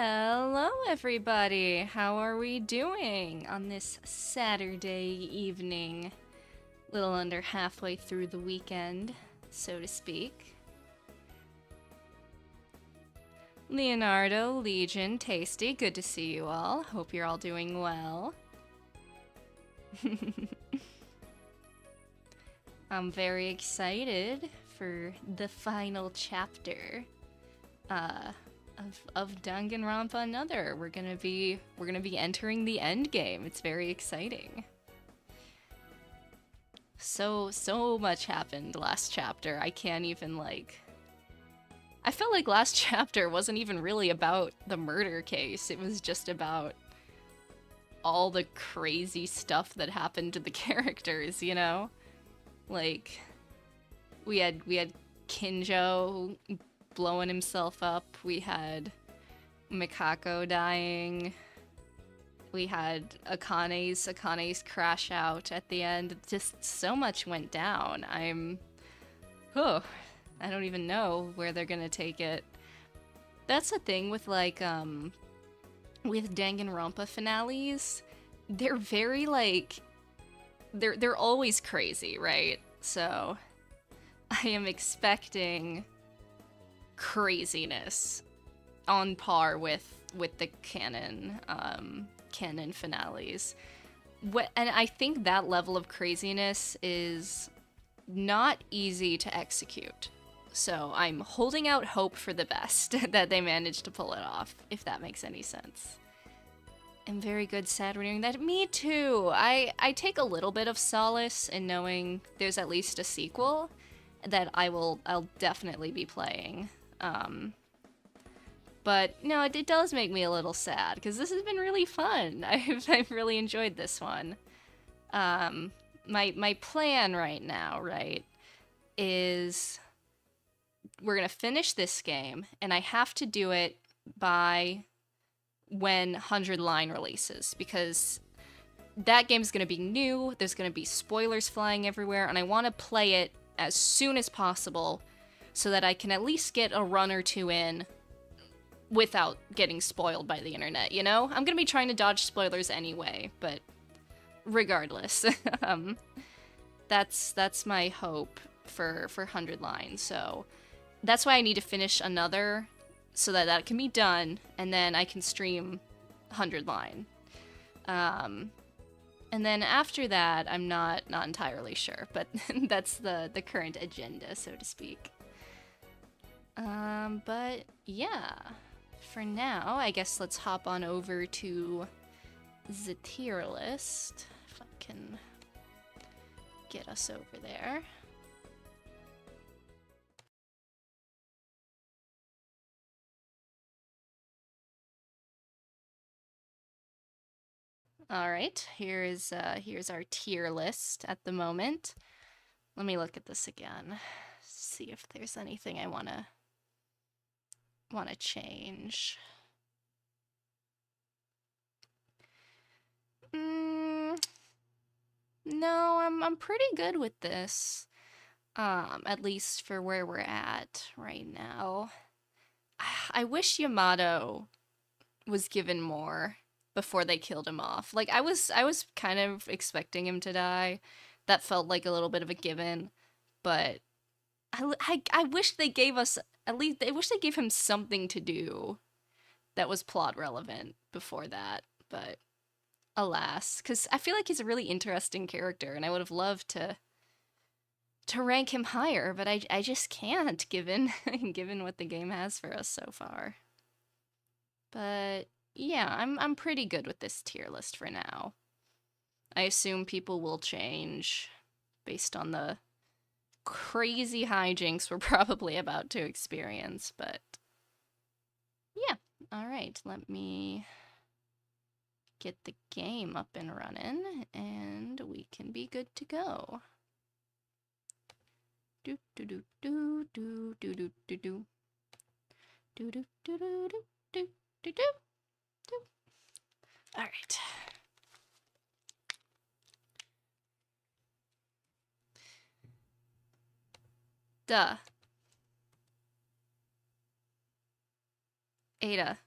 Hello, everybody. How are we doing on this Saturday evening? Little under halfway through the weekend, so to speak. Leonardo, Legion, Tasty, good to see you all. Hope you're all doing well. I'm very excited for the final chapter of Danganronpa Another. We're gonna be entering the end game. It's very exciting. So much happened last chapter. I can't even I felt like last chapter wasn't even really about the murder case. It was just about all the crazy stuff that happened to the characters, you know? Like, we had Kinjo blowing himself up, we had Mikako dying, we had Akane's crash out at the end. Just so much went down. I don't even know where they're gonna take it. That's the thing with with Danganronpa finales. They're very they're always crazy, right? So I am expecting craziness on par with the canon finales. And I think that level of craziness is not easy to execute. So I'm holding out hope for the best that they managed to pull it off, if that makes any sense. And very good, sad renewing that. Me too. I take a little bit of solace in knowing there's at least a sequel that I'll definitely be playing. But no, it does make me a little sad because this has been really fun. I've really enjoyed this one. My plan right now, right, is we're gonna finish this game, and I have to do it by when 100 Line releases, because that game's gonna be new, there's gonna be spoilers flying everywhere, and I want to play it as soon as possible so that I can at least get a run or two in without getting spoiled by the internet, you know? I'm gonna be trying to dodge spoilers anyway, but regardless, that's my hope for 100 Line, so that's why I need to finish Another so that can be done, and then I can stream 100 Line. And then after that, I'm not entirely sure, but that's the current agenda, so to speak. But yeah, for now, I guess let's hop on over to the tier list, if I can get us over there. All right, here's our tier list at the moment. Let me look at this again, see if there's anything I wanna change. No, I'm pretty good with this. At least for where we're at right now. I wish Yamato was given more before they killed him off. Like, I was kind of expecting him to die. That felt like a little bit of a given, but I wish they gave us I wish they gave him something to do that was plot relevant before that, but alas, because I feel like he's a really interesting character, and I would have loved to rank him higher, but I just can't, given given what the game has for us so far. But yeah, I'm pretty good with this tier list for now. I assume people will change based on the crazy hijinks we're probably about to experience, but yeah. Alright, let me get the game up and running, and we can be good to go. Do do do do do do do do do do do do do do do do do. All right. Duh. Ada.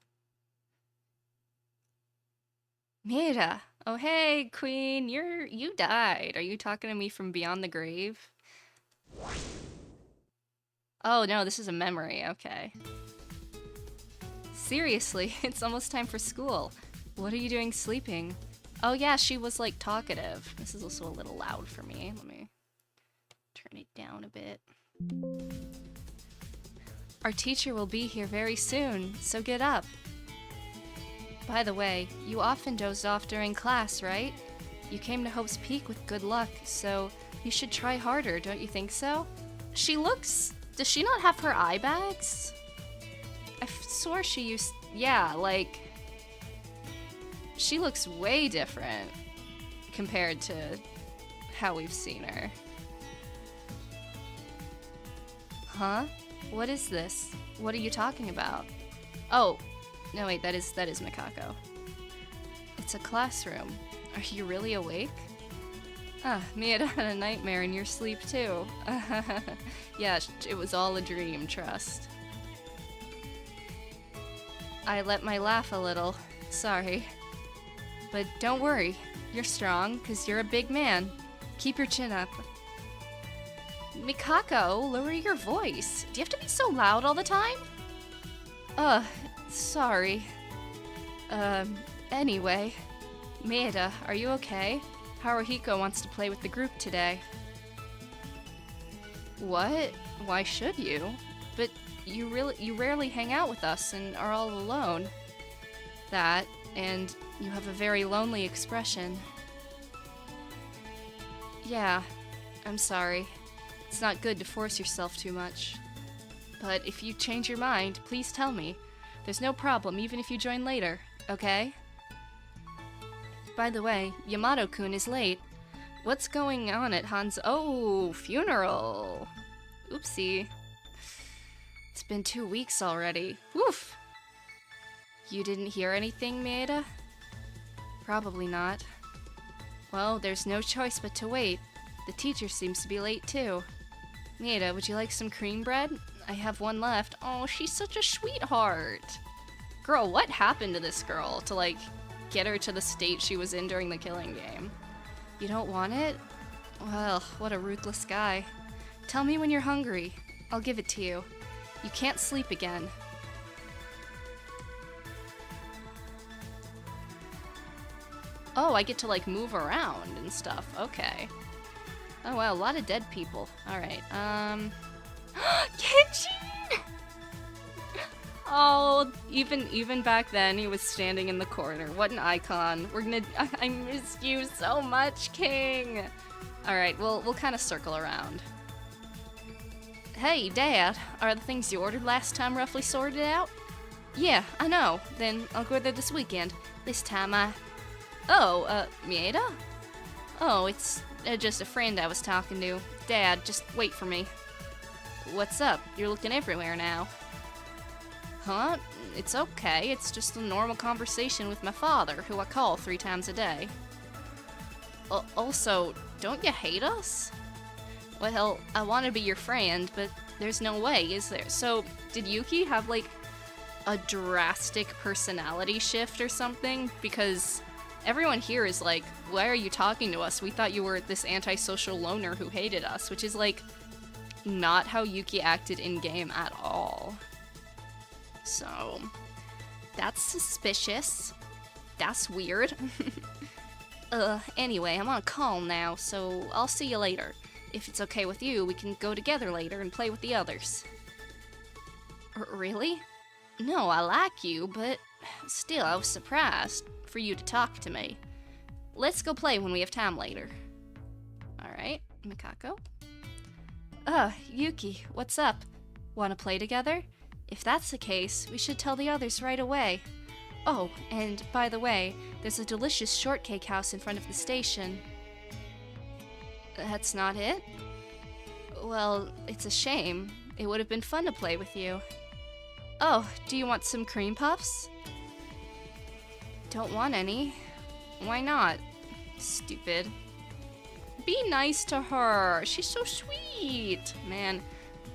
Mira. Oh, hey, Queen. You died. Are you talking to me from beyond the grave? Oh, no, this is a memory. Okay. Seriously, it's almost time for school. What are you doing sleeping? Oh, yeah, she was, like, talkative. This is also a little loud for me. Let me turn it down a bit. Our teacher will be here very soon, so get up. By the way, you often dozed off during class, right? You came to Hope's Peak with good luck, so you should try harder, don't you think so? She looks... Does she not have her eye bags? I swore she used... Yeah, like... She looks way different compared to how we've seen her. Huh? What is this? What are you talking about? Oh, no wait, that is Mikako. It's a classroom. Are you really awake? Ah, Mia had a nightmare in your sleep too. Yeah, it was all a dream, trust. I let my laugh a little. Sorry. But don't worry. You're strong, 'cause you're a big man. Keep your chin up. Mikako, lower your voice. Do you have to be so loud all the time? Sorry. Anyway. Maeda, are you okay? Haruhiko wants to play with the group today. What? Why should you? But you rarely hang out with us and are all alone. That, and you have a very lonely expression. Yeah, I'm sorry. It's not good to force yourself too much. But if you change your mind, please tell me. There's no problem even if you join later, okay? By the way, Yamato-kun is late. What's going on at Han's... Oh, funeral! Oopsie. It's been 2 weeks already. Woof! You didn't hear anything, Maeda? Probably not. Well, there's no choice but to wait. The teacher seems to be late too. Maeda, would you like some cream bread? I have one left. Oh, she's such a sweetheart. Girl, what happened to this girl to, like, get her to the state she was in during the killing game? You don't want it? Well, what a ruthless guy. Tell me when you're hungry. I'll give it to you. You can't sleep again. Oh, I get to, like, move around and stuff. Okay. Oh, wow, a lot of dead people. Alright, Kenshin! Oh, even back then, he was standing in the corner. What an icon. I miss you so much, King! Alright, we'll kind of circle around. Hey, Dad, are the things you ordered last time roughly sorted out? Yeah, I know. Then I'll go there this weekend. This time Oh, Maeda? Oh, it's just a friend I was talking to. Dad, just wait for me. What's up? You're looking everywhere now. Huh? It's okay. It's just a normal conversation with my father, who I call 3 times a day. Also, don't you hate us? Well, I want to be your friend, but there's no way, is there? So, did Yuki have, like, a drastic personality shift or something? Because everyone here is like, why are you talking to us? We thought you were this antisocial loner who hated us, which is, like, not how Yuki acted in-game at all. So, that's suspicious. That's weird. Anyway, I'm on a call now, so I'll see you later. If it's okay with you, we can go together later and play with the others. Really? No, I like you, but still, I was surprised for you to talk to me. Let's go play when we have time later. Alright, Mikako. Yuki, what's up? Wanna play together? If that's the case, we should tell the others right away. Oh, and by the way, there's a delicious shortcake house in front of the station. That's not it? Well, it's a shame. It would have been fun to play with you. Oh, do you want some cream puffs? Don't want any. Why not? Stupid. Be nice to her. She's so sweet. Man,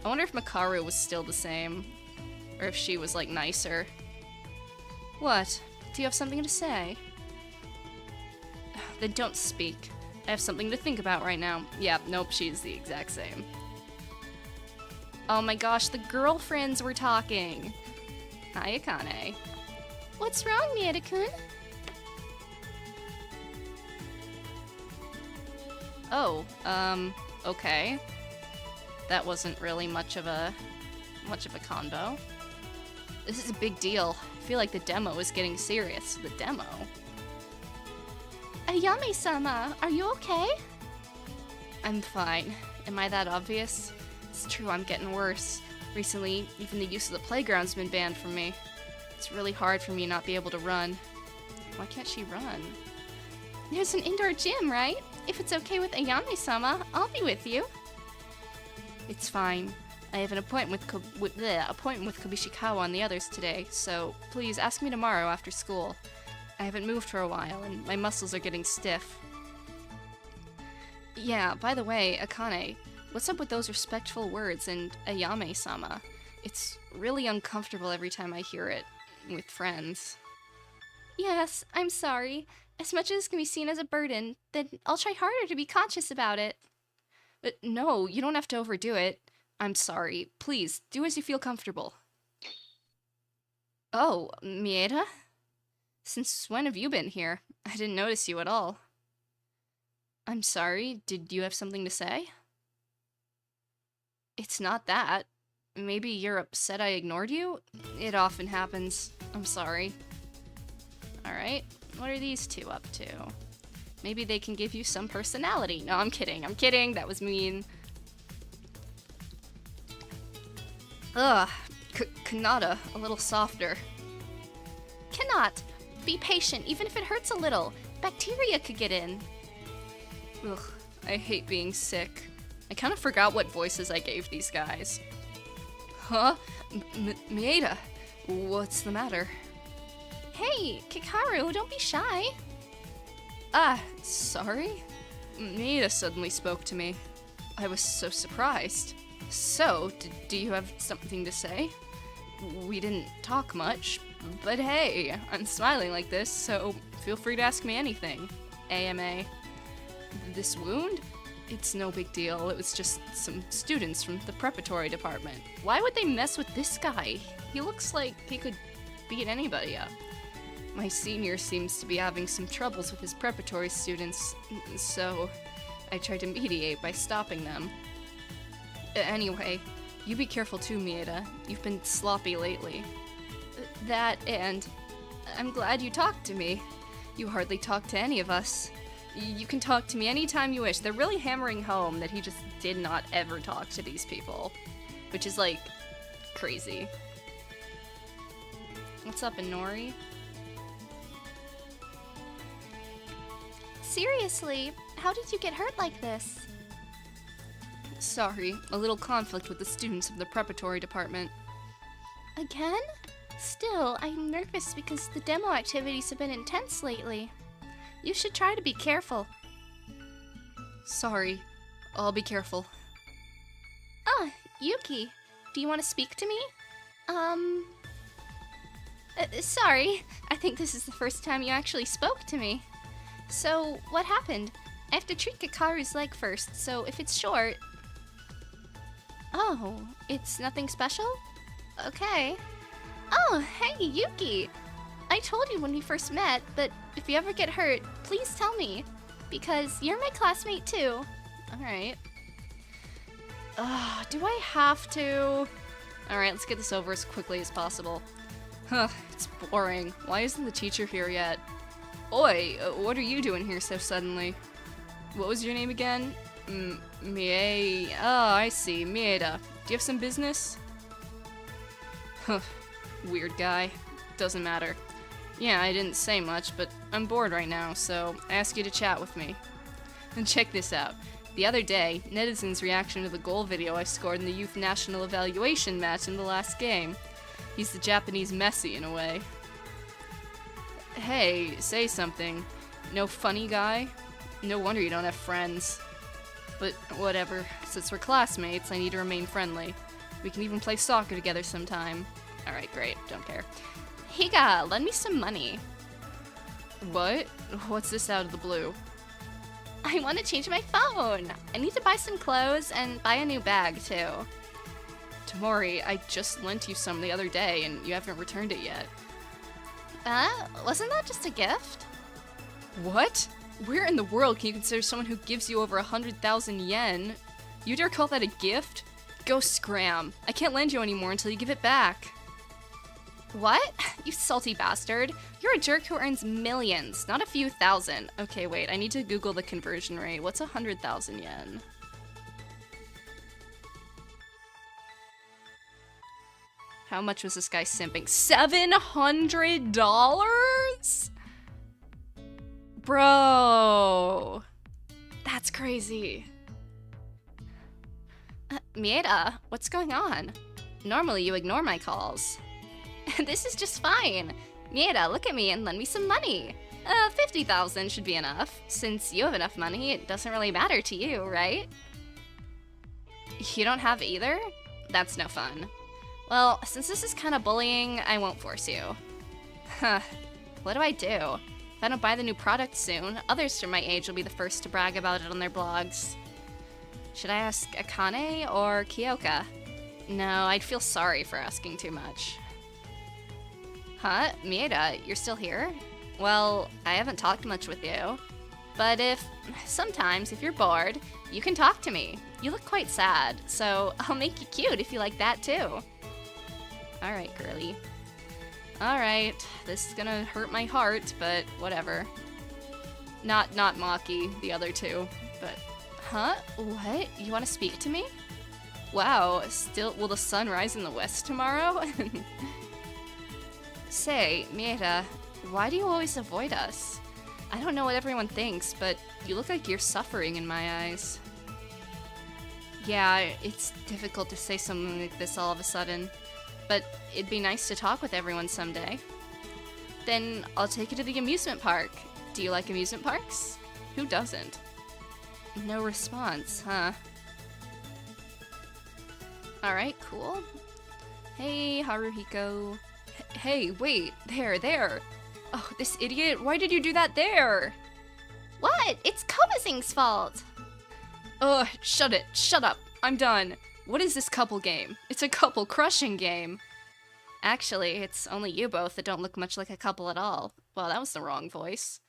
I wonder if Makaru was still the same. Or if she was, like, nicer. What? Do you have something to say? Then don't speak. I have something to think about right now. Yeah, nope, she's the exact same. Oh my gosh, the girlfriends were talking. Hi, Akane. What's wrong, Mieda-kun? Oh, okay. That wasn't really much of a convo. This is a big deal. I feel like the demo is getting serious. The demo? Ayame-sama, are you okay? I'm fine. Am I that obvious? It's true, I'm getting worse. Recently, even the use of the playground's been banned from me. It's really hard for me to not be able to run. Why can't she run? There's an indoor gym, right? If it's okay with Ayame-sama, I'll be with you. It's fine. I have an appointment with Kobishikawa and the others today, so please ask me tomorrow after school. I haven't moved for a while, and my muscles are getting stiff. Yeah, by the way, Akane, what's up with those respectful words and Ayame-sama? It's really uncomfortable every time I hear it with friends. Yes, I'm sorry. As much as this can be seen as a burden, then I'll try harder to be conscious about it. But no, you don't have to overdo it. I'm sorry. Please, do as you feel comfortable. Oh, Mieda? Since when have you been here? I didn't notice you at all. I'm sorry, did you have something to say? It's not that. Maybe you're upset I ignored you? It often happens. I'm sorry. Alright, what are these two up to? Maybe they can give you some personality. No, I'm kidding, that was mean. Ugh, Kanata, a little softer. Cannot. Be patient, even if it hurts a little. Bacteria could get in. Ugh, I hate being sick. I kind of forgot what voices I gave these guys. Huh? Mieda, what's the matter? Hey, Kikaru, don't be shy. Ah, sorry? Mieda suddenly spoke to me. I was so surprised. So, do you have something to say? We didn't talk much, but hey, I'm smiling like this, so feel free to ask me anything. AMA. This wound? It's no big deal. It was just some students from the preparatory department. Why would they mess with this guy? He looks like he could beat anybody up. My senior seems to be having some troubles with his preparatory students, so I tried to mediate by stopping them. Anyway, you be careful too, Mieda. You've been sloppy lately. That, and I'm glad you talked to me. You hardly talk to any of us. You can talk to me anytime you wish. They're really hammering home that he just did not ever talk to these people, which is, like, crazy. What's up, Inori? Seriously, how did you get hurt like this? Sorry, a little conflict with the students of the preparatory department. Again? Still, I'm nervous because the demo activities have been intense lately. You should try to be careful. Sorry, I'll be careful. Ah, Yuki, do you want to speak to me? Sorry, I think this is the first time you actually spoke to me. So, what happened? I have to treat Kikaru's leg first, so if it's short... Oh, it's nothing special? Okay. Oh, hey, Yuki! I told you when we first met, but if you ever get hurt, please tell me. Because you're my classmate too. Alright. Do I have to? Alright, let's get this over as quickly as possible. Huh, it's boring. Why isn't the teacher here yet? Oi, what are you doing here so suddenly? What was your name again? Mie... Oh, I see. Mieda. Do you have some business? Huh. Weird guy. Doesn't matter. Yeah, I didn't say much, but I'm bored right now, so I ask you to chat with me. And check this out. The other day, netizens' reaction to the goal video I scored in the Youth National Evaluation match in the last game. He's the Japanese Messi, in a way. Hey, say something. No funny guy? No wonder you don't have friends. But whatever, since we're classmates, I need to remain friendly. We can even play soccer together sometime. Alright, great, don't care. Higa, lend me some money. What? What's this out of the blue? I want to change my phone. I need to buy some clothes and buy a new bag, too. Tamori, I just lent you some the other day and you haven't returned it yet. Wasn't that just a gift? What? Where in the world can you consider someone who gives you over 100,000 yen? You dare call that a gift? Go scram. I can't lend you anymore until you give it back. What? You salty bastard. You're a jerk who earns millions, not a few thousand. Okay, wait, I need to Google the conversion rate. What's 100,000 yen? How much was this guy simping? $700? Bro. That's crazy. Mieda, what's going on? Normally you ignore my calls. This is just fine. Mieda, look at me and lend me some money. 50,000 should be enough. Since you have enough money, it doesn't really matter to you, right? You don't have either? That's no fun. Well, since this is kind of bullying, I won't force you. Huh. What do I do? If I don't buy the new product soon, others from my age will be the first to brag about it on their blogs. Should I ask Akane or Kyoka? No, I'd feel sorry for asking too much. Huh? Mieda, you're still here? Well, I haven't talked much with you. But sometimes if you're bored, you can talk to me. You look quite sad, so I'll make you cute if you like that too. Alright, girly. Alright, this is gonna hurt my heart, but whatever. Not Maki, the other two, but... Huh? What? You want to speak to me? Wow, will the sun rise in the west tomorrow? Say, Mieda, why do you always avoid us? I don't know what everyone thinks, but you look like you're suffering in my eyes. Yeah, it's difficult to say something like this all of a sudden, but it'd be nice to talk with everyone someday. Then I'll take you to the amusement park. Do you like amusement parks? Who doesn't? No response, huh? Alright, cool. Hey, Haruhiko. Hey, wait, there. Oh, this idiot, why did you do that there? What? It's Kobazing's fault! Ugh, shut up, I'm done. What is this couple game? It's a couple crushing game. Actually, it's only you both that don't look much like a couple at all. Well, that was the wrong voice.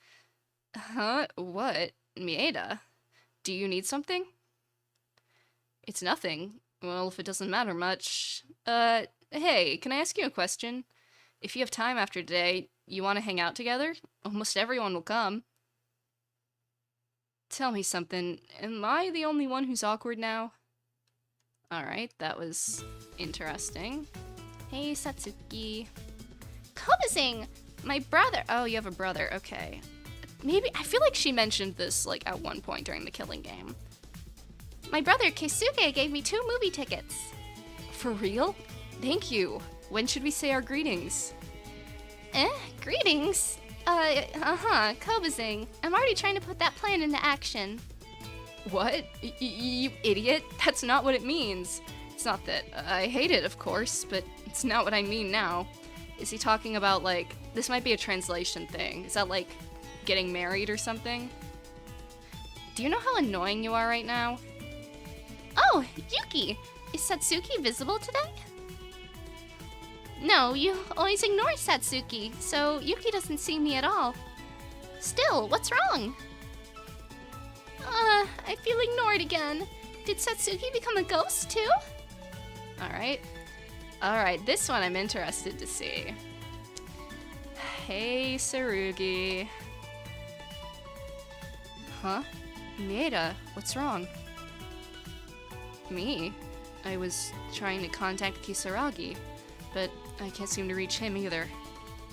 Huh? What? Mieda? Do you need something? It's nothing. Well, if it doesn't matter much. Hey, can I ask you a question? If you have time after today, you want to hang out together? Almost everyone will come. Tell me something, am I the only one who's awkward now? Alright, that was interesting. Hey, Satsuki. Kobazing! My brother! Oh, you have a brother, okay. Maybe, I feel like she mentioned this, like, at one point during the killing game. My brother, Keisuke, gave me 2 movie tickets. For real? Thank you. When should we say our greetings? Greetings? Kobazing. I'm already trying to put that plan into action. What? You idiot? That's not what it means. It's not that I hate it, of course, but it's not what I mean now. Is he talking about, like, this might be a translation thing. Is that, like, getting married or something? Do you know how annoying you are right now? Oh, Yuki! Is Satsuki visible today? No, you always ignore Satsuki, so Yuki doesn't see me at all. Still, what's wrong? I feel ignored again. Did Satsuki become a ghost too? Alright, this one I'm interested to see. Hey, Tsurugi. Huh? Mieda, what's wrong? Me? I was trying to contact Kisaragi, but I can't seem to reach him either.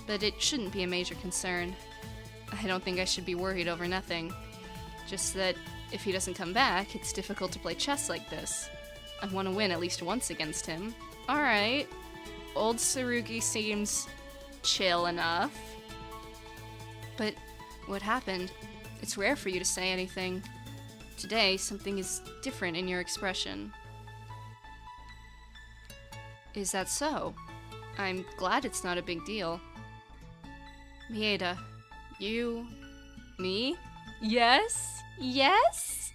But it shouldn't be a major concern. I don't think I should be worried over nothing. Just that if he doesn't come back, it's difficult to play chess like this. I want to win at least once against him. Alright. Old Tsurugi seems chill enough. But what happened? It's rare for you to say anything. Today, something is different in your expression. Is that so? I'm glad it's not a big deal. Mieda, You? Me? Yes? Yes?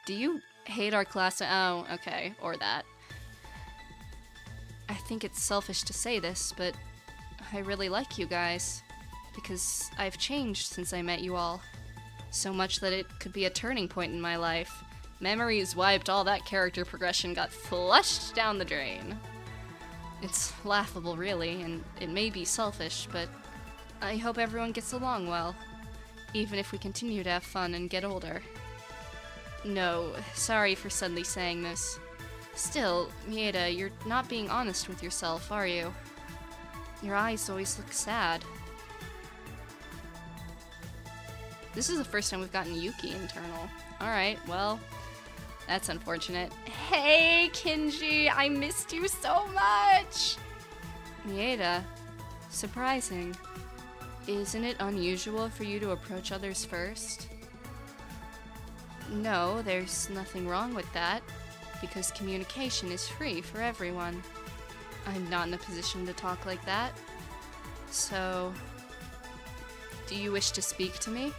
Do you hate our class? Oh, okay, or that. I think it's selfish to say this, but I really like you guys. Because I've changed since I met you all. So much that it could be a turning point in my life. Memories wiped, all that character progression got flushed down the drain. It's laughable, really, and it may be selfish, but I hope everyone gets along well. Even if we continue to have fun and get older. No, sorry for suddenly saying this. Still, Mieda, you're not being honest with yourself, are you? Your eyes always look sad. This is the first time we've gotten Yuki internal. Alright, well, that's unfortunate. Hey, Kinji, I missed you so much! Mieda, surprising. Isn't it unusual for you to approach others first? No, there's nothing wrong with that, because communication is free for everyone. I'm not in a position to talk like that. So, do you wish to speak to me?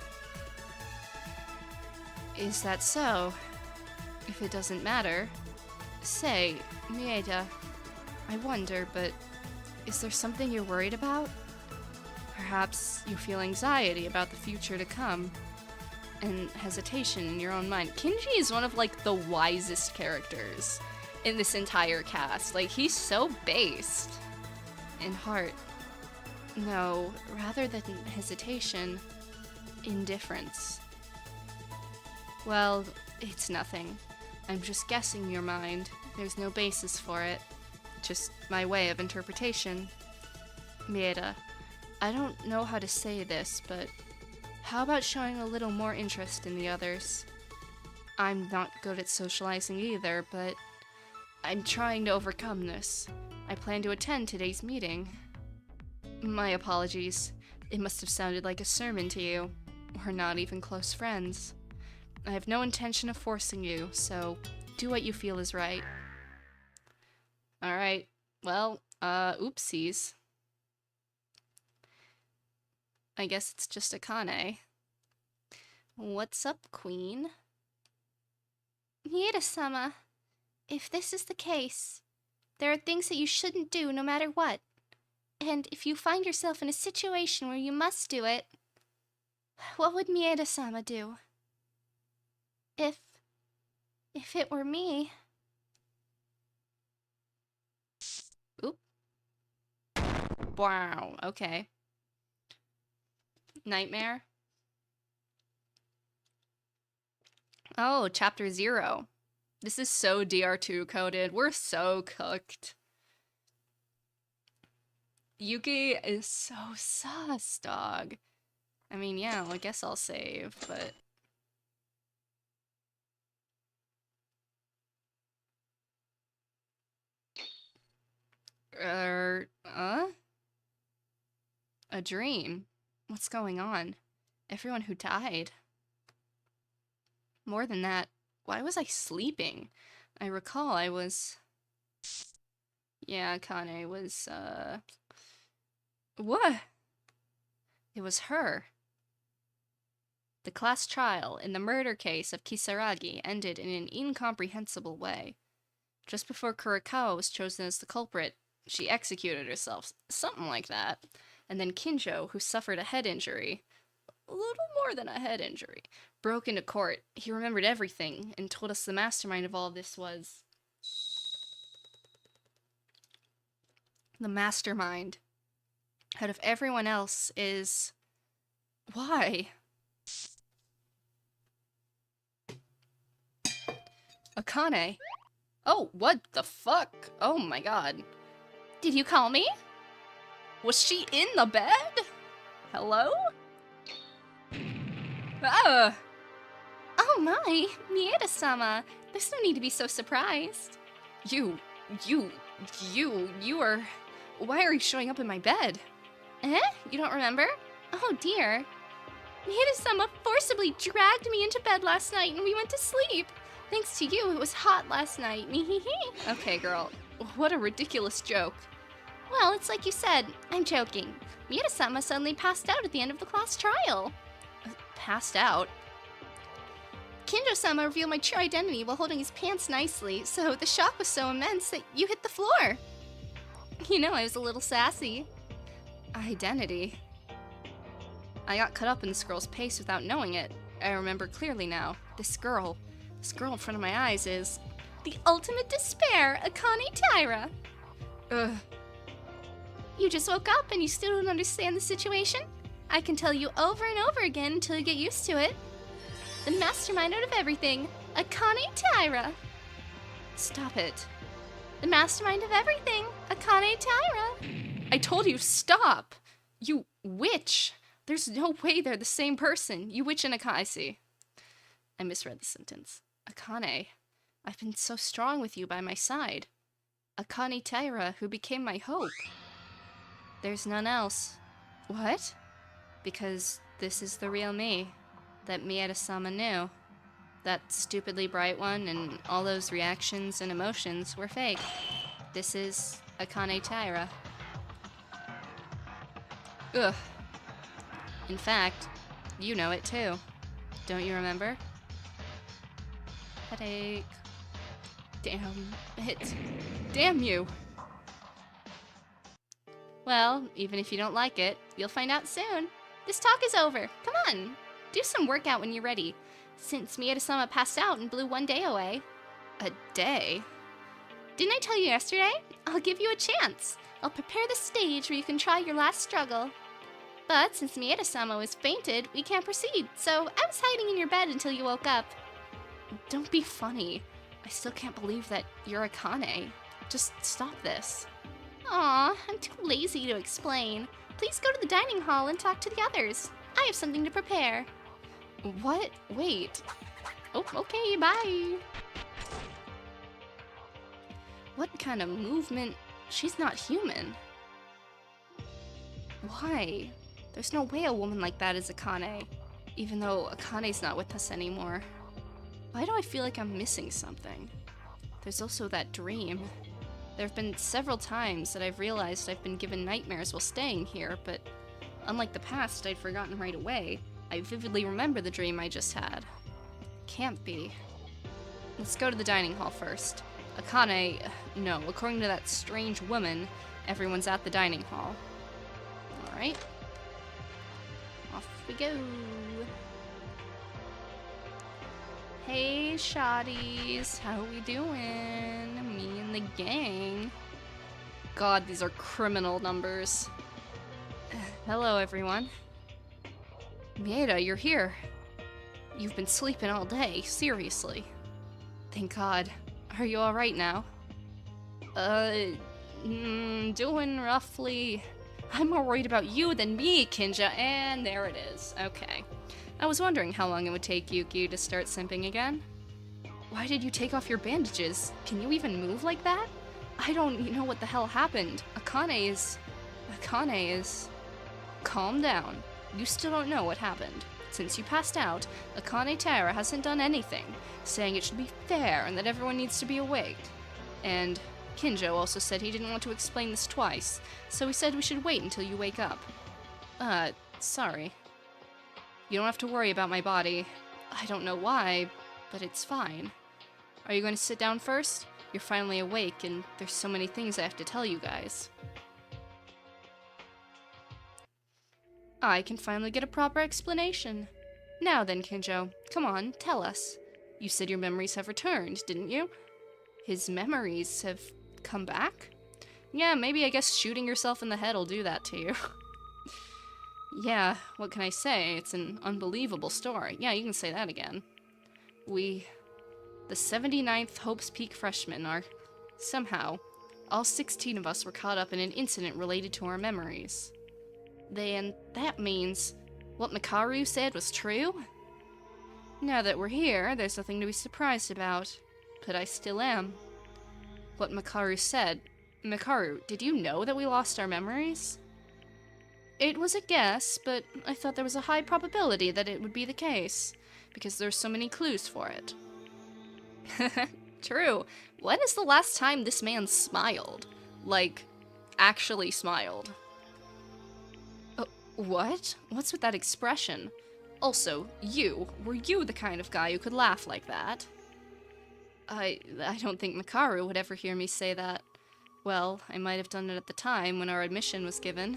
Is that so? If it doesn't matter, say, Mieda, I wonder, but is there something you're worried about? Perhaps you feel anxiety about the future to come, and hesitation in your own mind. Kinji is one of, like, the wisest characters in this entire cast. Like, he's so based in heart. No, rather than hesitation, indifference. Well, it's nothing. I'm just guessing your mind. There's no basis for it. Just my way of interpretation. Mieda, I don't know how to say this, but how about showing a little more interest in the others? I'm not good at socializing either, but I'm trying to overcome this. I plan to attend today's meeting. My apologies. It must have sounded like a sermon to you. We're not even close friends. I have no intention of forcing you, so do what you feel is right. Alright, well, oopsies. I guess it's just Akane. What's up, Queen? Mieda-sama, if this is the case, there are things that you shouldn't do no matter what. And if you find yourself in a situation where you must do it, what would Mieda-sama do? If it were me... Oop. Wow, okay. Nightmare? Oh, chapter 0. This is so DR2 coded. We're so cooked. Yuki is so sus, dog. I mean, yeah, well, I guess I'll save, but... A dream? What's going on? Everyone who died. More than that, why was I sleeping? I recall I was... Yeah, Kane was, What? It was her. The class trial in the murder case of Kisaragi ended in an incomprehensible way. Just before Kurikawa was chosen as the culprit, she executed herself, something like that. And then Kinjo, who suffered a head injury, a little more than a head injury, broke into court. He remembered everything and told us the mastermind of all of this was... The mastermind. Out of everyone else is... Why? Akane. Oh, what the fuck? Oh my god. Did you call me? Was she in the bed? Hello? Ah! Oh my, Mieda-sama. There's no need to be so surprised. You are... Why are you showing up in my bed? Eh? You don't remember? Oh dear. Mieda-sama forcibly dragged me into bed last night and we went to sleep. Thanks to you, it was hot last night. Okay, girl. What a ridiculous joke. Well, it's like you said. I'm joking. Miura-sama suddenly passed out at the end of the class trial. Passed out? Kinjo-sama revealed my true identity while holding his pants nicely, so the shock was so immense that you hit the floor. You know, I was a little sassy. Identity? I got caught up in this girl's pace without knowing it. I remember clearly now. This girl in front of my eyes is... the ultimate despair, Akane Taira. Ugh. You just woke up and you still don't understand the situation? I can tell you over and over again until you get used to it. The mastermind out of everything, Akane Taira. Stop it. The mastermind of everything, Akane Taira. I told you, stop! You witch! There's no way they're the same person. You witch and Akane. I misread the sentence. Akane, I've been so strong with you by my side. Akane Taira, who became my hope. There's none else. What? Because this is the real me. That Miura-sama knew. That stupidly bright one and all those reactions and emotions were fake. This is Akane Taira. Ugh. In fact, you know it too. Don't you remember? Headache. Damn it. Damn you! Well, even if you don't like it, you'll find out soon. This talk is over. Come on. Do some workout when you're ready. Since Miura-sama passed out and blew one day away. A day? Didn't I tell you yesterday? I'll give you a chance. I'll prepare the stage where you can try your last struggle. But since Miura-sama was fainted, we can't proceed, so I was hiding in your bed until you woke up. Don't be funny. I still can't believe that you're Akane. Just stop this. Aw, I'm too lazy to explain. Please go to the dining hall and talk to the others. I have something to prepare. What? Wait. Oh, okay, bye. What kind of movement? She's not human. Why? There's no way a woman like that is Akane, even though Akane's not with us anymore. Why do I feel like I'm missing something? There's also that dream. There have been several times that I've realized I've been given nightmares while staying here, but unlike the past I'd forgotten right away, I vividly remember the dream I just had. Can't be. Let's go to the dining hall first. Akane, no, according to that strange woman, everyone's at the dining hall. Alright. Off we go. Hey, shawties, how we doing? Me and the gang. God, these are criminal numbers. Hello, everyone. Mieda, you're here. You've been sleeping all day, seriously. Thank God. Are you alright now? Doing roughly. I'm more worried about you than me, Kinja, and there it is. Okay. I was wondering how long it would take Yuki to start simping again. Why did you take off your bandages? Can you even move like that? I don't know what the hell happened. Akane is... Calm down. You still don't know what happened. Since you passed out, Akane Taira hasn't done anything, saying it should be fair and that everyone needs to be awake. And Kinjo also said he didn't want to explain this twice, so he said we should wait until you wake up. Sorry. You don't have to worry about my body. I don't know why, but it's fine. Are you going to sit down first? You're finally awake, and there's so many things I have to tell you guys. I can finally get a proper explanation. Now then, Kinjo, come on, tell us. You said your memories have returned, didn't you? His memories have come back? Yeah, maybe I guess shooting yourself in the head will do that to you. Yeah, what can I say? It's an unbelievable story. Yeah, you can say that again. The 79th Hope's Peak freshmen are... Somehow, all 16 of us were caught up in an incident related to our memories. Then, that means... what Makaru said was true? Now that we're here, there's nothing to be surprised about. But I still am. What Makaru said... Makaru, did you know that we lost our memories? It was a guess, but I thought there was a high probability that it would be the case, because there's so many clues for it. True. When is the last time this man smiled? Like, actually smiled. What? What's with that expression? Also, were you the kind of guy who could laugh like that? I don't think Makaru would ever hear me say that. Well, I might have done it at the time when our admission was given.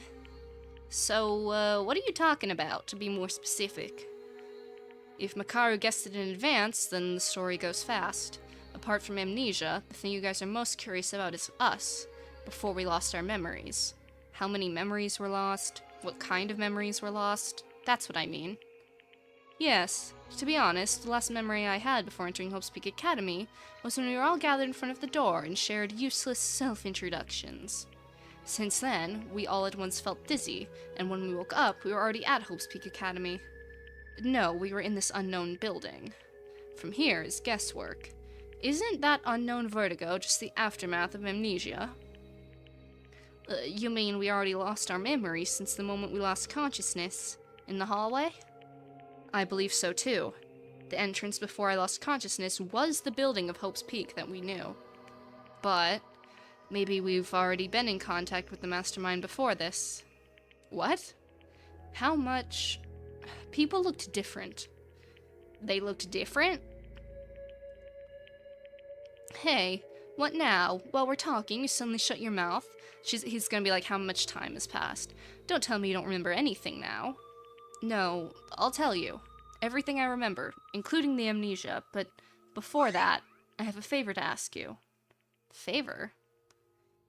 So, what are you talking about, to be more specific? If Makaru guessed it in advance, then the story goes fast. Apart from amnesia, the thing you guys are most curious about is us, before we lost our memories. How many memories were lost? What kind of memories were lost? That's what I mean. Yes, to be honest, the last memory I had before entering Hope's Peak Academy was when we were all gathered in front of the door and shared useless self-introductions. Since then, we all at once felt dizzy, and when we woke up, we were already at Hope's Peak Academy. No, we were in this unknown building. From here is guesswork. Isn't that unknown vertigo just the aftermath of amnesia? You mean we already lost our memories since the moment we lost consciousness? In the hallway? I believe so too. The entrance before I lost consciousness was the building of Hope's Peak that we knew. But maybe we've already been in contact with the mastermind before this. What? How much? People looked different. They looked different? Hey, what now? While we're talking, you suddenly shut your mouth. He's gonna be like, how much time has passed? Don't tell me you don't remember anything now. No, I'll tell you. Everything I remember, including the amnesia, but before that, I have a favor to ask you. Favor?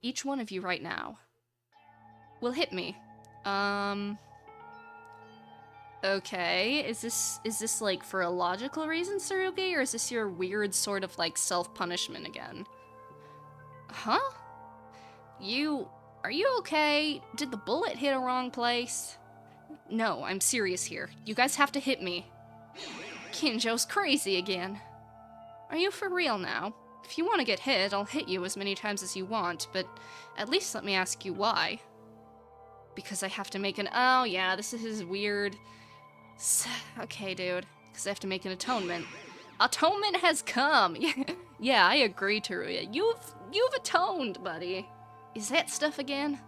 Each one of you right now will hit me. Okay, is this like for a logical reason, Tsurugi, or is this your weird sort of like self-punishment again? Huh? Are you okay? Did the bullet hit a wrong place? No, I'm serious here. You guys have to hit me. Kinjo's crazy again. Are you for real now? If you want to get hit, I'll hit you as many times as you want, but at least let me ask you why. Because I have to make an— oh yeah, this is weird. Okay, dude. Because I have to make an atonement. Atonement has come! Yeah, I agree, Teruya. You've atoned, buddy. Is that stuff again?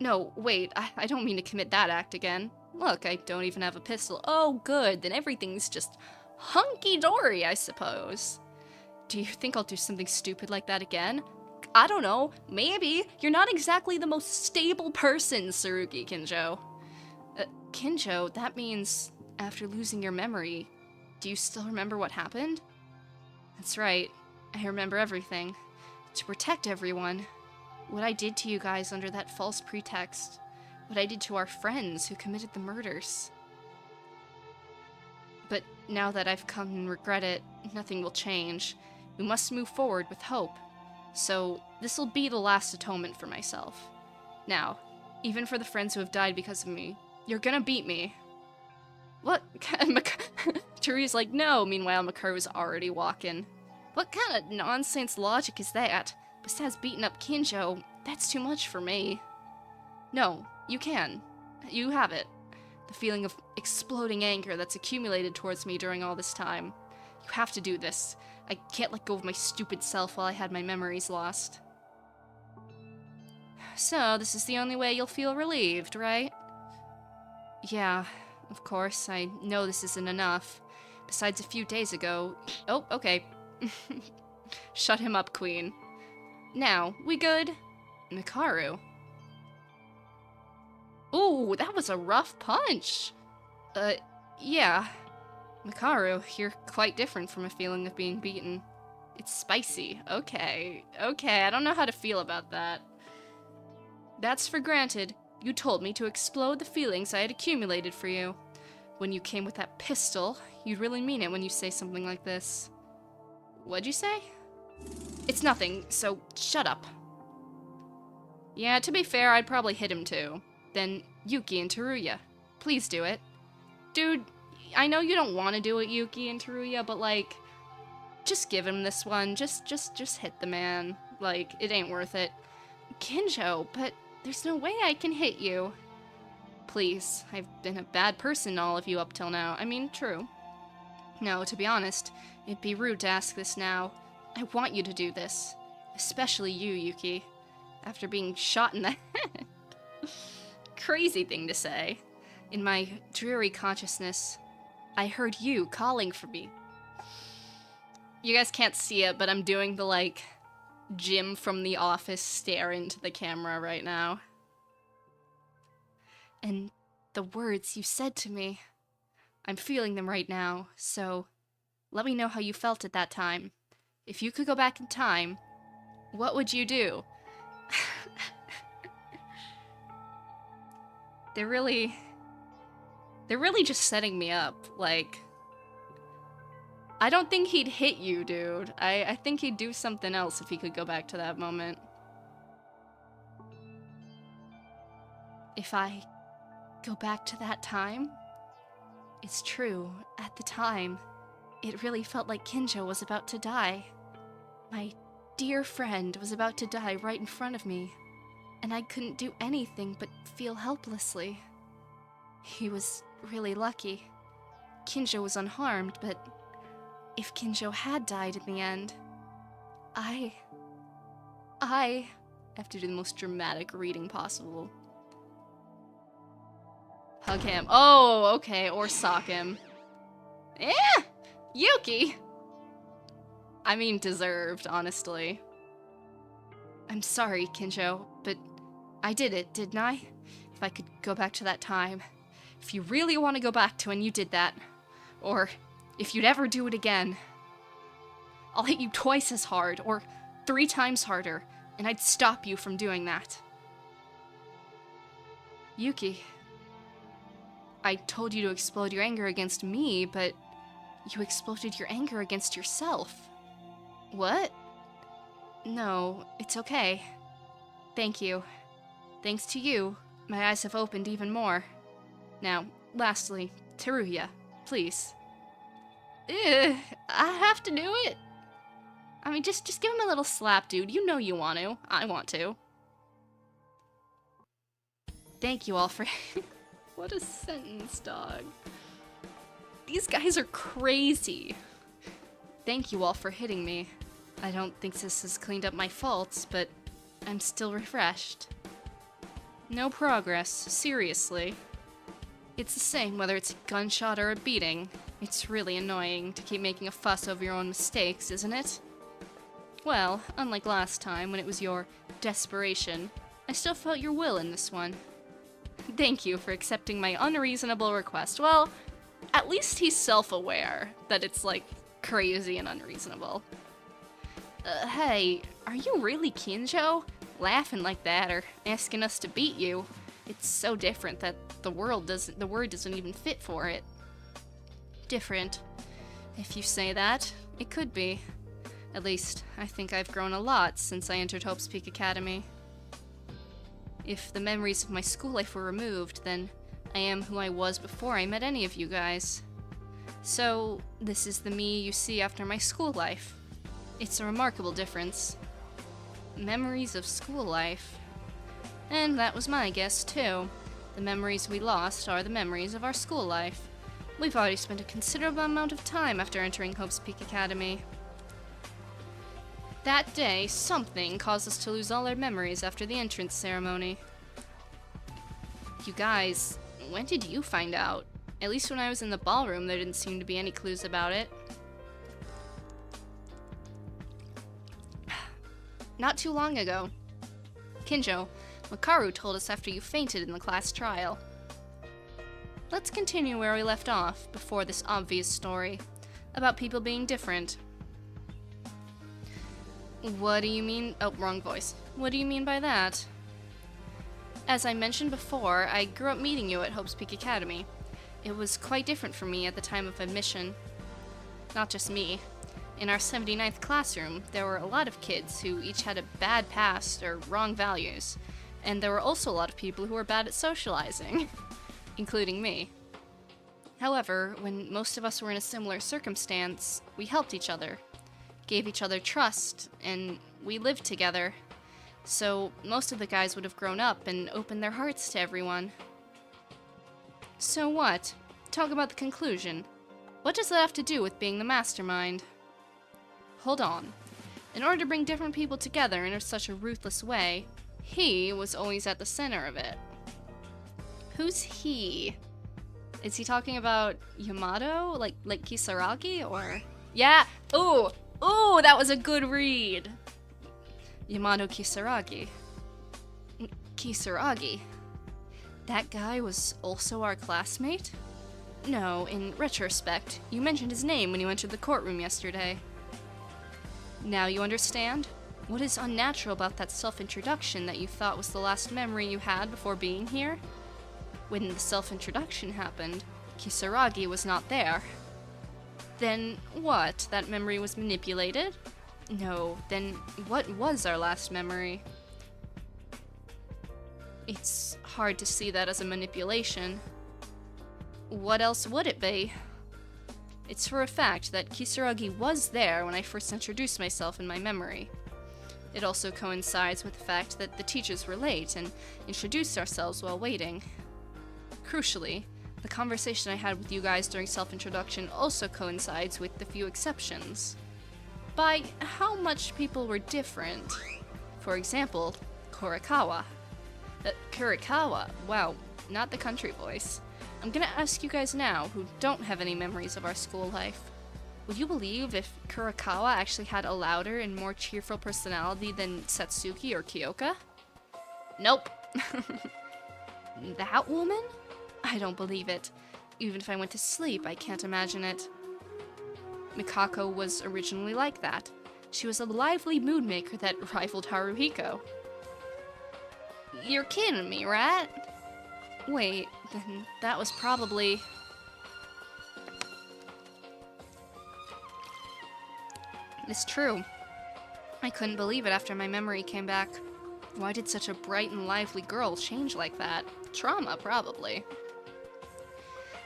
No, wait, I don't mean to commit that act again. Look, I don't even have a pistol. Oh, good, then everything's just hunky-dory, I suppose. Do you think I'll do something stupid like that again? I don't know, maybe. You're not exactly the most stable person, Tsurugi, Kinjo. Kinjo, that means after losing your memory, do you still remember what happened? That's right, I remember everything. To protect everyone. What I did to you guys under that false pretext. What I did to our friends who committed the murders. But now that I've come and regret it, nothing will change. We must move forward with hope. So, this'll be the last atonement for myself. Now, even for the friends who have died because of me, you're gonna beat me. What? Teruya's like, no, meanwhile Makaru's already walking. What kind of nonsense logic is that? Besides beating up Kinjo, that's too much for me. No, you can. You have it. The feeling of exploding anger that's accumulated towards me during all this time. You have to do this. I can't let go of my stupid self while I had my memories lost. So, this is the only way you'll feel relieved, right? Yeah, of course, I know this isn't enough. Besides, a few days ago— oh, okay. Shut him up, Queen. Now, we good? Mikaru. Ooh, that was a rough punch! Yeah. Mikaru, you're quite different from a feeling of being beaten. It's spicy. Okay, I don't know how to feel about that. That's for granted. You told me to explode the feelings I had accumulated for you. When you came with that pistol, you'd really mean it when you say something like this. What'd you say? It's nothing, so shut up. Yeah, to be fair, I'd probably hit him too. Then Yuki and Teruya. Please do it. Dude, I know you don't want to do it, Yuki and Teruya, but like, just give him this one. Just hit the man. Like, it ain't worth it. Kinjo, but there's no way I can hit you. Please, I've been a bad person to all of you up till now. I mean, true. No, to be honest, it'd be rude to ask this now. I want you to do this. Especially you, Yuki. after being shot in the head. Crazy thing to say. In my dreary consciousness, I heard you calling for me. You guys can't see it, but I'm doing the, like, Jim from The Office stare into the camera right now. And the words you said to me, I'm feeling them right now, so let me know how you felt at that time. If you could go back in time, what would you do? They're really just setting me up, like, I don't think he'd hit you, dude. I think he'd do something else if he could go back to that moment. If I go back to that time? It's true, at the time, it really felt like Kinjo was about to die. My dear friend was about to die right in front of me, and I couldn't do anything but feel helplessly. He was really lucky. Kinjo was unharmed, but if Kinjo had died in the end, I have to do the most dramatic reading possible. Hug him. Oh, okay, or sock him. Eh! Yuki! I mean, deserved, honestly. I'm sorry, Kinjo, but I did it, didn't I? If I could go back to that time. If you really want to go back to when you did that, or if you'd ever do it again, I'll hit you twice as hard, or 3 times harder, and I'd stop you from doing that. Yuki, I told you to explode your anger against me, but you exploded your anger against yourself. What? No, it's okay. Thank you. Thanks to you, my eyes have opened even more. Now, lastly, Teruya, please. I have to do it. I mean, just give him a little slap, dude. You know you want to. I want to. Thank you all for... What a sentence, dog. These guys are crazy. Thank you all for hitting me. I don't think this has cleaned up my faults, but I'm still refreshed. No progress, seriously. It's the same whether it's a gunshot or a beating. It's really annoying to keep making a fuss over your own mistakes, isn't it? Well, unlike last time when it was your desperation, I still felt your will in this one. Thank you for accepting my unreasonable request. Well, at least he's self-aware that it's, like, crazy and unreasonable. Hey, are you really Kinjo? Laughing like that or asking us to beat you? It's so different that the word doesn't even fit for it. Different. If you say that, it could be. At least, I think I've grown a lot since I entered Hope's Peak Academy. If the memories of my school life were removed, then I am who I was before I met any of you guys. So, this is the me you see after my school life. It's a remarkable difference. Memories of school life. And that was my guess, too. The memories we lost are the memories of our school life. We've already spent a considerable amount of time after entering Hope's Peak Academy. That day, something caused us to lose all our memories after the entrance ceremony. You guys, when did you find out? At least when I was in the ballroom, there didn't seem to be any clues about it. Not too long ago. Kinjo, Makaru told us after you fainted in the class trial. Let's continue where we left off, before this obvious story, about people being different. What do you mean? Oh, wrong voice. What do you mean by that? As I mentioned before, I grew up meeting you at Hope's Peak Academy. It was quite different for me at the time of admission. Not just me. In our 79th classroom, there were a lot of kids who each had a bad past or wrong values, and there were also a lot of people who were bad at socializing, including me. However, when most of us were in a similar circumstance, we helped each other, gave each other trust, and we lived together. So most of the guys would have grown up and opened their hearts to everyone. So what? Talk about the conclusion. What does that have to do with being the mastermind? Hold on. In order to bring different people together in such a ruthless way, He was always at the center of it. Who's he? Is he talking about Yamato? Like Kisaragi? Or... Yeah! Ooh! Ooh, that was a good read! Yamato Kisaragi. Kisaragi? That guy was also our classmate? No, in retrospect, you mentioned his name when you entered the courtroom yesterday. Now you understand? What is unnatural about that self-introduction that you thought was the last memory you had before being here? When the self-introduction happened, Kisaragi was not there. Then what? That memory was manipulated? No, then what was our last memory? It's hard to see that as a manipulation. What else would it be? It's for a fact that Kisaragi was there when I first introduced myself in my memory. It also coincides with the fact that the teachers were late and introduced ourselves while waiting. Crucially, the conversation I had with you guys during self-introduction also coincides with the few exceptions. By how much people were different. For example, Kurikawa. Kurikawa? Wow, not the country voice. I'm gonna ask you guys now, who don't have any memories of our school life. Would you believe if Kurikawa actually had a louder and more cheerful personality than Satsuki or Kyoka? Nope. That woman? I don't believe it. Even if I went to sleep, I can't imagine it. Mikako was originally like that. She was a lively mood maker that rivaled Haruhiko. You're kidding me, right? Wait, then that was probably... It's true. I couldn't believe it after my memory came back. Why did such a bright and lively girl change like that? Trauma, probably.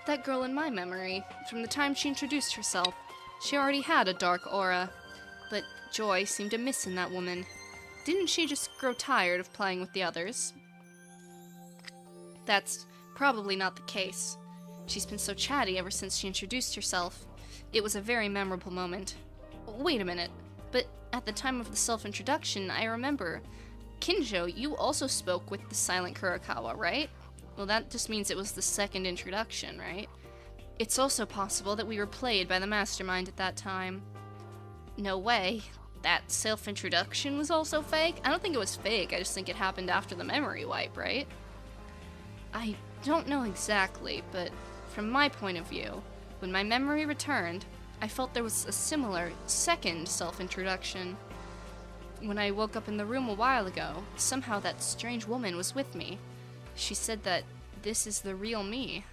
That girl in my memory, from the time she introduced herself, she already had a dark aura. But joy seemed to miss in that woman. Didn't she just grow tired of playing with the others? That's probably not the case. She's been so chatty ever since she introduced herself. It was a very memorable moment. Wait a minute, but at the time of the self-introduction, I remember. Kinjo, you also spoke with the silent Kurikawa, right? Well, that just means it was the second introduction, right? It's also possible that we were played by the mastermind at that time. No way. That self-introduction was also fake? I don't think it was fake, I just think it happened after the memory wipe, right? I don't know exactly, but from my point of view, when my memory returned, I felt there was a similar second self-introduction. When I woke up in the room a while ago, somehow that strange woman was with me. She said that this is the real me.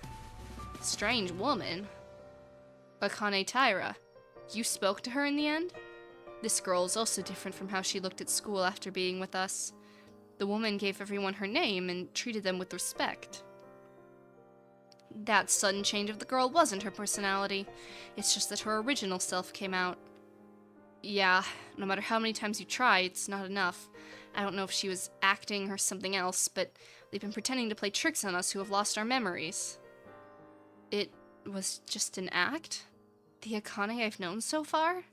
Strange woman? Akane Taira. You spoke to her in the end? This girl is also different from how she looked at school after being with us. The woman gave everyone her name and treated them with respect. That sudden change of the girl wasn't her personality. It's just that her original self came out. Yeah, no matter how many times you try, it's not enough. I don't know if she was acting or something else, but they've been pretending to play tricks on us who have lost our memories. It was just an act? The Akane I've known so far?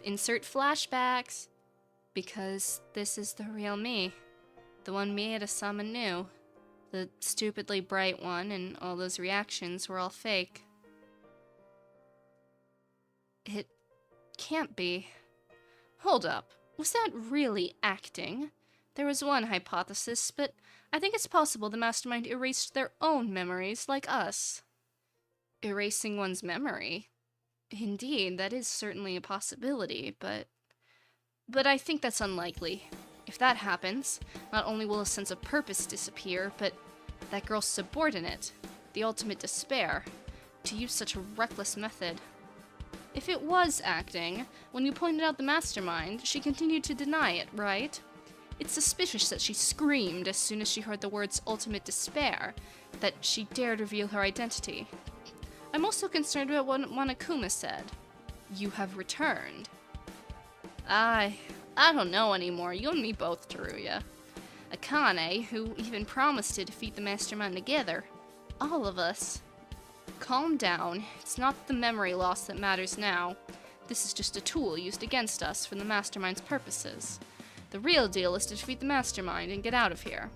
Insert flashbacks. Because this is the real me. The one Mieda-sama knew. The stupidly bright one, and all those reactions were all fake. It can't be. Hold up. Was that really acting? There was one hypothesis, but I think it's possible the mastermind erased their own memories like us. Erasing one's memory? Indeed, that is certainly a possibility, but I think that's unlikely. If that happens, not only will a sense of purpose disappear, but that girl's subordinate, the ultimate despair, to use such a reckless method. If it was acting, when you pointed out the mastermind, she continued to deny it, right? It's suspicious that she screamed as soon as she heard the words ultimate despair, that she dared reveal her identity. I'm also concerned about what Monokuma said. You have returned. I don't know anymore. You and me both, Teruya. Akane, who even promised to defeat the mastermind together. All of us. Calm down. It's not the memory loss that matters now. This is just a tool used against us for the mastermind's purposes. The real deal is to defeat the mastermind and get out of here.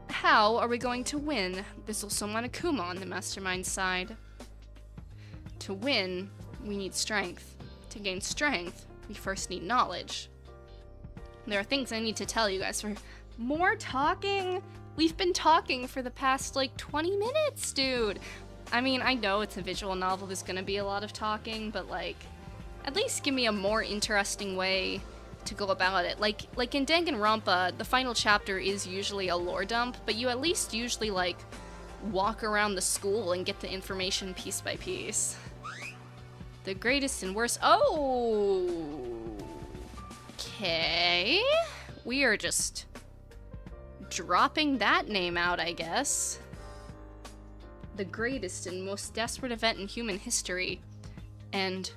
How are we going to win? There's also Monokuma on the mastermind side. To win, we need strength. To gain strength, we first need knowledge. There are things I need to tell you guys. For more talking? We've been talking for the past, like, 20 minutes, dude. I mean, I know it's a visual novel, there's gonna be a lot of talking, but, like, at least give me a more interesting way to go about it. Like in Danganronpa, the final chapter is usually a lore dump, but you at least usually, like, walk around the school and get the information piece by piece. The greatest and worst. Oh! Okay. We are just dropping that name out, I guess. The greatest and most desperate event in human history. And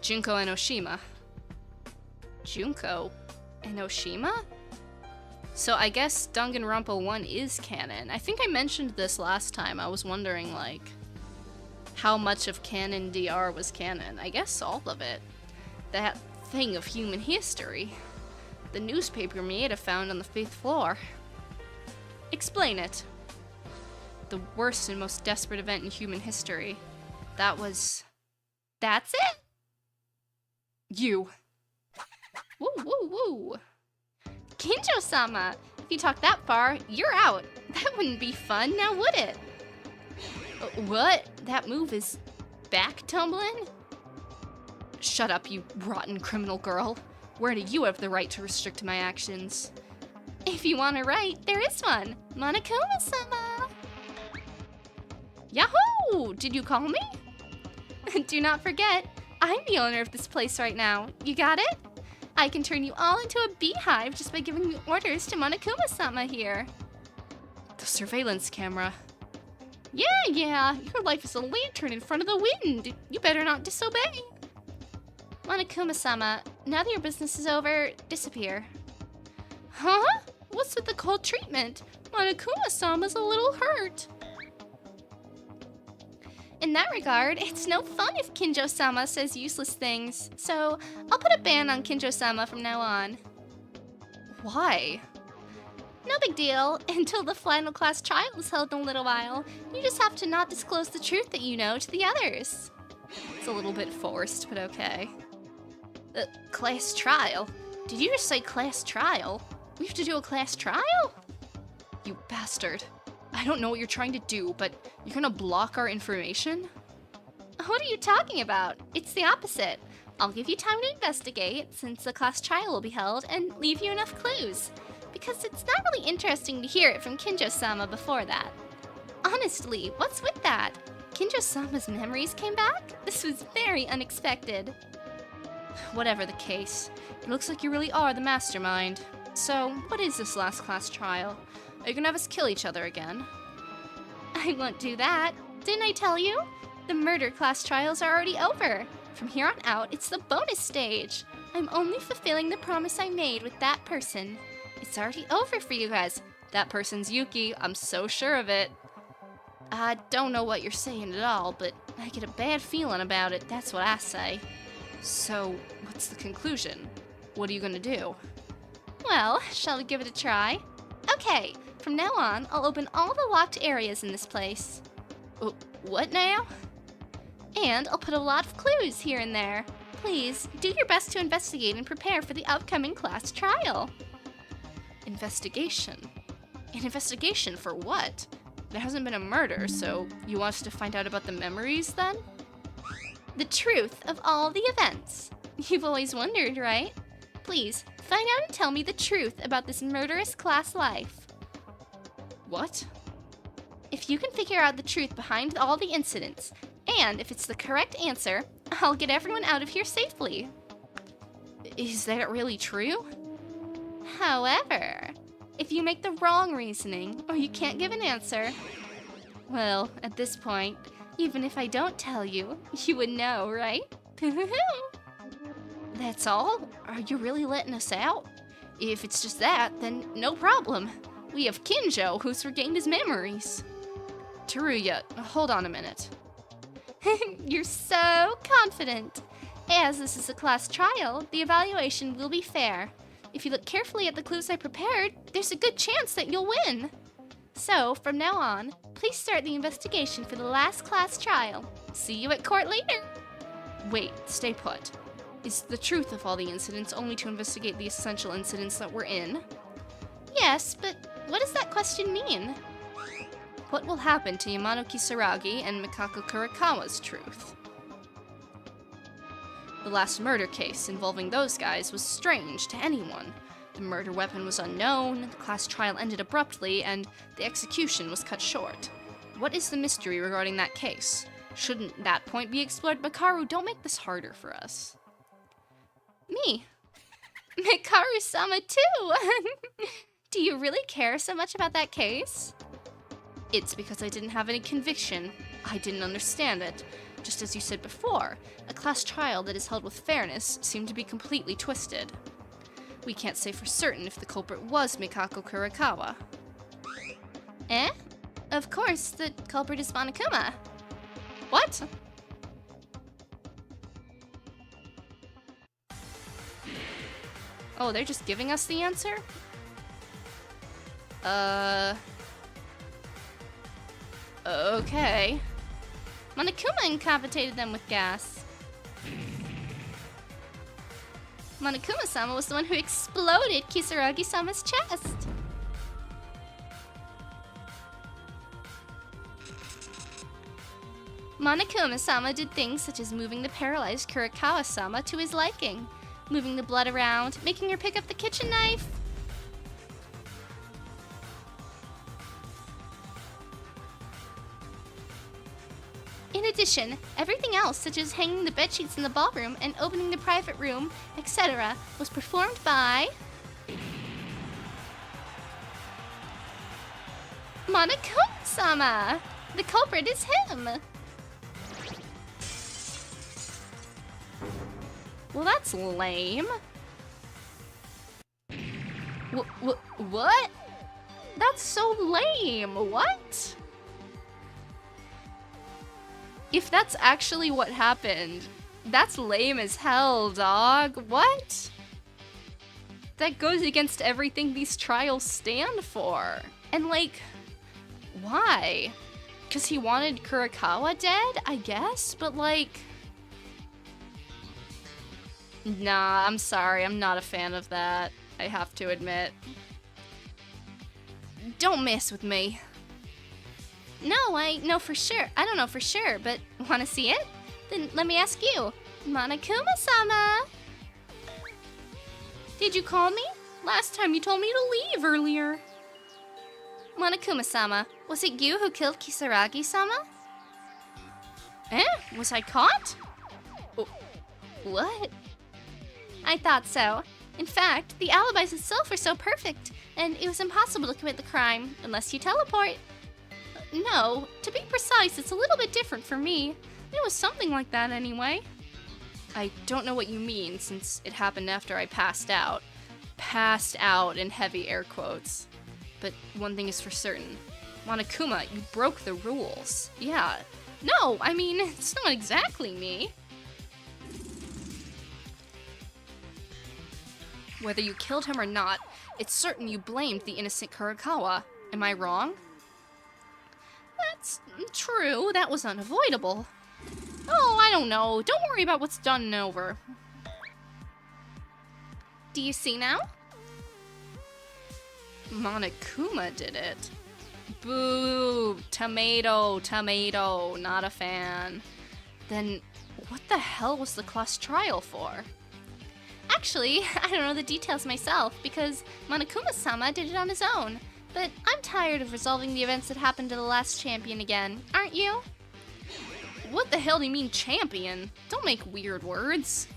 Junko Enoshima. Junko Enoshima? So I guess Danganronpa 1 is canon. I think I mentioned this last time. I was wondering, like, how much of canon DR was canon. I guess all of it. That thing of human history. The newspaper Maeda found on the 5th floor. Explain it. The worst and most desperate event in human history. That's it? You. Woo, woo, woo. Kinjo-sama, if you talk that far, you're out. That wouldn't be fun, now would it? What? That move is back tumbling? Shut up, you rotten criminal girl. Where do you have the right to restrict my actions? If you want a right, there is one. Monokuma-sama. Yahoo! Did you call me? Do not forget, I'm the owner of this place right now. You got it? I can turn you all into a beehive just by giving you orders to Monokuma-sama here. The surveillance camera. Yeah, your life is a lantern in front of the wind. You better not disobey. Monokuma-sama, now that your business is over, disappear. Huh? What's with the cold treatment? Monokuma-sama's a little hurt. In that regard, it's no fun if Kinjo-sama says useless things, so I'll put a ban on Kinjo-sama from now on. Why? No big deal. Until the final class trial is held in a little while, you just have to not disclose the truth that you know to the others. It's a little bit forced, but okay. Class trial? Did you just say class trial? We have to do a class trial? You bastard. I don't know what you're trying to do, but you're gonna block our information? What are you talking about? It's the opposite. I'll give you time to investigate, since the class trial will be held, and leave you enough clues. Because it's not really interesting to hear it from Kinjo-sama before that. Honestly, what's with that? Kinjo-sama's memories came back? This was very unexpected. Whatever the case, it looks like you really are the mastermind. So, what is this last class trial? Are you gonna have us kill each other again? I won't do that. Didn't I tell you? The murder class trials are already over. From here on out, it's the bonus stage. I'm only fulfilling the promise I made with that person. It's already over for you guys. That person's Yuki, I'm so sure of it. I don't know what you're saying at all, but I get a bad feeling about it, that's what I say. So, what's the conclusion? What are you gonna do? Well, shall we give it a try? Okay, from now on, I'll open all the locked areas in this place. What now? And I'll put a lot of clues here and there. Please, do your best to investigate and prepare for the upcoming class trial. Investigation? An investigation for what? There hasn't been a murder, so you want us to find out about the memories then? The truth of all the events. You've always wondered, right? Please, find out and tell me the truth about this murderous class life. What? If you can figure out the truth behind all the incidents, and if it's the correct answer, I'll get everyone out of here safely. Is that really true? However, if you make the wrong reasoning, or you can't give an answer, well, at this point, even if I don't tell you, you would know, right? That's all? Are you really letting us out? If it's just that, then no problem. We have Kinjo, who's regained his memories. Teruya, hold on a minute. You're so confident. As this is a class trial, the evaluation will be fair. If you look carefully at the clues I prepared, there's a good chance that you'll win. So, from now on, please start the investigation for the last class trial. See you at court later. Wait, stay put. Is the truth of all the incidents only to investigate the essential incidents that we're in? Yes, but what does that question mean? What will happen to Yamato Kisaragi and Mikako Kurikawa's truth? The last murder case involving those guys was strange to anyone. The murder weapon was unknown, the class trial ended abruptly, and the execution was cut short. What is the mystery regarding that case? Shouldn't that point be explored? Makaru, don't make this harder for us. Me. Mikaru-sama too! Do you really care so much about that case? It's because I didn't have any conviction. I didn't understand it. Just as you said before, a class trial that is held with fairness seemed to be completely twisted. We can't say for certain if the culprit was Mikako Kurikawa. Eh? Of course, the culprit is Monokuma. What? Oh, they're just giving us the answer? Okay. Monokuma incapacitated them with gas. Monokuma-sama was the one who exploded Kisaragi-sama's chest. Monokuma-sama did things such as moving the paralyzed Kurikawa-sama to his liking, moving the blood around, making her pick up the kitchen knife. In addition, everything else, such as hanging the bedsheets in the ballroom and opening the private room, etc., was performed by Monokuma-sama. The culprit is him. Well, that's lame. What? That's so lame. What? If that's actually what happened, that's lame as hell, dog. What? That goes against everything these trials stand for. And like, why? Because he wanted Kurikawa dead, I guess? But like... Nah, I'm sorry, I'm not a fan of that. I have to admit. Don't mess with me. No, I know for sure. I don't know for sure, but want to see it? Then let me ask you. Monokuma-sama! Did you call me? Last time you told me to leave earlier. Monokuma-sama, was it you who killed Kisaragi-sama? Eh? Was I caught? Oh, what? I thought so. In fact, the alibis itself are so perfect, and it was impossible to commit the crime unless you teleport. No, to be precise, it's a little bit different for me. It was something like that anyway. I don't know what you mean, since it happened after I passed out. Passed out in heavy air quotes. But one thing is for certain. Monokuma, you broke the rules. Yeah. No, I mean, it's not exactly me. Whether you killed him or not, it's certain you blamed the innocent Kurikawa. Am I wrong? That's true. That was unavoidable. Oh, I don't know. Don't worry about what's done and over. Do you see now? Monokuma did it. Boo! Tomato, tomato. Not a fan. Then what the hell was the class trial for? Actually, I don't know the details myself, because Monokuma-sama did it on his own. But I'm tired of resolving the events that happened to the last champion again, aren't you? What the hell do you mean, champion? Don't make weird words.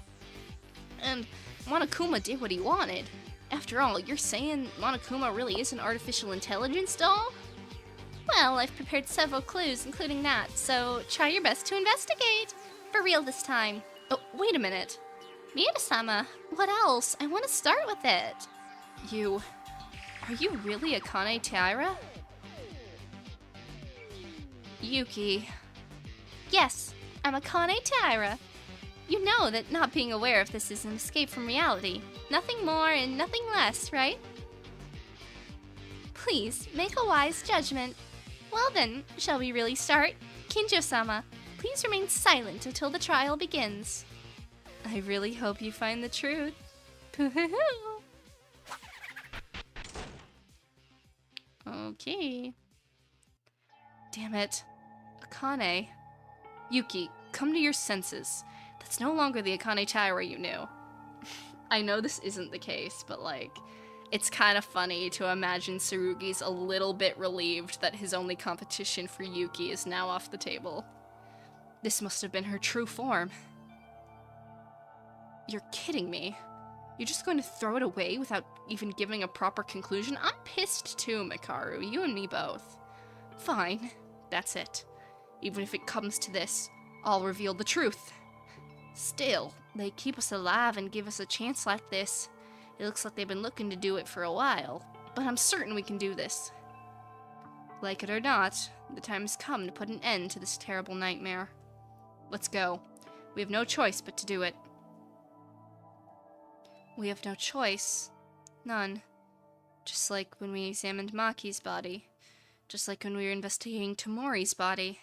And Monokuma did what he wanted. After all, you're saying Monokuma really is an artificial intelligence doll? Well, I've prepared several clues, including that, so try your best to investigate. For real this time. Oh, wait a minute. Miura-sama, what else? I want to start with it. Are you really Akane Taira? Yuki. Yes, I'm Akane Taira. You know that not being aware of this is an escape from reality. Nothing more and nothing less, right? Please, make a wise judgment. Well then, shall we really start? Kinjo-sama, please remain silent until the trial begins. I really hope you find the truth. Okay. Damn it. Akane. Yuki, come to your senses. That's no longer the Akane Tower you knew. I know this isn't the case, but like, it's kind of funny to imagine Tsurugi's a little bit relieved that his only competition for Yuki is now off the table. This must have been her true form. You're kidding me. You're just going to throw it away without even giving a proper conclusion? I'm pissed too, Mikaru. You and me both. Fine. That's it. Even if it comes to this, I'll reveal the truth. Still, they keep us alive and give us a chance like this. It looks like they've been looking to do it for a while, but I'm certain we can do this. Like it or not, the time has come to put an end to this terrible nightmare. Let's go. We have no choice but to do it. We have no choice. None. Just like when we examined Maki's body. Just like when we were investigating Tomori's body.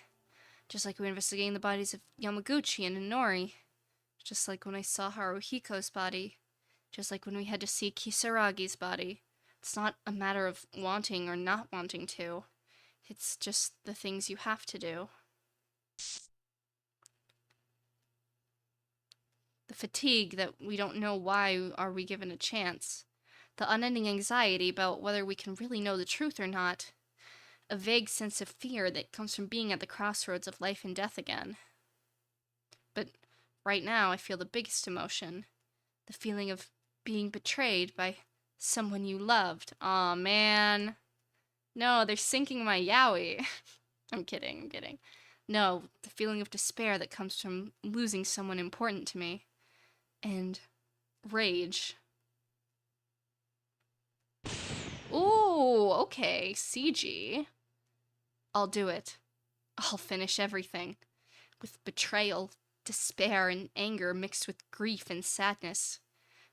Just like we were investigating the bodies of Yamaguchi and Inori. Just like when I saw Haruhiko's body. Just like when we had to see Kisaragi's body. It's not a matter of wanting or not wanting to. It's just the things you have to do. The fatigue that we don't know why are we given a chance. The unending anxiety about whether we can really know the truth or not. A vague sense of fear that comes from being at the crossroads of life and death again. But right now I feel the biggest emotion. The feeling of being betrayed by someone you loved. Aw, man. No, they're sinking my yaoi. I'm kidding. No, the feeling of despair that comes from losing someone important to me. And rage. Ooh, okay, CG. I'll do it. I'll finish everything. With betrayal, despair, and anger mixed with grief and sadness.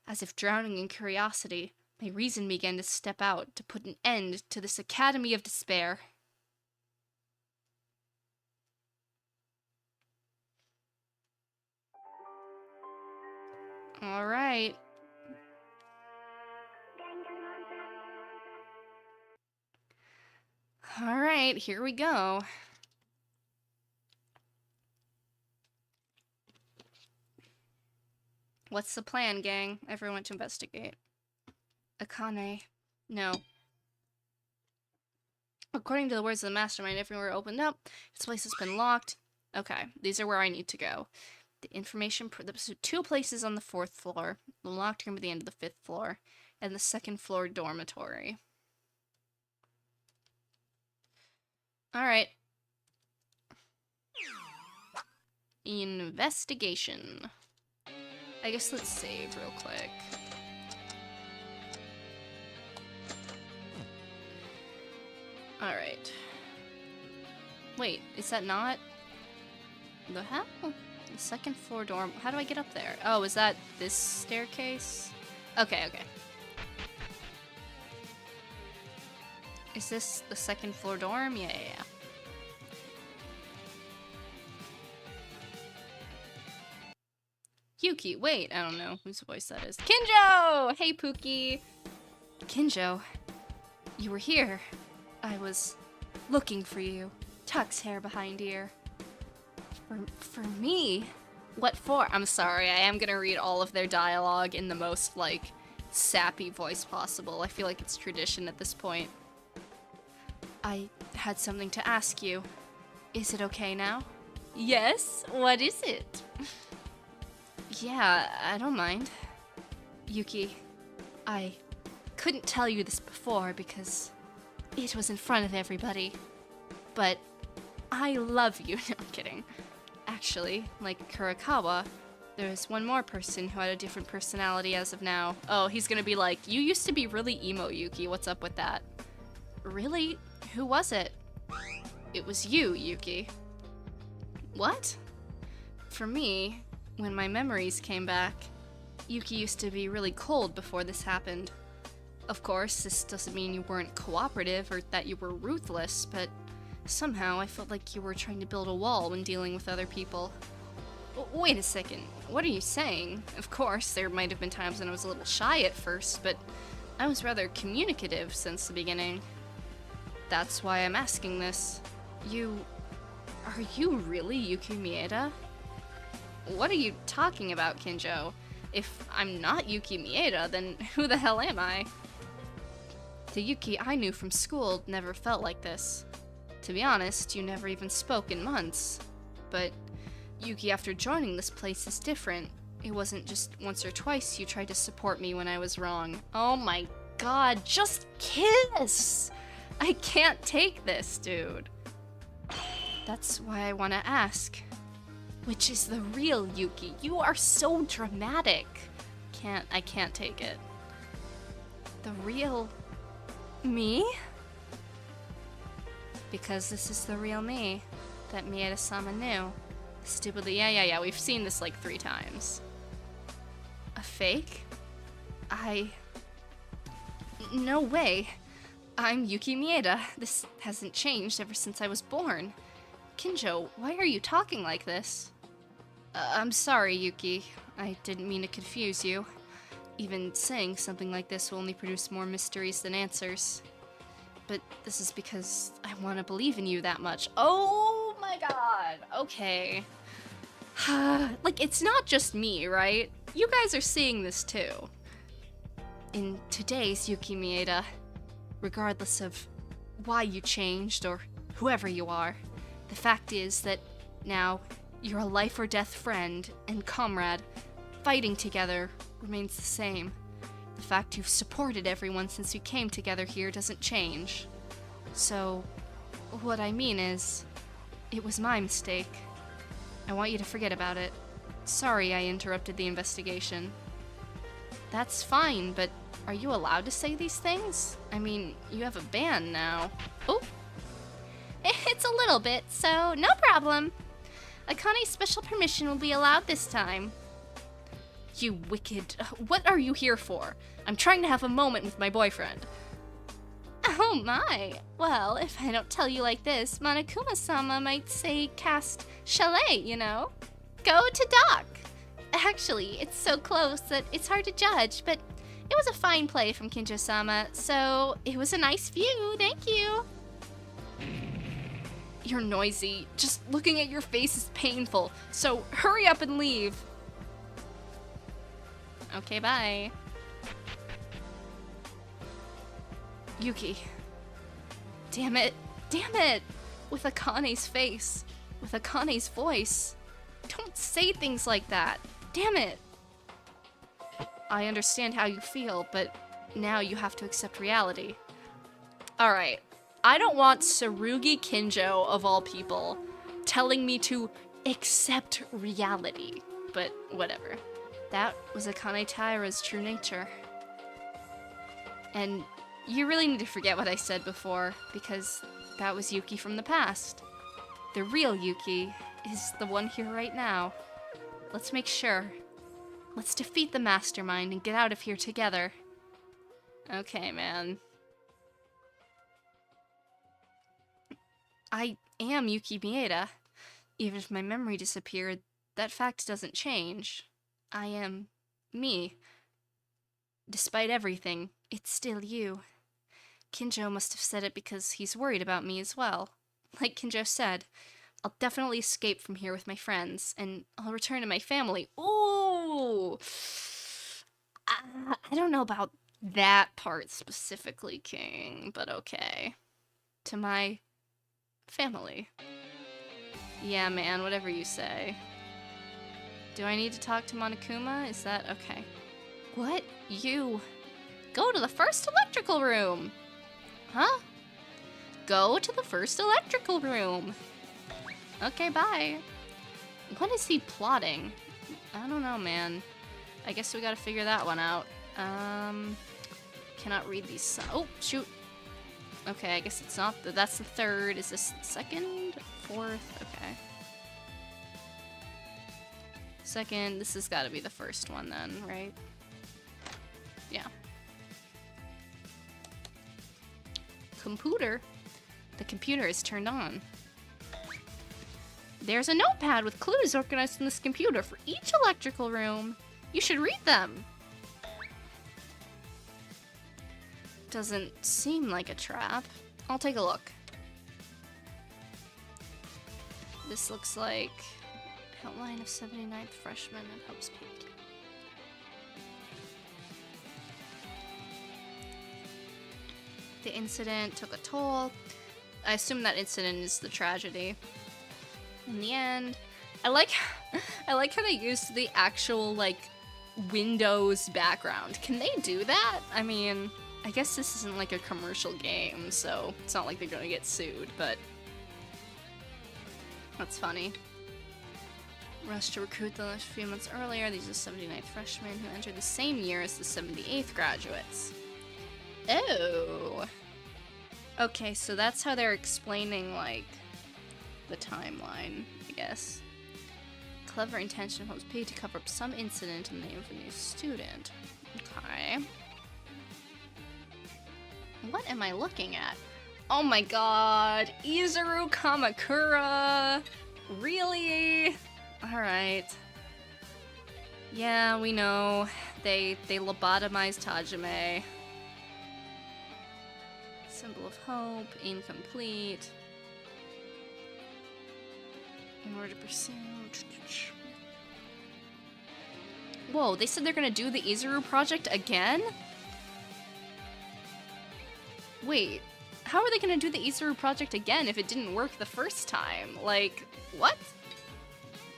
As if drowning in curiosity, my reason began to step out to put an end to this academy of despair. Alright. Alright, here we go. What's the plan, gang? Everyone to investigate. Akane. No. According to the words of the mastermind, everywhere opened up. This place has been locked. Okay, these are where I need to go. The information, there's 2 places on the 4th floor, the locked room at the end of the 5th floor, and the 2nd floor dormitory. Alright. Investigation. I guess let's save real quick. Alright. Wait, is that not the hell? The 2nd floor dorm. How do I get up there? Oh, is that this staircase? Okay. Is this the 2nd floor dorm? Yeah. Yuki, wait, I don't know whose voice that is. Kinjo! Hey, Pookie! Kinjo, you were here. I was looking for you. Tuck's hair behind ear. For me? What for? I'm sorry, I am gonna read all of their dialogue in the most, like, sappy voice possible. I feel like it's tradition at this point. I had something to ask you. Is it okay now? Yes? What is it? Yeah, I don't mind. Yuki, I couldn't tell you this before because it was in front of everybody. But I love you. No, I'm kidding. Actually, like Kurakawa, there's one more person who had a different personality as of now. Oh, he's gonna be like, you used to be really emo, Yuki. What's up with that? Really? Who was it? It was you, Yuki. What? For me, when my memories came back, Yuki used to be really cold before this happened. Of course, this doesn't mean you weren't cooperative or that you were ruthless, but somehow I felt like you were trying to build a wall when dealing with other people. Wait a second, what are you saying? Of course, there might have been times when I was a little shy at first, but I was rather communicative since the beginning. That's why I'm asking this. Are you really Yuki Mieda? What are you talking about, Kinjo? If I'm not Yuki Mieda, then who the hell am I? The Yuki I knew from school never felt like this. To be honest, you never even spoke in months. But Yuki after joining this place is different. It wasn't just once or twice you tried to support me when I was wrong. Oh my god, just kiss! I can't take this, dude. That's why I want to ask. Which is the real Yuki? You are so dramatic. I can't take it. The real me? Because this is the real me that Mieda-sama knew. Stupidly, yeah, we've seen this like 3 times. A fake? No way. I'm Yuki Mieda. This hasn't changed ever since I was born. Kinjo, why are you talking like this? I'm sorry, Yuki. I didn't mean to confuse you. Even saying something like this will only produce more mysteries than answers. But this is because I want to believe in you that much. Oh my god! Okay. Like, it's not just me, right? You guys are seeing this too. In today's Yuki Mieda, regardless of why you changed or whoever you are, the fact is that now you're a life or death friend and comrade. Fighting together remains the same. The fact you've supported everyone since you came together here doesn't change. So, what I mean is, it was my mistake. I want you to forget about it. Sorry I interrupted the investigation. That's fine, but are you allowed to say these things? I mean, you have a band now. Oh! It's a little bit, so no problem. Akane's special permission will be allowed this time. You wicked... What are you here for? I'm trying to have a moment with my boyfriend. Oh my. Well, if I don't tell you like this, Monokuma-sama might say cast chalet, you know? Go to dock. Actually, it's so close that it's hard to judge, but it was a fine play from Kinjo-sama, so it was a nice view, thank you. You're noisy. Just looking at your face is painful, so hurry up and leave. Okay, bye. Yuki. Damn it. Damn it! With Akane's face. With Akane's voice. Don't say things like that. Damn it! I understand how you feel, but now you have to accept reality. Alright. I don't want Tsurugi Kinjo, of all people, telling me to accept reality. But whatever. That was Akane Taira's true nature. And you really need to forget what I said before, because that was Yuki from the past. The real Yuki is the one here right now. Let's make sure. Let's defeat the mastermind and get out of here together. Okay, man. I am Yuki Mieda. Even if my memory disappeared, that fact doesn't change. I am me. Despite everything, it's still you. Kinjo must have said it because he's worried about me as well. Like Kinjo said, I'll definitely escape from here with my friends, and I'll return to my family. Ooh! I don't know about that part specifically, King, but okay. To my family. Yeah, man, whatever you say. Do I need to talk to Monokuma? Is that okay? What? You? Go to the first electrical room! Huh? Go to the first electrical room! Okay, bye. What is he plotting? I don't know, man. I guess we gotta figure that one out. Cannot read these. Oh, shoot. Okay, I guess it's not. That's the third. Is this the second? Fourth? Okay. second. This has got to be the first one then, right? Yeah. Computer. The computer is turned on. There's a notepad with clues organized in this computer for each electrical room. You should read them. Doesn't seem like a trap. I'll take a look. This looks like outline of 79th freshman at Hope's Peak. The incident took a toll. I assume that incident is the tragedy. In the end, I like how they used the actual like Windows background. Can they do that? I mean, I guess this isn't like a commercial game, so it's not like they're gonna get sued, but that's funny. Rushed to recruit the last few months earlier. These are 79th freshmen who entered the same year as the 78th graduates. Oh. Okay, so that's how they're explaining, like, the timeline, I guess. Clever intention was paid to cover up some incident in the name of a new student. Okay. What am I looking at? Oh my god! Izuru Kamakura! Really? Alright. Yeah, we know. They lobotomized Hajime. Symbol of hope, incomplete. In order to pursue... Whoa, they said they're gonna do the Izuru project again? Wait, how are they gonna do the Izuru project again if it didn't work the first time? Like, what?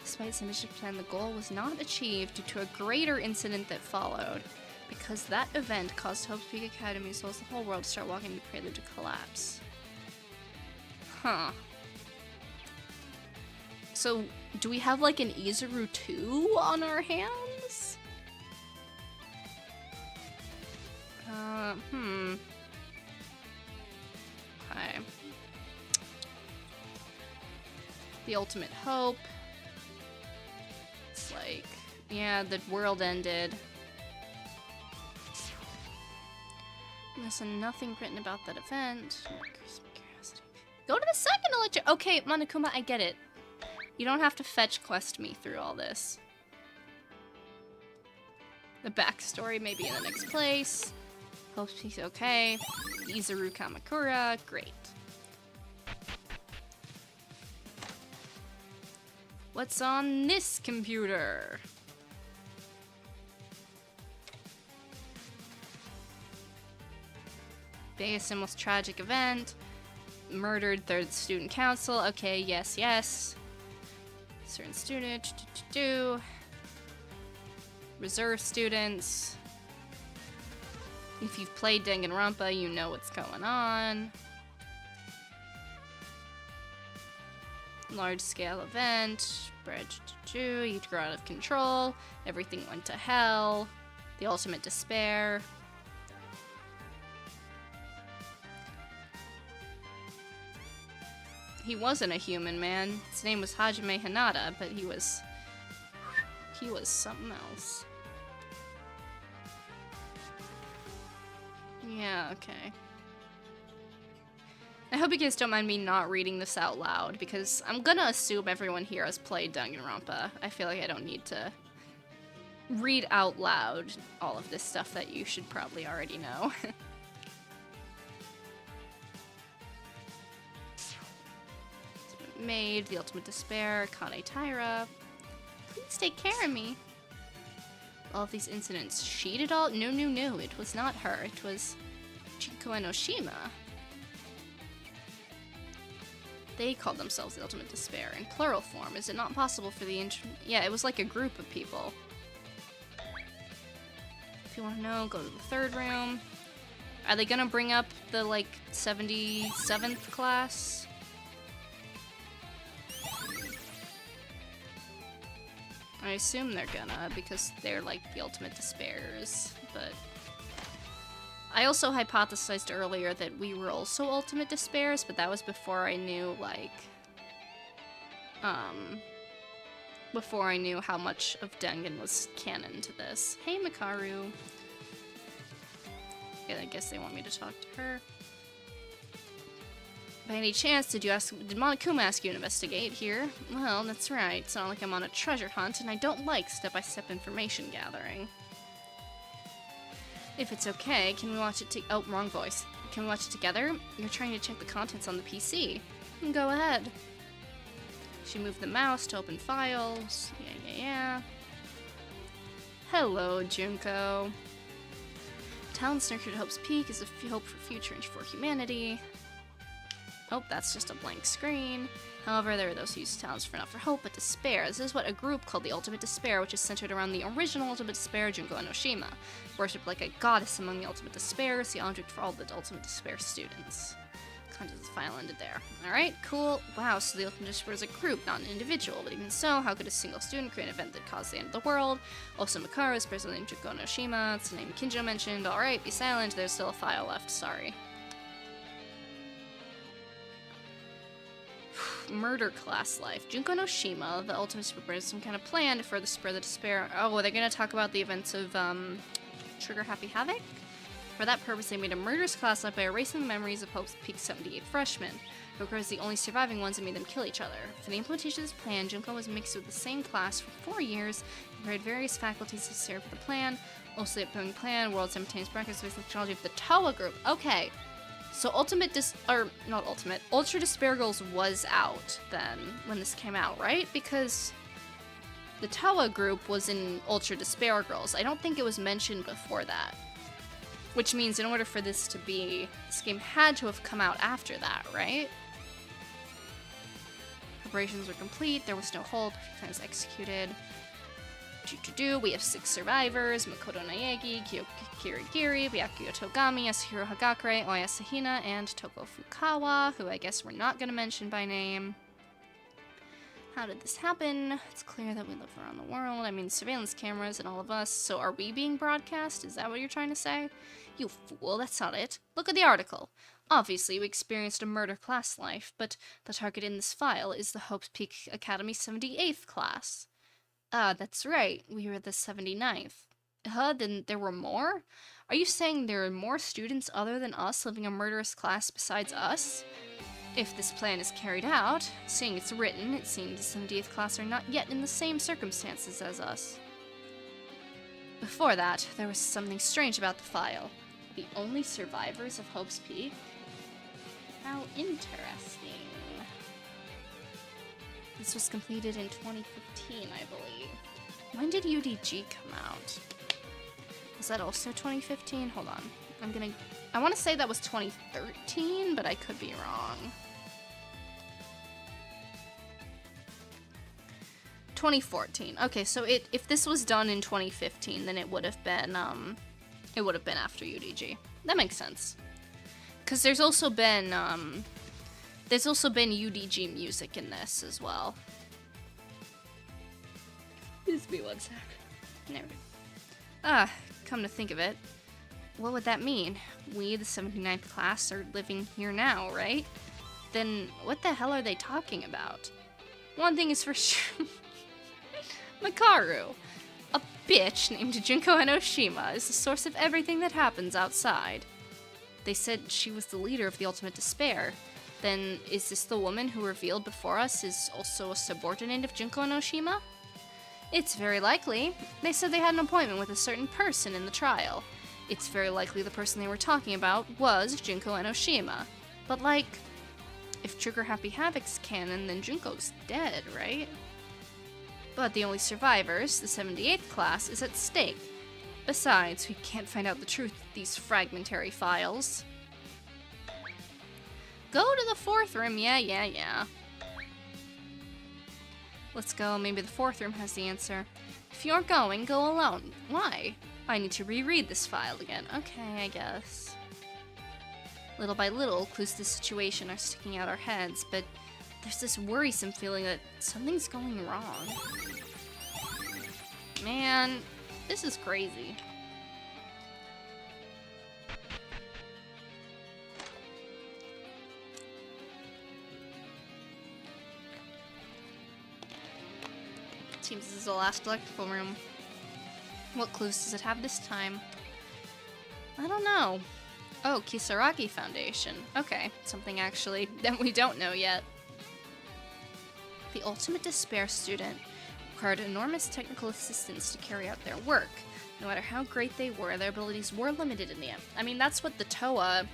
Despite its initial plan, the goal was not achieved due to a greater incident that followed. Because that event caused Hope's Peak Academy as well as the whole world to start walking the prelude to collapse. Huh. So, do we have like an Izuru 2 on our hands? Okay. The ultimate hope. It's like, yeah, the world ended. There's nothing written about that event. Go to the second electric. Okay, Monokuma, I get it. You don't have to fetch quest me through all this. The backstory may be in the next place. Hope she's okay. Izuru Kamakura, great. What's on this computer? Biggest and most tragic event. Murdered third student council. Okay, yes, yes. Certain student. Reserve students. If you've played Danganronpa, you know what's going on. Large scale event. Bridge. You grew out of control. Everything went to hell. The ultimate despair. He wasn't a human, man. His name was Hajime Hinata, but he was something else. Yeah, okay. I hope you guys don't mind me not reading this out loud, because I'm gonna assume everyone here has played Danganronpa. I feel like I don't need to read out loud all of this stuff that you should probably already know. Made, the ultimate despair, Kane Taira. Please take care of me. All of these incidents, she did all? No, it was not her. It was Chiko Enoshima. They called themselves the ultimate despair in plural form. Is it not possible for the yeah, it was like a group of people. If you want to know, go to the third room. Are they gonna bring up the, like, 77th class? I assume they're gonna, because they're like the ultimate despairs, but... I also hypothesized earlier that we were also ultimate despairs, but that was before I knew, like, before I knew how much of Dangan was canon to this. Hey, Mikaru. Yeah, I guess they want me to talk to her. By any chance, did Monokuma ask you to investigate here? Well, that's right. It's not like I'm on a treasure hunt, and I don't like step-by-step information gathering. If it's okay, can we watch it oh, wrong voice. Can we watch it together? You're trying to check the contents on the PC. Go ahead. She moved the mouse to open files. Yeah. Hello, Junko. Talents nurtured Hope's Peak is a hope for future and for humanity. Oh, that's just a blank screen. However, there are those who use talents for not for hope, but despair. This is what a group called the Ultimate Despair, which is centered around the original Ultimate Despair, Junko Enoshima. Worshipped like a goddess among the Ultimate Despairs, the object for all the Ultimate Despair students. Content of the file ended there. Alright, cool. Wow, so the Ultimate Despair is a group, not an individual. But even so, how could a single student create an event that caused the end of the world? Also, Mikaru is person named Junko Enoshima. It's the name Kinjo mentioned. Alright, be silent. There's still a file left. Sorry. Murder class life. Junko Enoshima, the Ultimate Despair, has some kind of plan to further spread the despair. Oh, they're gonna talk about the events of, Trigger Happy Havoc? For that purpose, they made a murderous class life by erasing the memories of Hope's Peak 78 freshmen, who were the only surviving ones and made them kill each other. For the implementation of this plan, Junko was mixed with the same class for 4 years, and prepared various faculties to serve the plan. Also, the upcoming plan, World Simultaneous Broadcast Space Technology of the Towa Group. Okay, so Ultra Despair Girls was out then, when this came out, right? Because the Towa Group was in Ultra Despair Girls. I don't think it was mentioned before that. Which means in order for this to be, this game had to have come out after that, right? Preparations were complete, there was no hold, plans executed. We have 6 survivors: Makoto Naegi, Kirigiri, Byakuyo Togami, Yasuhiro Hagakure, Oya Sahina, and Toko Fukawa, who I guess we're not going to mention by name. How did this happen? It's clear that we live around the world. I mean, surveillance cameras and all of us. So are we being broadcast? Is that what you're trying to say? You fool, that's not it. Look at the article. Obviously, we experienced a murder class life, but the target in this file is the Hope's Peak Academy 78th class. Ah, that's right. We were the 79th. Then there were more? Are you saying there are more students other than us living a murderous class besides us? If this plan is carried out, seeing it's written, it seems the 70th class are not yet in the same circumstances as us. Before that, there was something strange about the file. The only survivors of Hope's Peak? How interesting. This was completed in 2015, I believe. When did UDG come out? Was that also 2015? Hold on. I want to say that was 2013, but I could be wrong. 2014. Okay, so if this was done in 2015, then it would have been after UDG. That makes sense. Because there's also been UDG music in this as well. Just be one sec. There we go. Come to think of it, what would that mean? We, the 79th class, are living here now, right? Then what the hell are they talking about? One thing is for sure. Mikaru, a bitch named Junko Enoshima, is the source of everything that happens outside. They said she was the leader of the Ultimate Despair. Then is this the woman who revealed before us is also a subordinate of Junko Enoshima? It's very likely. They said they had an appointment with a certain person in the trial. It's very likely the person they were talking about was Junko Enoshima. But like, if Trigger Happy Havoc's canon, then Junko's dead, right? But the only survivors, the 78th class, is at stake. Besides, we can't find out the truth with these fragmentary files. Go to the 4th room, yeah. Let's go, maybe the 4th room has the answer. If you're going, go alone. Why? I need to reread this file again. Okay, I guess. Little by little, clues to the situation are sticking out our heads, but there's this worrisome feeling that something's going wrong. Man, this is crazy. Seems this is the last electrical room. What clues does it have this time? I don't know. Oh, Kisaragi Foundation. Okay, something actually that we don't know yet. The Ultimate Despair student required enormous technical assistance to carry out their work. No matter how great they were, their abilities were limited in the end. I mean, that's what the Toa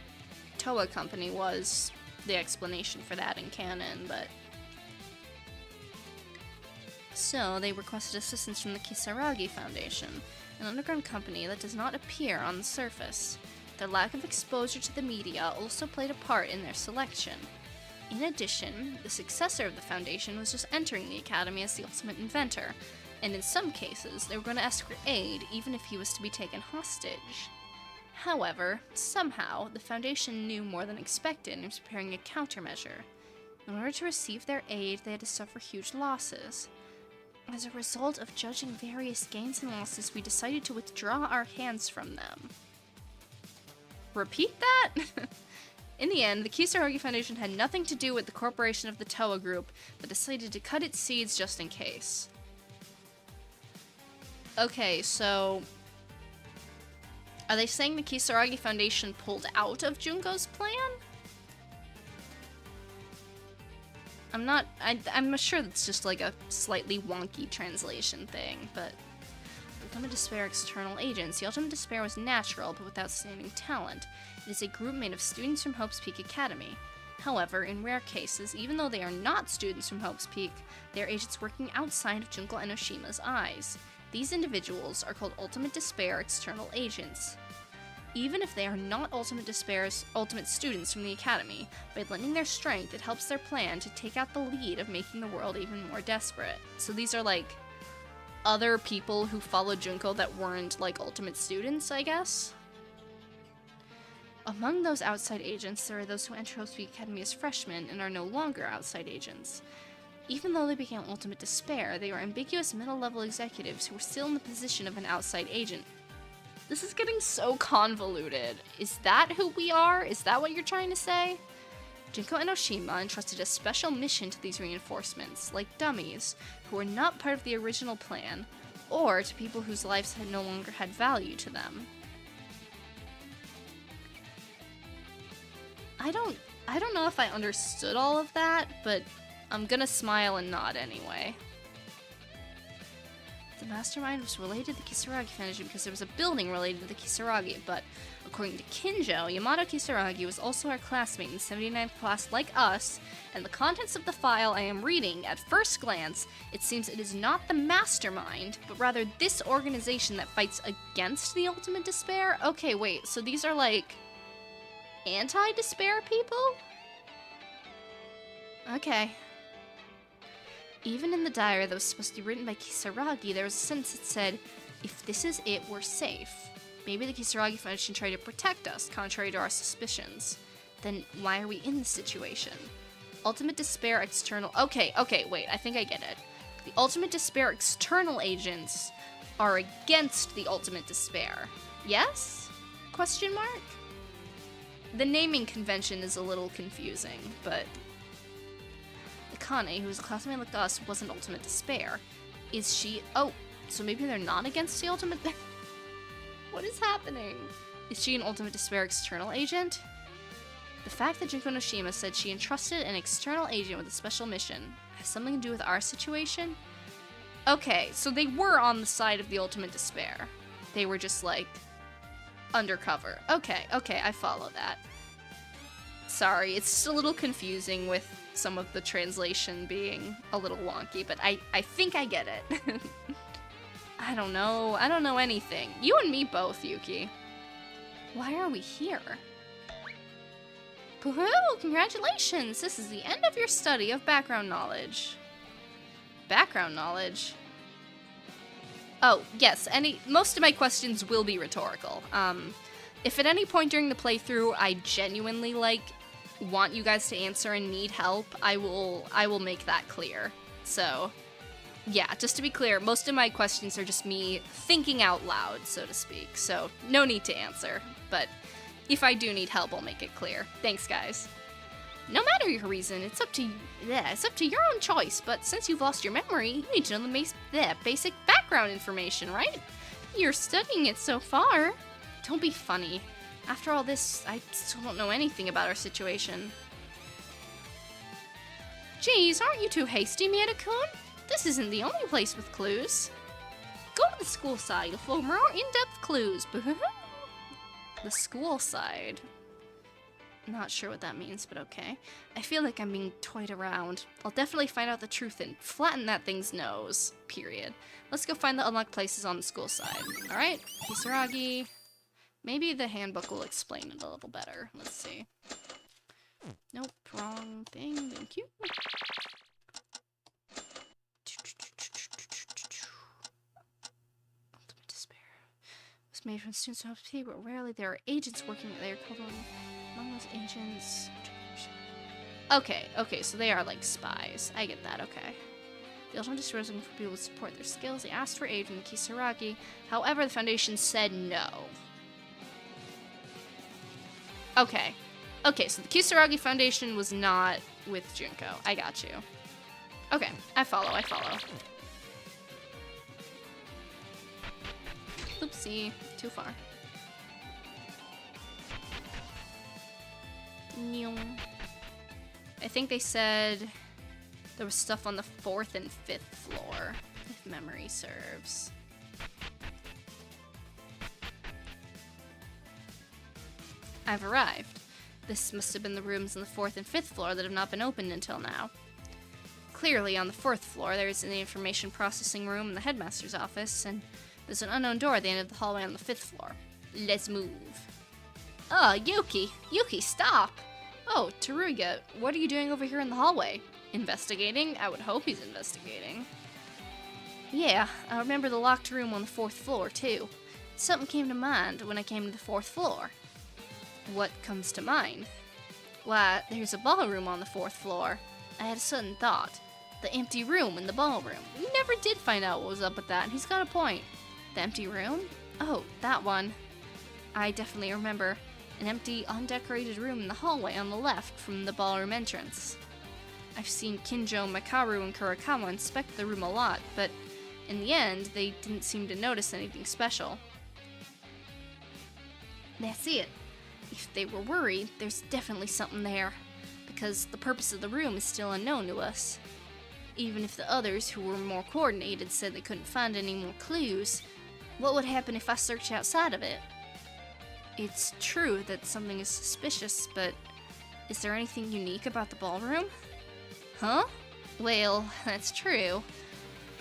company was, the explanation for that in canon, but... So, they requested assistance from the Kisaragi Foundation, an underground company that does not appear on the surface. Their lack of exposure to the media also played a part in their selection. In addition, the successor of the Foundation was just entering the Academy as the ultimate inventor, and in some cases, they were going to ask for aid even if he was to be taken hostage. However, somehow, the Foundation knew more than expected and was preparing a countermeasure. In order to receive their aid, they had to suffer huge losses. As a result of judging various gains and losses, we decided to withdraw our hands from them. Repeat that? In the end, the Kisaragi Foundation had nothing to do with the corporation of the Toa Group, but decided to cut its seeds just in case. Okay, so... Are they saying the Kisaragi Foundation pulled out of Junko's plan? I'm sure that's just like a slightly wonky translation thing, but... Ultimate Despair External Agents. The Ultimate Despair was natural, but with outstanding talent. It is a group made of students from Hope's Peak Academy. However, in rare cases, even though they are not students from Hope's Peak, they are agents working outside of Junko Enoshima's eyes. These individuals are called Ultimate Despair External Agents. Even if they are not Ultimate Despair's ultimate students from the Academy, by lending their strength, it helps their plan to take out the lead of making the world even more desperate. So these are like other people who followed Junko that weren't like ultimate students, I guess? Among those outside agents, there are those who enter Hope's Peak Academy as freshmen and are no longer outside agents. Even though they became Ultimate Despair, they were ambiguous middle-level executives who were still in the position of an outside agent. This is getting so convoluted. Is that who we are? Is that what you're trying to say? Junko Enoshima entrusted a special mission to these reinforcements, like dummies, who were not part of the original plan, or to people whose lives had no longer had value to them. I don't know if I understood all of that, but I'm gonna smile and nod anyway. The mastermind was related to the Kisaragi Foundation because there was a building related to the Kisaragi, but according to Kinjo, Yamato Kisaragi was also our classmate in 79th class like us, and the contents of the file I am reading, at first glance, it seems it is not the mastermind, but rather this organization that fights against the Ultimate Despair? Okay, wait, so these are like anti-despair people? Okay. Even in the diary that was supposed to be written by Kisaragi, there was a sentence that said, "If this is it, we're safe." Maybe the Kisaragi Foundation tried to protect us, contrary to our suspicions. Then why are we in this situation? Ultimate Despair External... Okay, wait, I think I get it. The Ultimate Despair External Agents are against the Ultimate Despair. Yes? Question mark? The naming convention is a little confusing, but... Kane, who was a classmate like us, wasn't Ultimate Despair. Is she... Oh, so maybe they're not against the Ultimate... What is happening? Is she an Ultimate Despair external agent? The fact that Junko Enoshima said she entrusted an external agent with a special mission has something to do with our situation? Okay, so they were on the side of the Ultimate Despair. They were just, like, undercover. Okay, I follow that. Sorry, it's just a little confusing with some of the translation being a little wonky, but I think I get it. I don't know anything. You and me both, Yuki. Why are we here? Woohoo! Congratulations! This is the end of your study of background knowledge. Background knowledge? Oh, yes, most of my questions will be rhetorical. If at any point during the playthrough I genuinely, want you guys to answer and need help, I will make that clear. So, yeah, just to be clear, most of my questions are just me thinking out loud, so to speak. So, no need to answer, but if I do need help, I'll make it clear. Thanks, guys. No matter your reason, it's up to your own choice, but since you've lost your memory, you need to know the basic background information, right? You're studying it so far. Don't be funny. After all this, I still don't know anything about our situation. Geez, aren't you too hasty, Miyata-kun? This isn't the only place with clues. Go to the school side, you'll find more in-depth clues. The school side? Not sure what that means, but okay. I feel like I'm being toyed around. I'll definitely find out the truth and flatten that thing's nose. Period. Let's go find the unlocked places on the school side. Alright, Kisaragi. Maybe the handbook will explain it a little better. Let's see. Nope, wrong thing. Thank you. Ultimate despair. It was made from students of pay, but rarely there are agents working there. Called among those agents. Okay, so they are like spies. I get that, okay. The Ultimate Despair is looking for people to support their skills. They asked for aid from the Kisaragi. However, the Foundation said no. Okay, so the Kisaragi Foundation was not with Junko. I got you. Okay, I follow. Oopsie, too far. I think they said there was stuff on the 4th and 5th floor, if memory serves. I've arrived. This must have been the rooms on the 4th and 5th floor that have not been opened until now. Clearly, on the 4th floor, there is an information processing room in the headmaster's office, and there's an unknown door at the end of the hallway on the 5th floor. Let's move. Oh, Yuki! Yuki, stop! Oh, Teruya, what are you doing over here in the hallway? Investigating? I would hope he's investigating. Yeah, I remember the locked room on the 4th floor, too. Something came to mind when I came to the 4th floor. What comes to mind? Why, there's a ballroom on the 4th floor. I had a sudden thought. The empty room in the ballroom. We never did find out what was up with that, and he's got a point. The empty room? Oh, that one. I definitely remember. An empty, undecorated room in the hallway on the left from the ballroom entrance. I've seen Kinjo, Makaru, and Kurakawa inspect the room a lot, but in the end, they didn't seem to notice anything special. That's it. If they were worried, there's definitely something there, because the purpose of the room is still unknown to us. Even if the others, who were more coordinated, said they couldn't find any more clues, what would happen if I searched outside of it? It's true that something is suspicious, but is there anything unique about the ballroom? Huh? Well, that's true.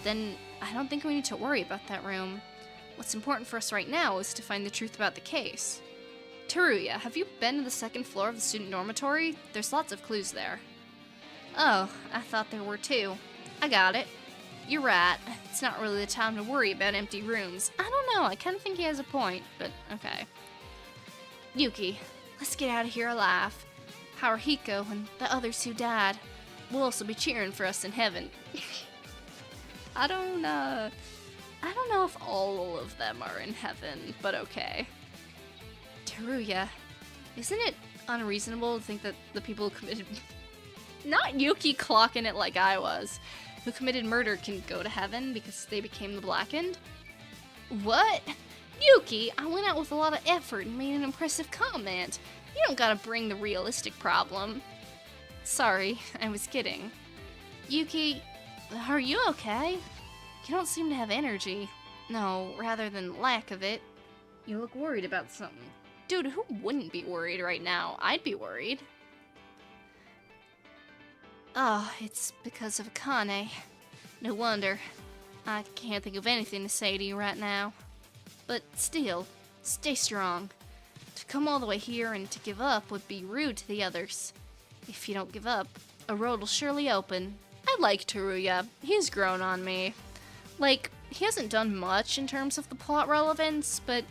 Then I don't think we need to worry about that room. What's important for us right now is to find the truth about the case. Teruya, have you been to the 2nd floor of the student dormitory? There's lots of clues there. Oh, I thought there were too. I got it. You're right. It's not really the time to worry about empty rooms. I don't know, I kind of think he has a point, but okay. Yuki, let's get out of here alive. Haruhiko and the others who died will also be cheering for us in heaven. I don't know if all of them are in heaven, but okay. Teruya, isn't it unreasonable to think that the people who committed... Not Yuki clocking it like I was. Who committed murder can go to heaven because they became the Blackened? What? Yuki, I went out with a lot of effort and made an impressive comment. You don't gotta bring the realistic problem. Sorry, I was kidding. Yuki, are you okay? You don't seem to have energy. No, rather than lack of it. You look worried about something. Dude, who wouldn't be worried right now? I'd be worried. Oh, it's because of Akane. No wonder. I can't think of anything to say to you right now. But still, stay strong. To come all the way here and to give up would be rude to the others. If you don't give up, a road will surely open. I like Teruya. He's grown on me. Like, he hasn't done much in terms of the plot relevance, but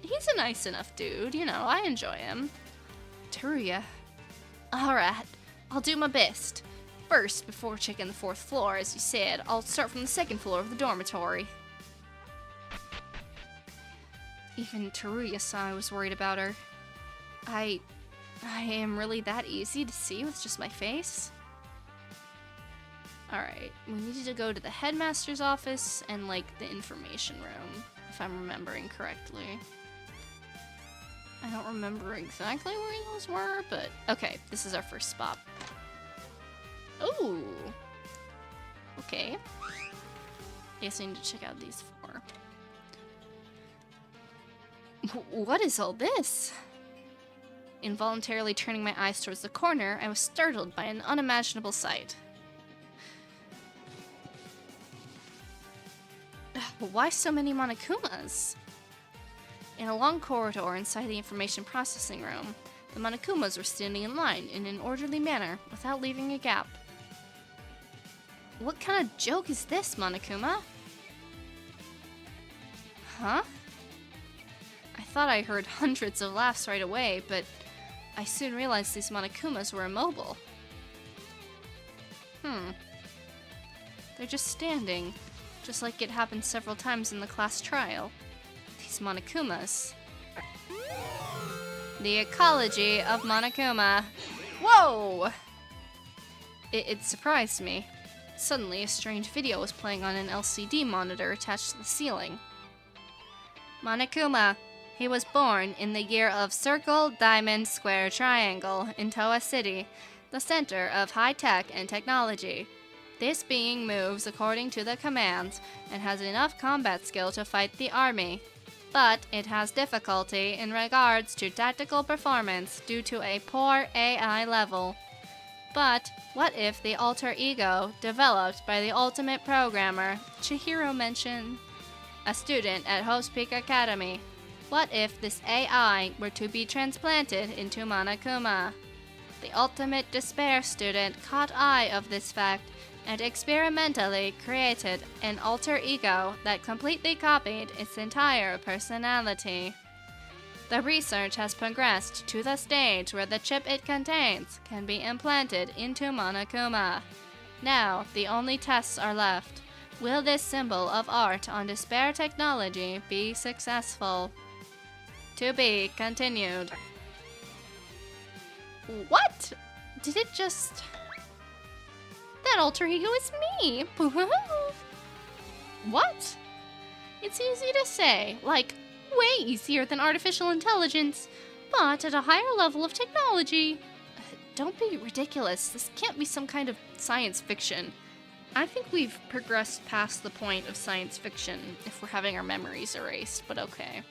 he's a nice enough dude, you know, I enjoy him. Teruya. Alright, I'll do my best. First, before checking the 4th floor, as you said, I'll start from the 2nd floor of the dormitory. Even Teruya-san was worried about her. I I am really that easy to see with just my face? Alright, we need to go to the headmaster's office and, like, the information room, if I'm remembering correctly. I don't remember exactly where those were, but okay, this is our first spot. Ooh! Okay. I guess I need to check out these 4. What is all this? Involuntarily turning my eyes towards the corner, I was startled by an unimaginable sight. Why so many Monokumas? In a long corridor inside the information processing room, the Monokumas were standing in line in an orderly manner without leaving a gap. What kind of joke is this, Monokuma? Huh? I thought I heard hundreds of laughs right away, but I soon realized these Monokumas were immobile. They're just standing, just like it happened several times in the class trial. These Monokumas. The ecology of Monokuma. Whoa! It surprised me. Suddenly, a strange video was playing on an LCD monitor attached to the ceiling. Monokuma. He was born in the year of Circle, Diamond, Square, Triangle in Toa City, the center of high-tech and technology. This being moves according to the commands and has enough combat skill to fight the army. But it has difficulty in regards to tactical performance due to a poor AI level. But what if the alter ego developed by the ultimate programmer, Chihiro mentioned, a student at Hope's Peak Academy? What if this AI were to be transplanted into Monokuma? The ultimate despair student caught eye of this fact and experimentally created an alter ego that completely copied its entire personality. The research has progressed to the stage where the chip it contains can be implanted into Monokuma. Now, the only tests are left. Will this symbol of art on despair technology be successful? To be continued. What? Did it just... That alter ego is me! What? It's easy to say, like, way easier than artificial intelligence, but at a higher level of technology. Don't be ridiculous. This can't be some kind of science fiction. I think we've progressed past the point of science fiction if we're having our memories erased, but okay.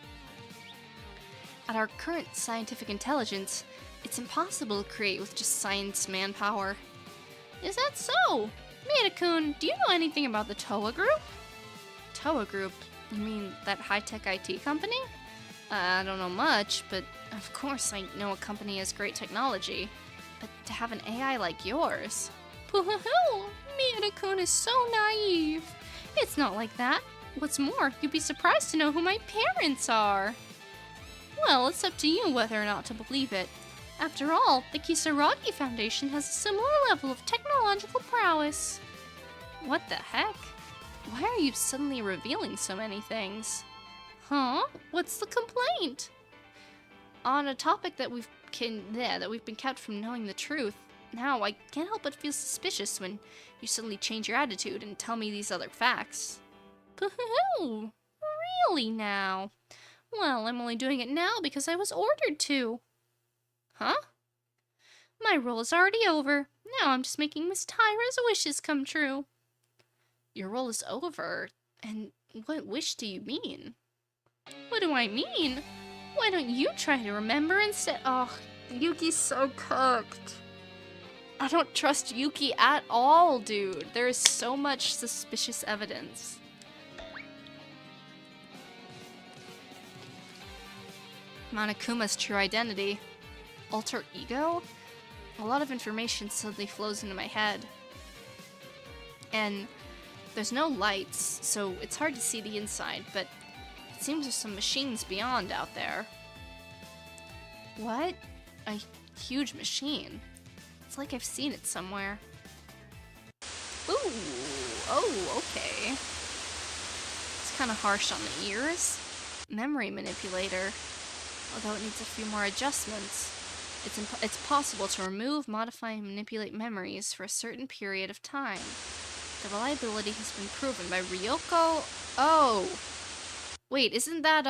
At our current scientific intelligence, it's impossible to create with just science manpower. Is that so? Maida-kun, do you know anything about the Toa Group? Toa Group? You mean that high-tech IT company? I don't know much, but of course I know a company has great technology. But to have an AI like yours... Maida-kun is so naive. It's not like that. What's more, you'd be surprised to know who my parents are. Well, it's up to you whether or not to believe it. After all, the Kisaragi Foundation has a similar level of technological prowess. What the heck? Why are you suddenly revealing so many things? Huh? What's the complaint? On a topic that we've been kept from knowing the truth, now I can't help but feel suspicious when you suddenly change your attitude and tell me these other facts. Pooh! Really now? Well, I'm only doing it now because I was ordered to. Huh? My role is already over. Now I'm just making Miss Tyra's wishes come true. Your role is over? And what wish do you mean? What do I mean? Why don't you try to remember instead? Oh, Yuki's so cooked. I don't trust Yuki at all, dude. There is so much suspicious evidence. Monokuma's true identity. Alter ego? A lot of information suddenly flows into my head. And there's no lights, so it's hard to see the inside, but it seems there's some machines beyond out there. What? A huge machine. It's like I've seen it somewhere. Ooh, oh, okay. It's kind of harsh on the ears. Memory manipulator. Although it needs a few more adjustments. It's possible to remove, modify, and manipulate memories for a certain period of time. The reliability has been proven by Ryoko. Oh, wait, isn't that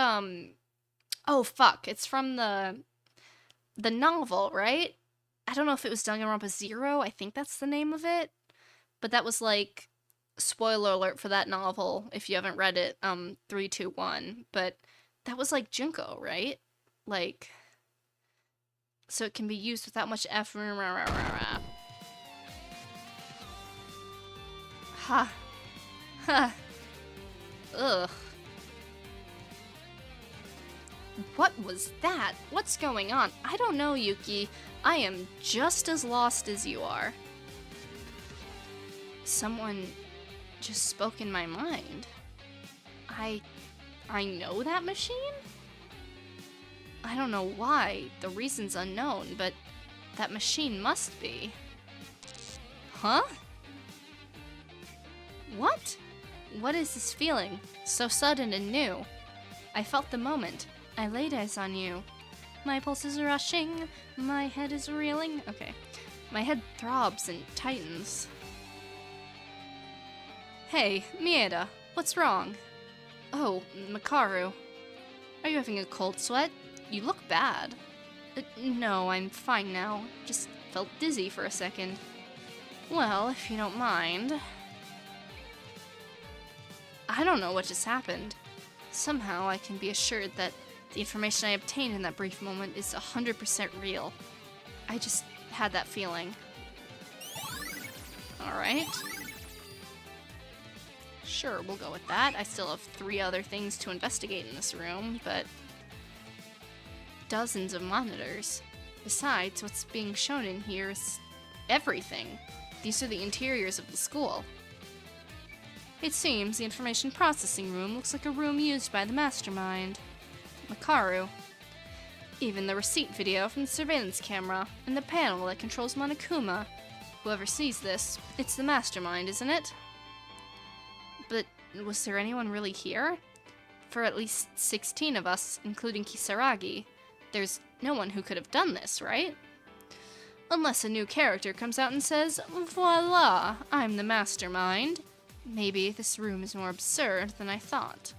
Oh fuck! It's from the novel, right? I don't know if it was Danganronpa Zero. I think that's the name of it. But that was like, spoiler alert for that novel if you haven't read it. 321. But that was like Junko, right? Like, so it can be used without much effort. Ha. Ha. Ugh. What was that? What's going on? I don't know, Yuki. I am just as lost as you are. Someone just spoke in my mind. I know that machine? I don't know why. The reason's unknown, but that machine must be. Huh? What? What is this feeling? So sudden and new. I felt the moment. I laid eyes on you. My pulse is rushing. My head is reeling. Okay. My head throbs and tightens. Hey, Mieda, what's wrong? Oh, Makaru. Are you having a cold sweat? You look bad. No, I'm fine now. Just felt dizzy for a second. Well, if you don't mind. I don't know what just happened. Somehow I can be assured that the information I obtained in that brief moment is 100% real. I just had that feeling. Alright. Sure, we'll go with that. I still have 3 other things to investigate in this room, but dozens of monitors. Besides, what's being shown in here is everything. These are the interiors of the school. It seems the information processing room looks like a room used by the mastermind, Makaru. Even the receipt video from the surveillance camera and the panel that controls Monokuma. Whoever sees this, it's the mastermind, isn't it? But was there anyone really here? For at least 16 of us, including Kisaragi, there's no one who could have done this, right? Unless a new character comes out and says, voila, I'm the mastermind. Maybe this room is more absurd than I thought.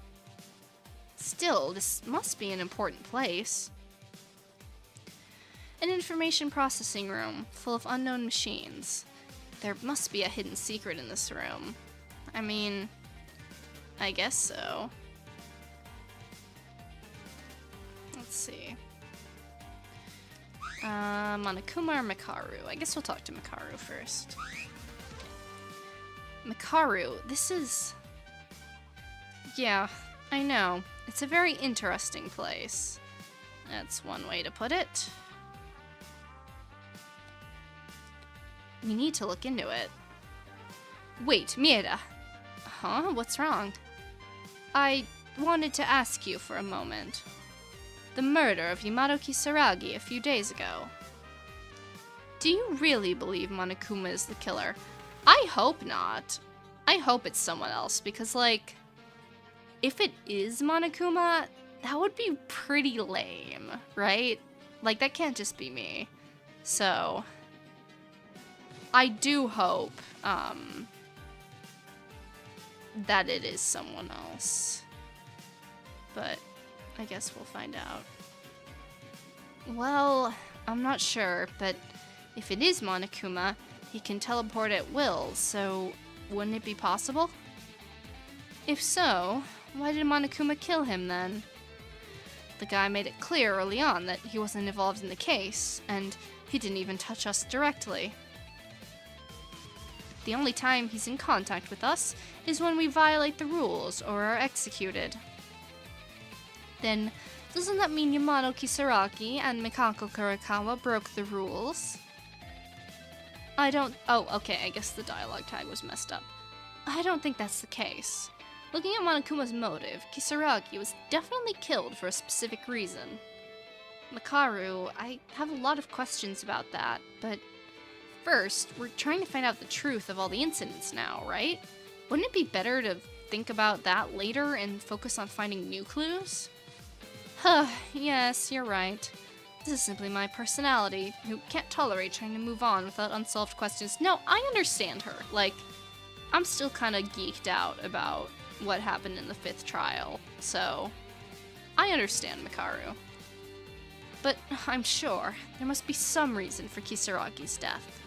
Still, this must be an important place. An information processing room full of unknown machines. There must be a hidden secret in this room. I mean, I guess so. Let's see. Monokuma or Makaru? I guess we'll talk to Makaru first. Makaru, this is... Yeah, I know. It's a very interesting place. That's one way to put it. We need to look into it. Wait, Mieda. Huh? What's wrong? I wanted to ask you for a moment. The murder of Yamato Kisaragi a few days ago. Do you really believe Monokuma is the killer? I hope not. I hope it's someone else, because, like, if it is Monokuma, that would be pretty lame, right? Like, that can't just be me. So, I do hope, that it is someone else. But I guess we'll find out. Well, I'm not sure, but if it is Monokuma, he can teleport at will, so wouldn't it be possible? If so, why did Monokuma kill him then? The guy made it clear early on that he wasn't involved in the case, and he didn't even touch us directly. The only time he's in contact with us is when we violate the rules or are executed. Then, doesn't that mean Yamato Kisaragi and Mikako Kurakawa broke the rules? Oh, okay, I guess the dialogue tag was messed up. I don't think that's the case. Looking at Monokuma's motive, Kisaragi was definitely killed for a specific reason. Makaru, I have a lot of questions about that, but first, we're trying to find out the truth of all the incidents now, right? Wouldn't it be better to think about that later and focus on finding new clues? Huh, yes, you're right. This is simply my personality, who can't tolerate trying to move on without unsolved questions. No, I understand her. Like, I'm still kind of geeked out about what happened in the 5th trial, so I understand Mikaru. But I'm sure there must be some reason for Kisaragi's death,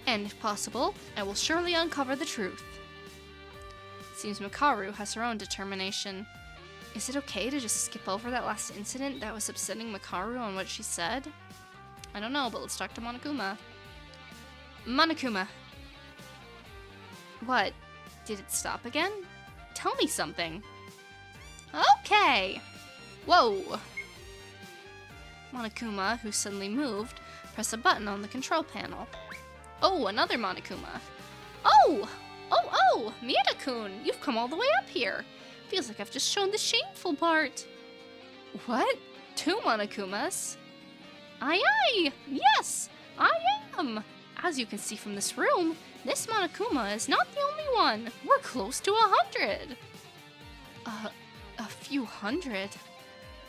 and if possible, I will surely uncover the truth. It seems Mikaru has her own determination. Is it okay to just skip over that last incident that was upsetting Mikaru and what she said? I don't know, but let's talk to Monokuma. Monokuma. What? Did it stop again? Tell me something. Okay. Whoa. Monokuma, who suddenly moved, pressed a button on the control panel. Oh, another Monokuma. Oh! Oh, Mieta-kun, you've come all the way up here. Feels like I've just shown the shameful part. What? 2 Monokumas? Aye, yes, I am. As you can see from this room, this Monokuma is not the only one. We're close to 100. A few hundred?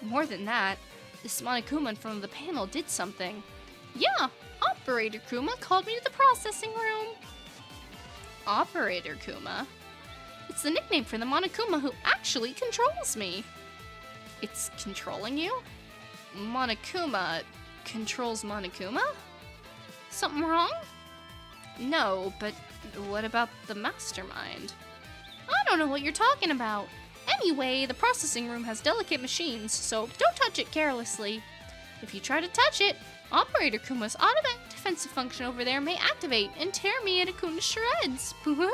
More than that, this Monokuma in front of the panel did something. Yeah, Operator Kuma called me to the processing room. Operator Kuma? It's the nickname for the Monokuma who actually controls me. It's controlling you? Monokuma controls Monokuma? Something wrong? No, but what about the mastermind? I don't know what you're talking about. Anyway, the processing room has delicate machines, so don't touch it carelessly. If you try to touch it, Operator Kuma's automatic defensive function over there may activate and tear Mieta-kun to shreds. Boo-hoo!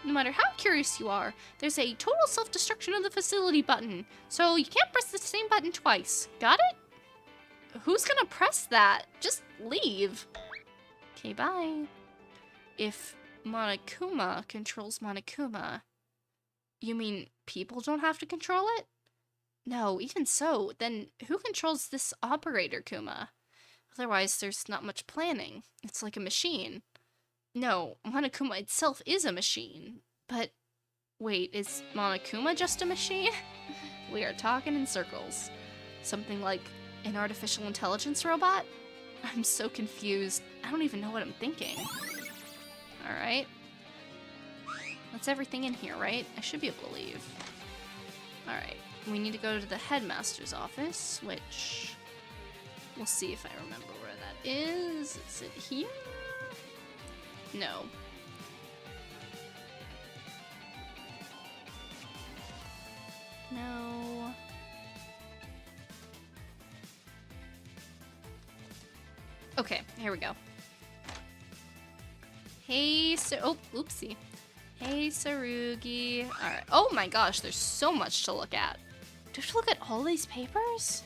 No matter how curious you are, there's a total self-destruction of the facility button, so you can't press the same button twice. Got it? Who's gonna press that? Just leave. Okay, bye. If Monokuma controls Monokuma, you mean people don't have to control it? No, even so, then who controls this Operator Kuma? Otherwise, there's not much planning. It's like a machine. No, Monokuma itself is a machine. But, wait, is Monokuma just a machine? We are talking in circles. Something like an artificial intelligence robot? I'm so confused. I don't even know what I'm thinking. Alright. That's everything in here, right? I should be able to leave. Alright. We need to go to the headmaster's office, which... we'll see if I remember where that is. Is it here? No. No. Okay, here we go. Hey, oh, oopsie. Hey, Sarugi. Alright. Oh my gosh, there's so much to look at. Do I have to look at all these papers?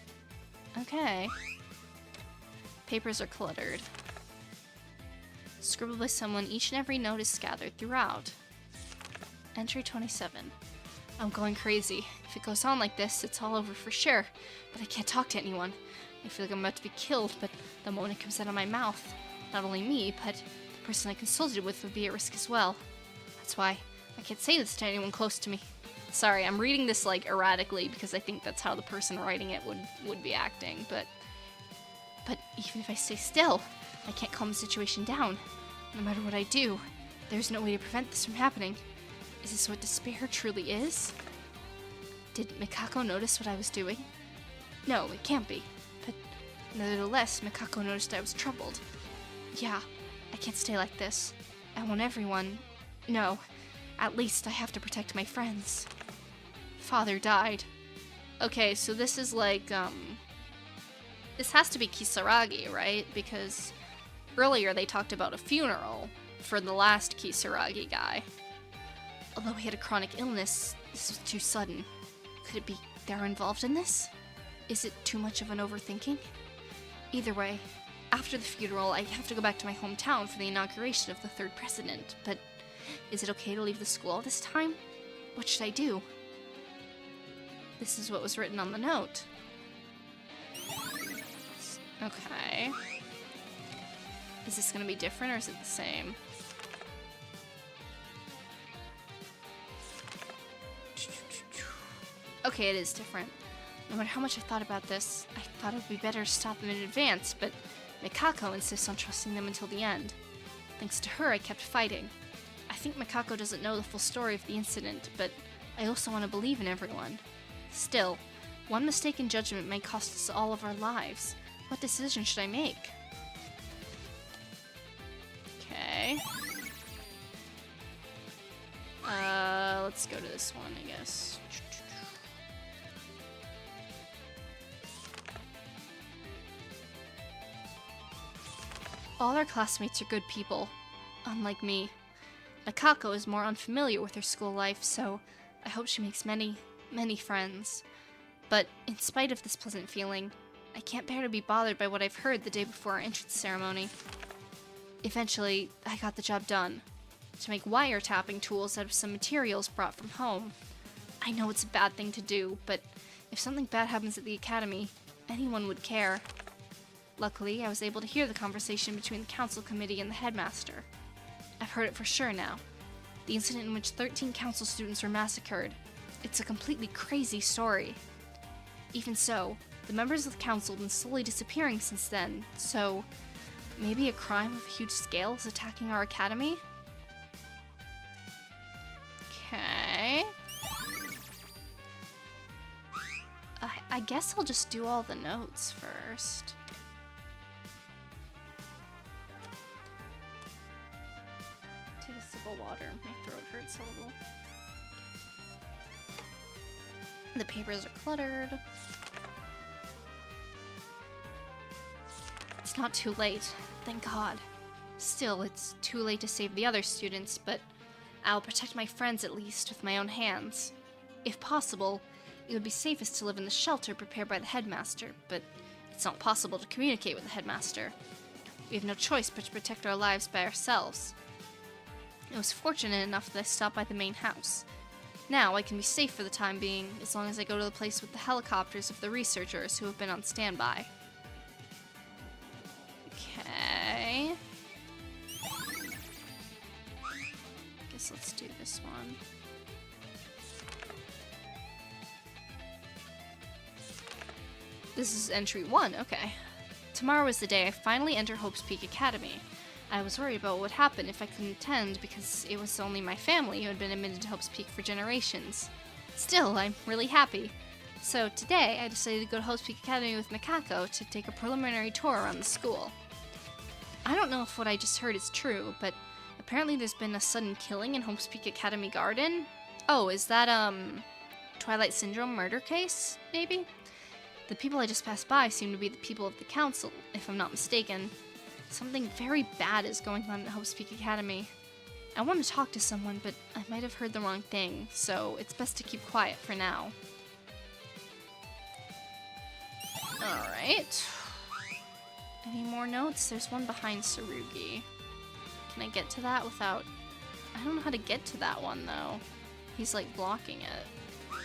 Okay. Papers are cluttered. Scribbled by someone, each and every note is scattered throughout. Entry 27. I'm going crazy. If it goes on like this, it's all over for sure. But I can't talk to anyone. I feel like I'm about to be killed, but the moment it comes out of my mouth, not only me, but the person I consulted with would be at risk as well. That's why I can't say this to anyone close to me. Sorry, I'm reading this like erratically because I think that's how the person writing it would be acting, but even if I stay still, I can't calm the situation down. No matter what I do, there's no way to prevent this from happening. Is this what despair truly is? Did Mikako notice what I was doing? No, it can't be. But nevertheless, Mikako noticed I was troubled. Yeah, I can't stay like this. I want everyone... No, at least I have to protect my friends. Father died. Okay, so this is like, this has to be Kisaragi, right? Because earlier they talked about a funeral for the last Kisaragi guy. Although he had a chronic illness, this was too sudden. Could it be they're involved in this? Is it too much of an overthinking? Either way, after the funeral, I have to go back to my hometown for the inauguration of the 3rd president, but is it okay to leave the school this time? What should I do? This is what was written on the note. Okay. Is this gonna be different or is it the same? Okay, it is different. No matter how much I thought about this, I thought it would be better to stop them in advance, but Mikako insists on trusting them until the end. Thanks to her, I kept fighting. I think Mikako doesn't know the full story of the incident, but I also want to believe in everyone. Still, one mistaken judgment may cost us all of our lives. What decision should I make? Okay. Let's go to this one, I guess. All our classmates are good people, unlike me. Mikako is more unfamiliar with her school life, so I hope she makes many, many friends. But in spite of this pleasant feeling, I can't bear to be bothered by what I've heard the day before our entrance ceremony. Eventually, I got the job done. To make wiretapping tools out of some materials brought from home. I know it's a bad thing to do, but if something bad happens at the academy, anyone would care. Luckily, I was able to hear the conversation between the council committee and the headmaster. I've heard it for sure now. The incident in which 13 council students were massacred. It's a completely crazy story. Even so, the members of the council have been slowly disappearing since then, so maybe a crime of a huge scale is attacking our academy? Okay. I guess I'll just do all the notes first. Take a sip of water. My throat hurts a little. The papers are cluttered. It's not too late, thank God. Still, it's too late to save the other students, but I'll protect my friends at least with my own hands. If possible, it would be safest to live in the shelter prepared by the headmaster, but it's not possible to communicate with the headmaster. We have no choice but to protect our lives by ourselves. I was fortunate enough that I stopped by the main house. Now I can be safe for the time being, as long as I go to the place with the helicopters of the researchers who have been on standby. Okay. Guess let's do this one. This is entry 1, okay. Tomorrow is the day I finally enter Hope's Peak Academy. I was worried about what would happen if I couldn't attend because it was only my family who had been admitted to Hope's Peak for generations. Still, I'm really happy. So today, I decided to go to Hope's Peak Academy with Mikako to take a preliminary tour around the school. I don't know if what I just heard is true, but apparently there's been a sudden killing in Hope's Peak Academy garden. Oh, is that, Twilight Syndrome murder case, maybe? The people I just passed by seem to be the people of the council, if I'm not mistaken. Something very bad is going on at Hope's Peak Academy. I want to talk to someone, but I might have heard the wrong thing, so it's best to keep quiet for now. Alright. Any more notes? There's one behind Tsurugi. Can I get to that without... I don't know how to get to that one, though. He's, like, blocking it. 1,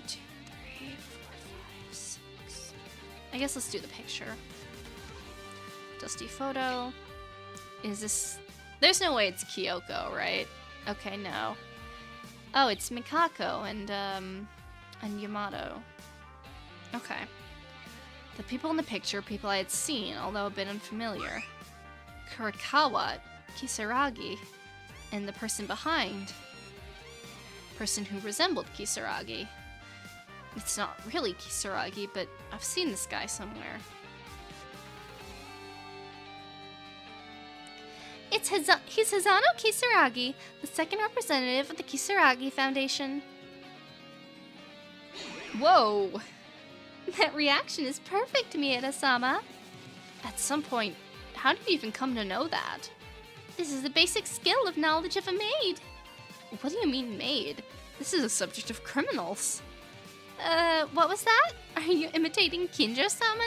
2, 3, 4, 5, 6... I guess let's do the picture. Dusty photo. Is this... There's no way it's Kyoko, right? Okay, no. Oh, it's Mikako and Yamato. Okay. The people in the picture, people I had seen, although a bit unfamiliar. Kurikawa, Kisaragi, and the person behind. Person who resembled Kisaragi. It's not really Kisaragi, but I've seen this guy somewhere. He's Hazano Kisaragi, the second representative of the Kisaragi Foundation. Whoa! That reaction is perfect, Mieda-sama. At some point, how did you even come to know that? This is the basic skill of knowledge of a maid. What do you mean maid? This is a subject of criminals. What was that? Are you imitating Kinjo-sama?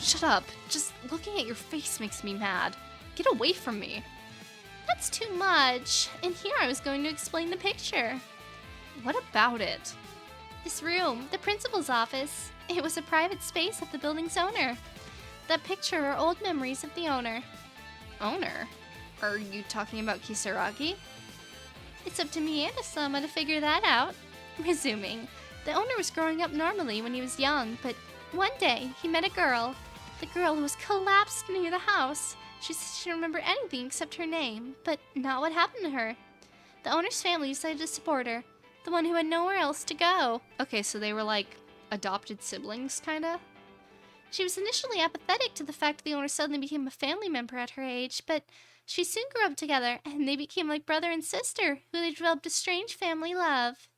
Shut up. Just looking at your face makes me mad. Get away from me. That's too much. And here I was going to explain the picture. What about it? This room, the principal's office. It was a private space of the building's owner. That picture are old memories of the owner. Owner? Are you talking about Kisaragi? It's up to Mieda-sama to figure that out. Resuming, the owner was growing up normally when he was young, but one day he met a girl. The girl who was collapsed near the house. She said she didn't remember anything except her name, but not what happened to her. The owner's family decided to support her, the one who had nowhere else to go. Okay, so they were like adopted siblings, kinda? She was initially apathetic to the fact that the owner suddenly became a family member at her age, but she soon grew up together, and they became like brother and sister, who they developed a strange family love.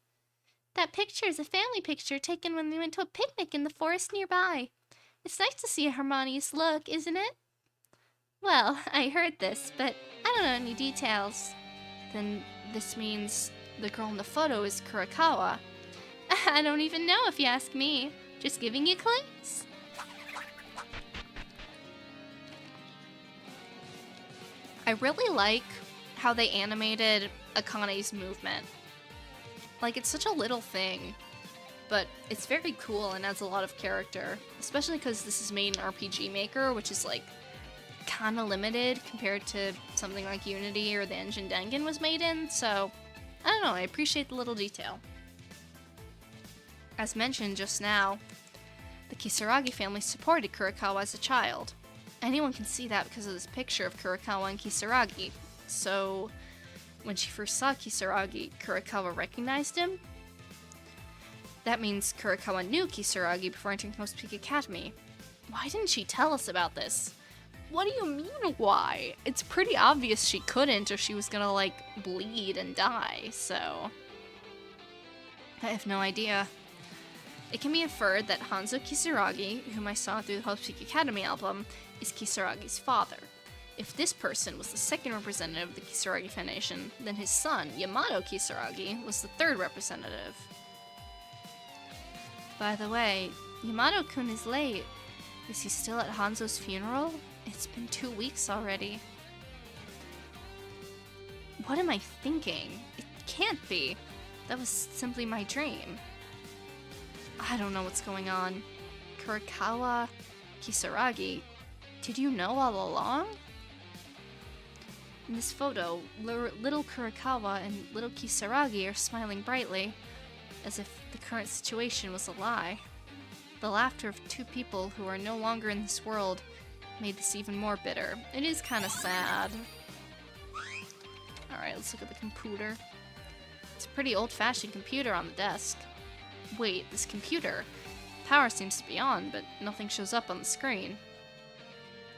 That picture is a family picture taken when they went to a picnic in the forest nearby. It's nice to see a harmonious look, isn't it? Well, I heard this, but I don't know any details. Then this means the girl in the photo is Kurakawa. I don't even know if you ask me. Just giving you clues. I really like how they animated Akane's movement. Like, it's such a little thing, but it's very cool and adds a lot of character, especially because this is made in RPG Maker, which is like kind of limited compared to something like Unity or the engine Dangan was made in, so I don't know, I appreciate the little detail. As mentioned just now, the Kisaragi family supported Kurakawa as a child. Anyone can see that because of this picture of Kurakawa and Kisaragi. So, when she first saw Kisaragi, Kurakawa recognized him. That means Kurakawa knew Kisaragi before entering Host Peak Academy. Why didn't she tell us about this? What do you mean, why? It's pretty obvious she couldn't, or she was gonna, like, bleed and die, so... I have no idea. It can be inferred that Hanzo Kisaragi, whom I saw through the Host Peak Academy album, is Kisaragi's father. If this person was the second representative of the Kisaragi Foundation, then his son, Yamato Kisaragi, was the third representative. By the way, Yamato-kun is late. Is he still at Hanzo's funeral? It's been 2 weeks already. What am I thinking? It can't be. That was simply my dream. I don't know what's going on. Kurakawa, Kisaragi, did you know all along? In this photo, little Kurakawa and little Kisaragi are smiling brightly, as if the current situation was a lie. The laughter of two people who are no longer in this world made this even more bitter. It is kind of sad. Alright, let's look at the computer. It's a pretty old-fashioned computer on the desk. Wait, this computer? Power seems to be on, but nothing shows up on the screen.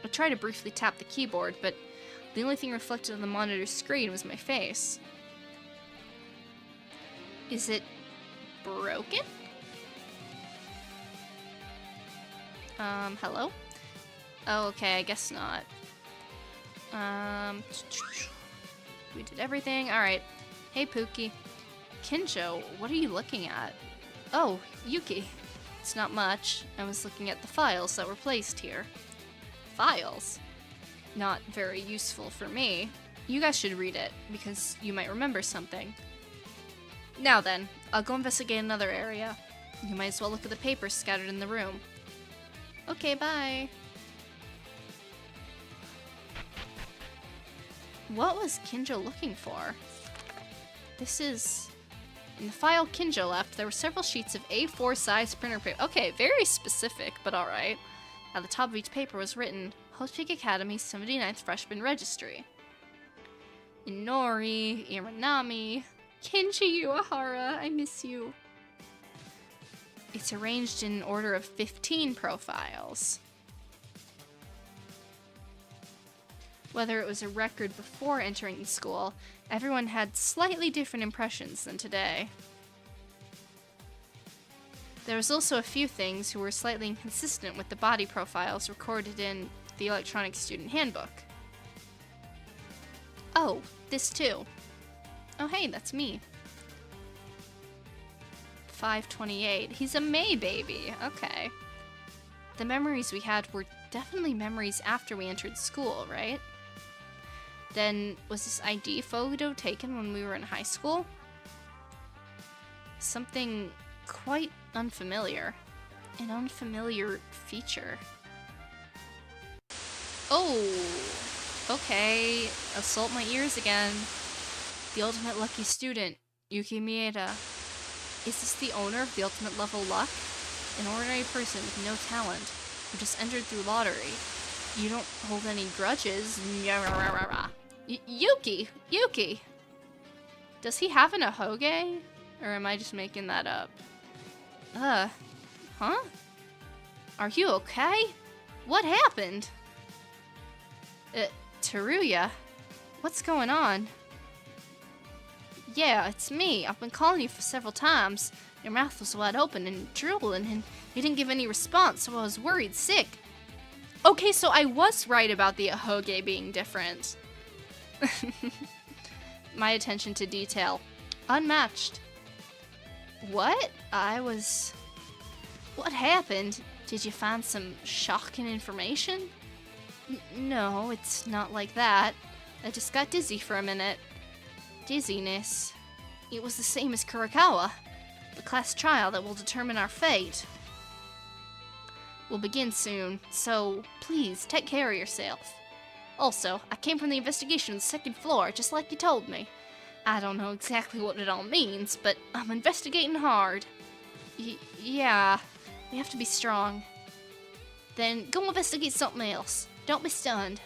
I tried to briefly tap the keyboard, but the only thing reflected on the monitor's screen was my face. Is it broken? Hello? Oh, okay, I guess not. We did everything. Alright. Hey, Pookie. Kinjo, what are you looking at? Oh, Yuki. It's not much. I was looking at the files that were placed here. Files? Not very useful for me. You guys should read it, because you might remember something. Now then, I'll go investigate another area. You might as well look at the papers scattered in the room. Okay, bye. What was Kinjo looking for? This is... In the file Kinjo left, there were several sheets of A4 size printer paper. Okay, very specific, but alright. At the top of each paper was written, Host Peak Academy 79th Freshman Registry. Inori, Iranami, Kenji Uehara, I miss you. It's arranged in an order of 15 profiles. Whether it was a record before entering the school, everyone had slightly different impressions than today. There was also a few things who were slightly inconsistent with the body profiles recorded in the Electronic Student Handbook. Oh, this too. Oh hey, that's me. 528. He's a May baby. Okay. The memories we had were definitely memories after we entered school, right? Then, was this ID photo taken when we were in high school? Something quite unfamiliar. An unfamiliar feature. Oh! Okay, assault my ears again. The ultimate lucky student, Yuki Mieda. Is this the owner of the ultimate level luck? An ordinary person with no talent, who just entered through lottery. You don't hold any grudges. Yuki! Yuki! Does he have an ahoge? Or am I just making that up? Huh? Are you okay? What happened? Teruya? What's going on? Yeah, it's me. I've been calling you for several times. Your mouth was wide open and drooling, and you didn't give any response, so I was worried sick. Okay, so I was right about the ahoge being different. My attention to detail. Unmatched. What? What happened? Did you find some shocking information? No, it's not like that. I just got dizzy for a minute. Dizziness. It was the same as Kurakawa. The class trial that will determine our fate. Will begin soon, so please take care of yourself. Also, I came from the investigation on the second floor, just like you told me. I don't know exactly what it all means, but I'm investigating hard. Yeah, we have to be strong. Then go investigate something else. Don't be stunned.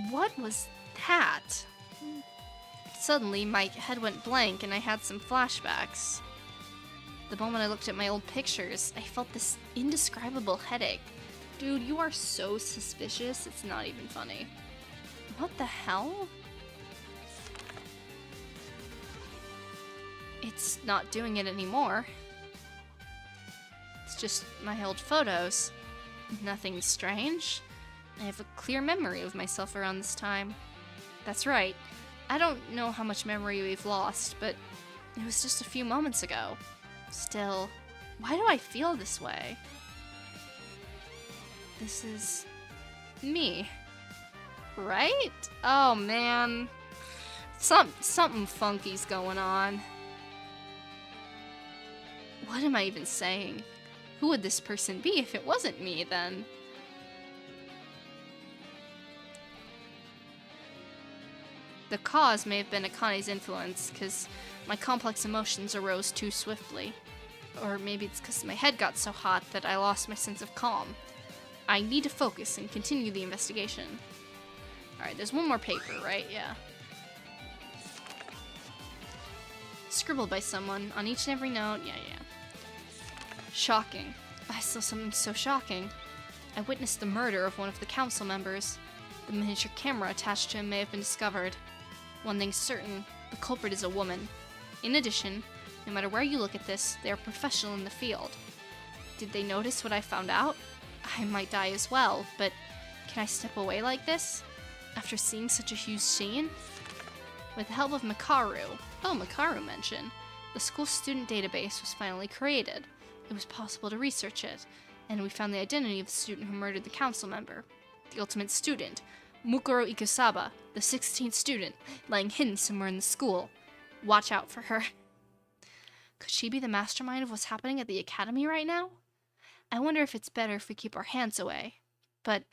What was that? Suddenly, my head went blank and I had some flashbacks. The moment I looked at my old pictures, I felt this indescribable headache. Dude, you are so suspicious, it's not even funny. What the hell? It's not doing it anymore. It's just my old photos. Nothing strange. I have a clear memory of myself around this time. That's right. I don't know how much memory we've lost, but it was just a few moments ago. Still, why do I feel this way? This is me, right? Oh man, something funky's going on. What am I even saying? Who would this person be if it wasn't me then? The cause may have been Akane's influence, because my complex emotions arose too swiftly. Or maybe it's because my head got so hot that I lost my sense of calm. I need to focus and continue the investigation. Alright, there's one more paper, right? Yeah. Scribbled by someone on each and every note. Yeah. Shocking. I saw something so shocking. I witnessed the murder of one of the council members. The miniature camera attached to him may have been discovered. One thing's certain, the culprit is a woman. In addition, no matter where you look at this, they are professional in the field. Did they notice what I found out? I might die as well, but can I step away like this? After seeing such a huge scene? With the help of Makaru mentioned, the school student database was finally created. It was possible to research it, and we found the identity of the student who murdered the council member. The ultimate student, Mukuro Ikusaba, the 16th student, lying hidden somewhere in the school. Watch out for her. Could she be the mastermind of what's happening at the academy right now? I wonder if it's better if we keep our hands away. But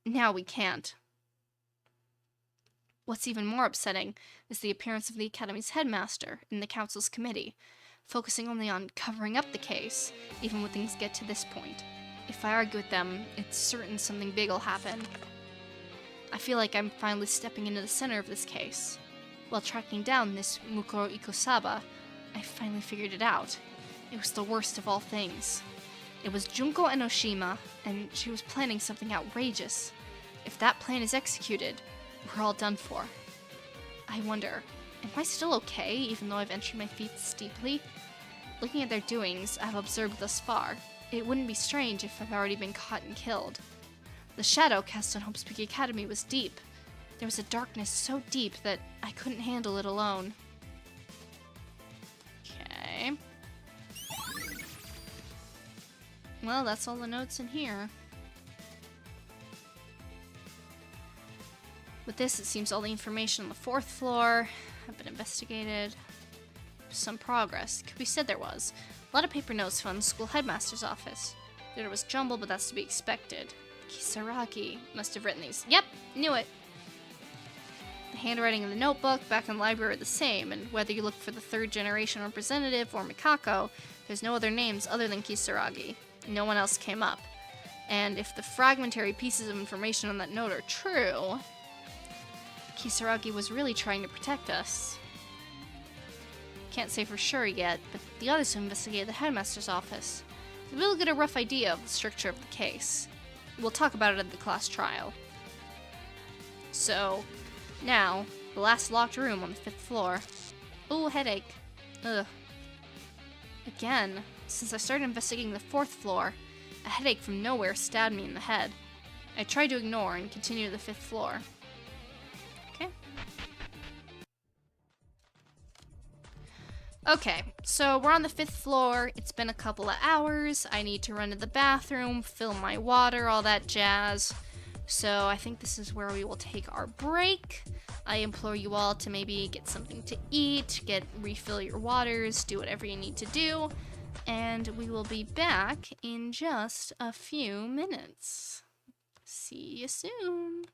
now we can't. What's even more upsetting is the appearance of the academy's headmaster in the council's committee, focusing only on covering up the case, even when things get to this point. If I argue with them, it's certain something big will happen. I feel like I'm finally stepping into the center of this case. While tracking down this Mukuro Ikusaba, I finally figured it out. It was the worst of all things. It was Junko Enoshima, and she was planning something outrageous. If that plan is executed, we're all done for. I wonder, am I still okay even though I've entered my feet steeply? Looking at their doings I've observed thus far, it wouldn't be strange if I've already been caught and killed. The shadow cast on Hope's Peak Academy was deep. There was a darkness so deep that I couldn't handle it alone. Okay. Well, that's all the notes in here. With this, it seems all the information on the 4th floor have been investigated. Some progress. Could be said there was. A lot of paper notes found in the school headmaster's office. There was jumble, but that's to be expected. Kisaragi must have written these. Yep, knew it. The handwriting in the notebook back in the library are the same, and whether you look for the third generation representative or Mikako, there's no other names other than Kisaragi. No one else came up. And if the fragmentary pieces of information on that note are true, Kisaragi was really trying to protect us. Can't say for sure yet, but the others who investigated the headmaster's office, we'll get a rough idea of the structure of the case. We'll talk about it at the class trial. So, now, the last locked room on the 5th floor. Ooh, headache. Ugh. Again, since I started investigating the 4th floor, a headache from nowhere stabbed me in the head. I tried to ignore and continue to the 5th floor. Okay. Okay, so we're on the 5th floor. It's been a couple of hours. I need to run to the bathroom, fill my water, all that jazz. So I think this is where we will take our break. I implore you all to maybe get something to eat, refill your waters, do whatever you need to do, and we will be back in just a few minutes. See you soon.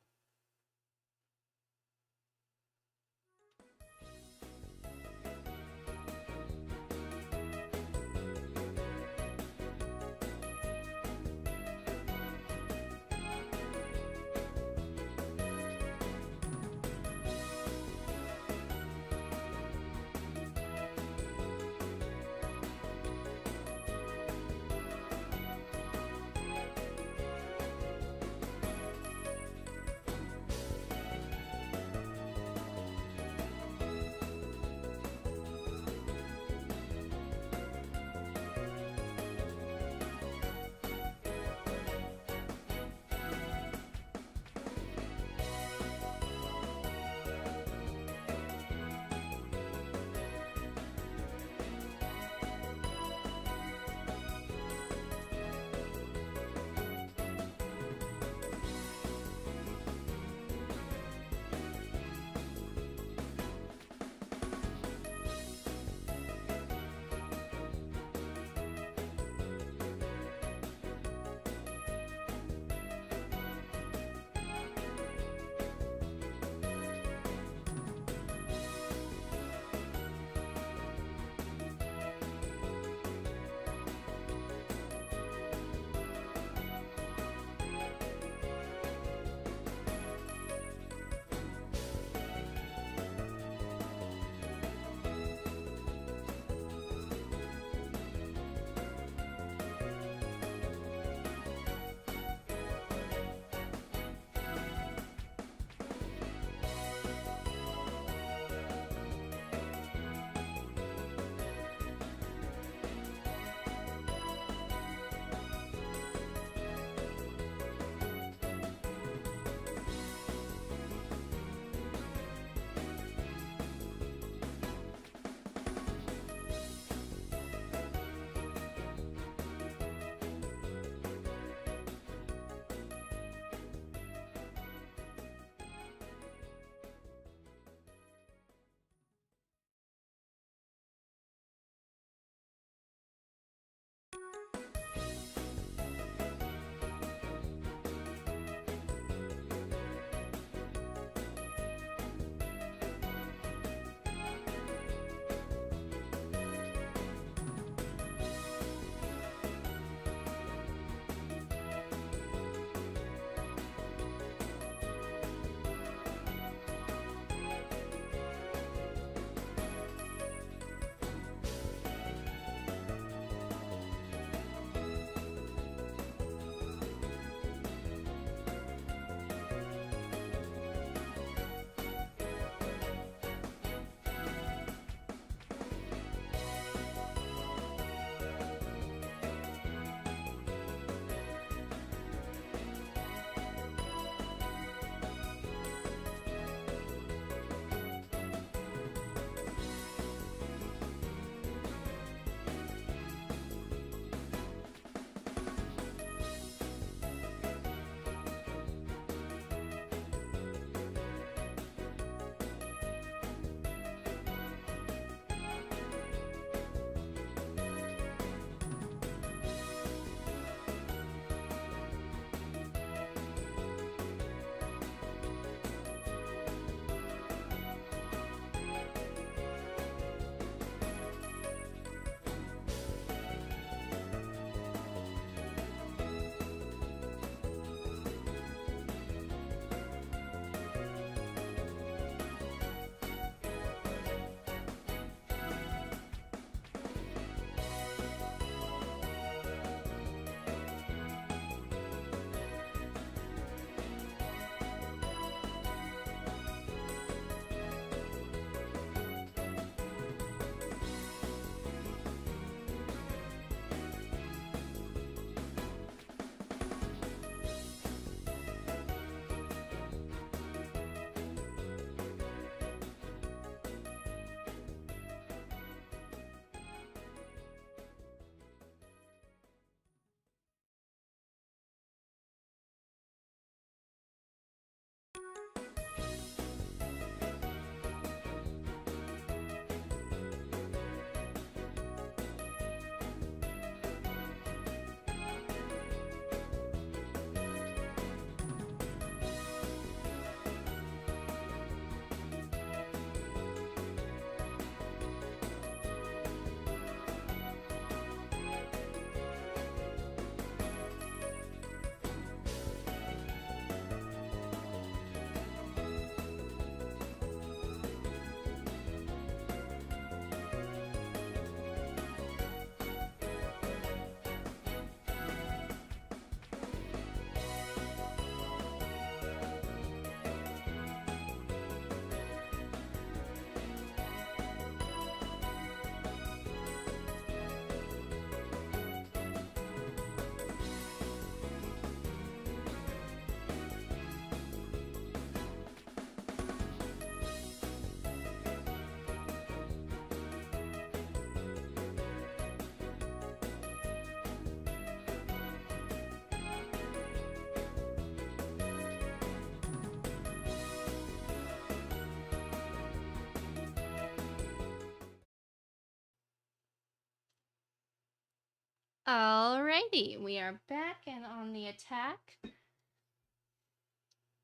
Alrighty, we are back and on the attack.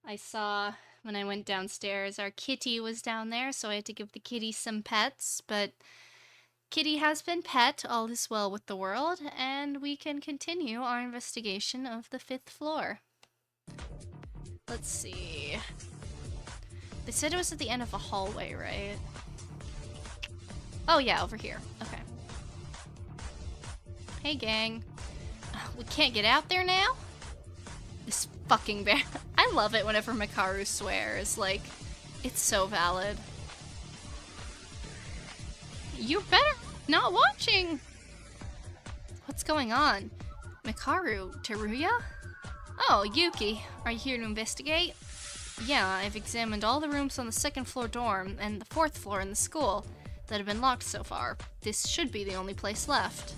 I saw when I went downstairs, our kitty was down there, so I had to give the kitty some pets, but Kitty has been pet, all is well with the world, and we can continue our investigation of the 5th floor. Let's see. They said it was at the end of a hallway, right? Oh yeah, over here. Okay. Hey gang. We can't get out there now? This fucking bear. I love it whenever Mikaru swears, like, it's so valid. You better not watching! What's going on? Mikaru, Teruya? Oh, Yuki, are you here to investigate? Yeah, I've examined all the rooms on the 2nd floor dorm and the 4th floor in the school that have been locked so far. This should be the only place left.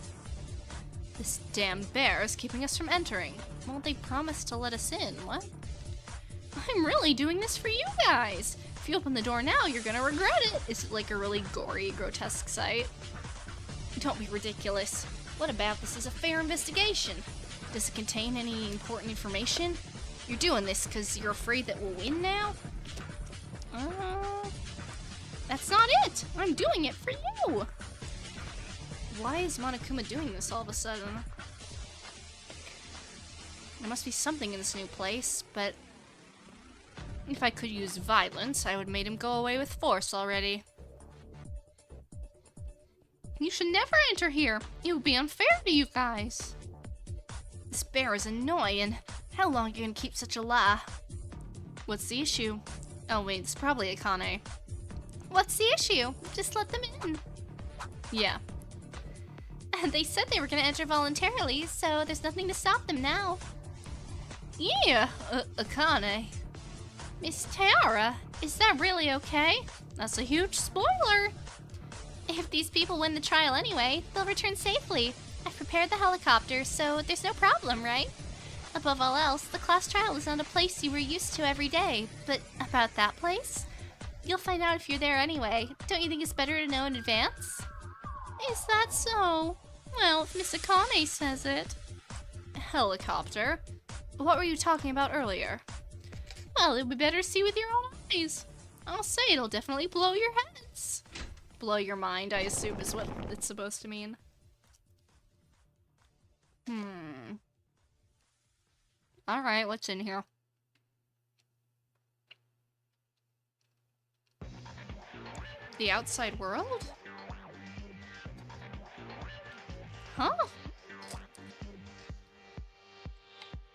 This damn bear is keeping us from entering. Well, they promised to let us in. What? I'm really doing this for you guys. If you open the door now, you're gonna regret it. Is it like a really gory, grotesque sight? Don't be ridiculous. What about this is a fair investigation? Does it contain any important information? You're doing this because you're afraid that we'll win now? That's not it! I'm doing it for you! Why is Monokuma doing this all of a sudden? There must be something in this new place, but if I could use violence, I would have made him go away with force already. You should never enter here. It would be unfair to you guys. This bear is annoying. How long are you gonna keep such a lie? What's the issue? Oh wait, it's probably Akane. What's the issue? Just let them in. Yeah. They said they were gonna enter voluntarily, so there's nothing to stop them now. Yeah, Akane. Miss Tiara, is that really okay? That's a huge spoiler. If these people win the trial anyway, they'll return safely. I've prepared the helicopter, so there's no problem, right? Above all else, the class trial is not a place you were used to every day. But about that place? You'll find out if you're there anyway. Don't you think it's better to know in advance? Is that so? Well, if Miss Akane says it. Helicopter? What were you talking about earlier? Well, it would be better to see with your own eyes. I'll say it'll definitely blow your heads. Blow your mind, I assume, is what it's supposed to mean. Alright, what's in here? The outside world? Huh?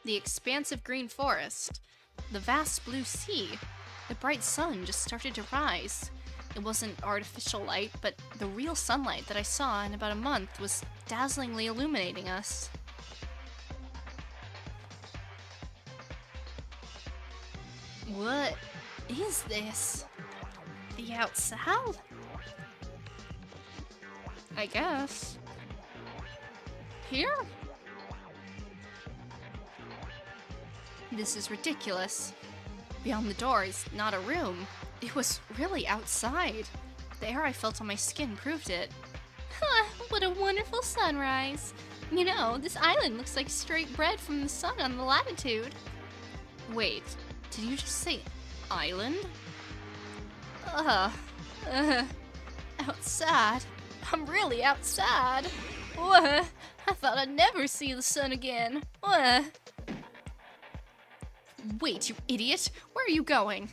The expansive green forest. The vast blue sea. The bright sun just started to rise. It wasn't artificial light, but the real sunlight that I saw in about a month was dazzlingly illuminating us. What is this? The outside? I guess. Here? This is ridiculous. Beyond the door is not a room. It was really outside. The air I felt on my skin proved it. Huh, what a wonderful sunrise. You know, this island looks like straight bread from the sun on the latitude. Wait, did you just say island? Outside. I'm really outside. What? I thought I'd never see the sun again. What? Wait, you idiot! Where are you going?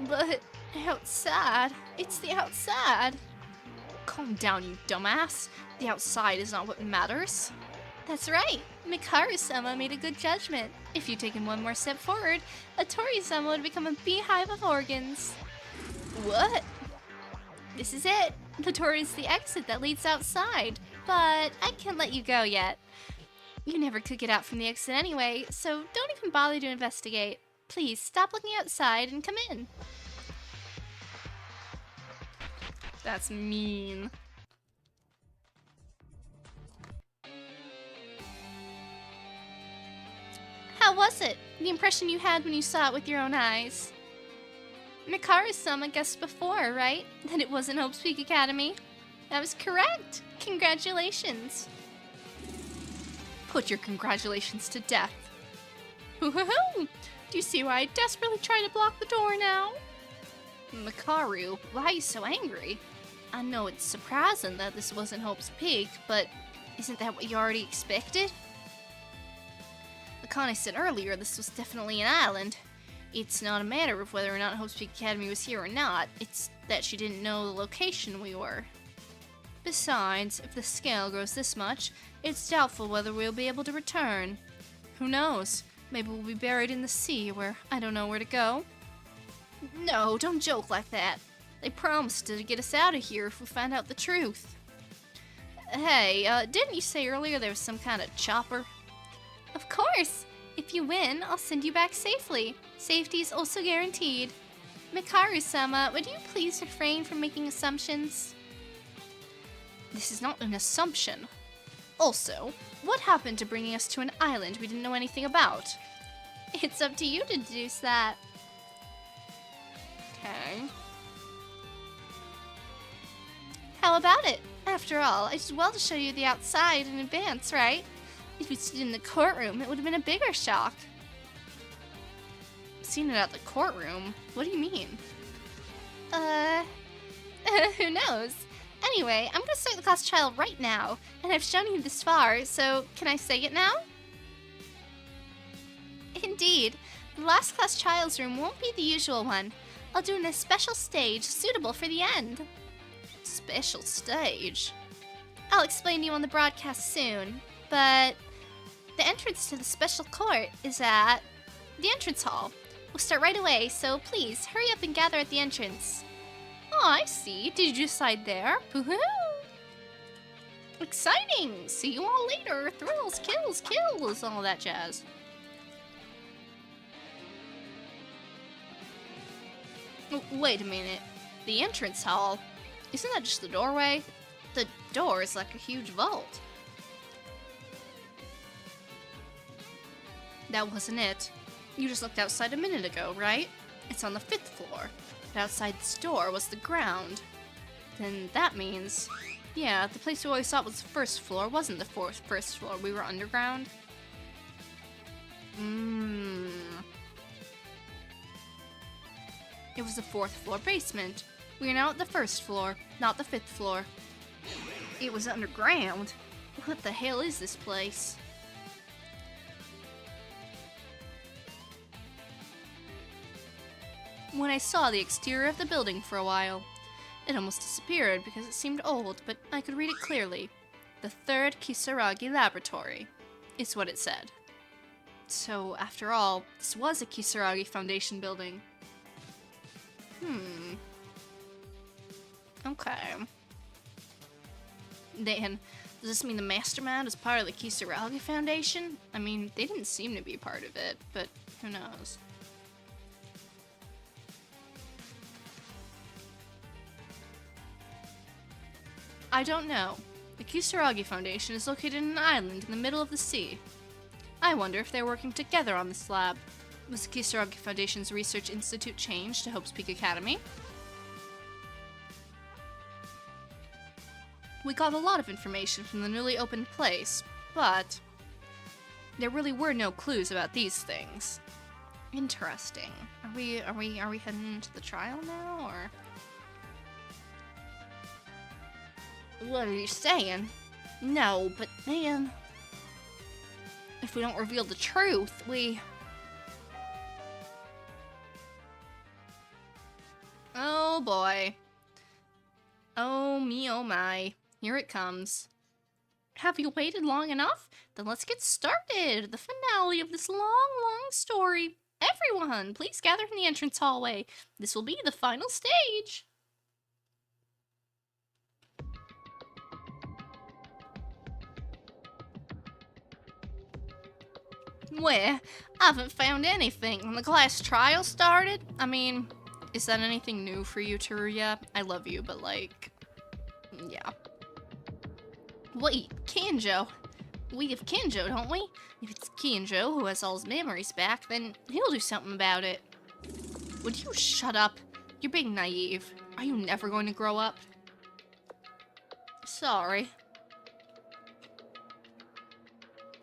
But outside. It's the outside. Calm down, you dumbass. The outside is not what matters. That's right. Mikaru-sama made a good judgment. If you'd taken one more step forward, Atori-sama would become a beehive of organs. What? This is it. The door is the exit that leads outside. But I can't let you go yet. You never could get out from the exit anyway, so don't even bother to investigate. Please, stop looking outside and come in. That's mean. How was it? The impression you had when you saw it with your own eyes? Mikaru-sama guessed before, right? That it wasn't Hope's Peak Academy? That was correct! Congratulations! Put your congratulations to death. Hoo-hoo-hoo! Do you see why I desperately try to block the door now? Makaru, why are you so angry? I know it's surprising that this wasn't Hope's Peak, but isn't that what you already expected? Like I said earlier, this was definitely an island. It's not a matter of whether or not Hope's Peak Academy was here or not, it's that she didn't know the location we were. Besides, if the scale grows this much, it's doubtful whether we'll be able to return. Who knows? Maybe we'll be buried in the sea where I don't know where to go. No, don't joke like that. They promised to get us out of here if we find out the truth. Hey, didn't you say earlier there was some kind of chopper? Of course! If you win, I'll send you back safely. Safety is also guaranteed. Mikaru-sama, would you please refrain from making assumptions? This is not an assumption. Also, what happened to bringing us to an island we didn't know anything about? It's up to you to deduce that. Okay. How about it? After all, I did well to show you the outside in advance, right? If we'd stood in the courtroom, it would have been a bigger shock. Seen it at the courtroom? What do you mean? Who knows? Anyway, I'm gonna start the class trial right now, and I've shown you this far, so can I say it now? Indeed. The last class trials room won't be the usual one. I'll do it in a special stage suitable for the end. Special stage? I'll explain to you on the broadcast soon, but the entrance to the special court is at the entrance hall. We'll start right away, so please hurry up and gather at the entrance. Oh, I see. Did you decide there? Woohoo! Exciting! See you all later. Thrills, kills, all that jazz. Wait a minute. The entrance hall? Isn't that just the doorway? The door is like a huge vault. That wasn't it. You just looked outside a minute ago, right? It's on the 5th floor. But outside this door was the ground. Then that means... Yeah, the place we always thought was the 1st floor wasn't the first floor. We were underground. It was the 4th floor basement. We are now at the 1st floor, not the 5th floor. It was underground. What the hell is this place? When I saw the exterior of the building for a while, it almost disappeared because it seemed old, but I could read it clearly. The 3rd Kisaragi Laboratory is what it said. So, after all, this was a Kisaragi Foundation building. Okay. Then, does this mean the mastermind is part of the Kisaragi Foundation? I mean, they didn't seem to be part of it, but who knows? I don't know. The Kisaragi Foundation is located in an island in the middle of the sea. I wonder if they're working together on this lab. Was the Kisaragi Foundation's research institute changed to Hope's Peak Academy? We got a lot of information from the newly opened place, but there really were no clues about these things. Interesting. Are we heading into the trial now, or? What are you saying? No, but man, if we don't reveal the truth, we... Oh boy. Oh me, oh my. Here it comes. Have you waited long enough? Then let's get started! The finale of this long story. Everyone, please gather in the entrance hallway. This will be the final stage. Well, I haven't found anything when the class trial started. I mean, is that anything new for you, Teruya? I love you, but like, yeah. Wait, Kanjo. We have Kanjo, don't we? If it's Kanjo who has all his memories back, then he'll do something about it. Would you shut up? You're being naive. Are you never going to grow up? Sorry.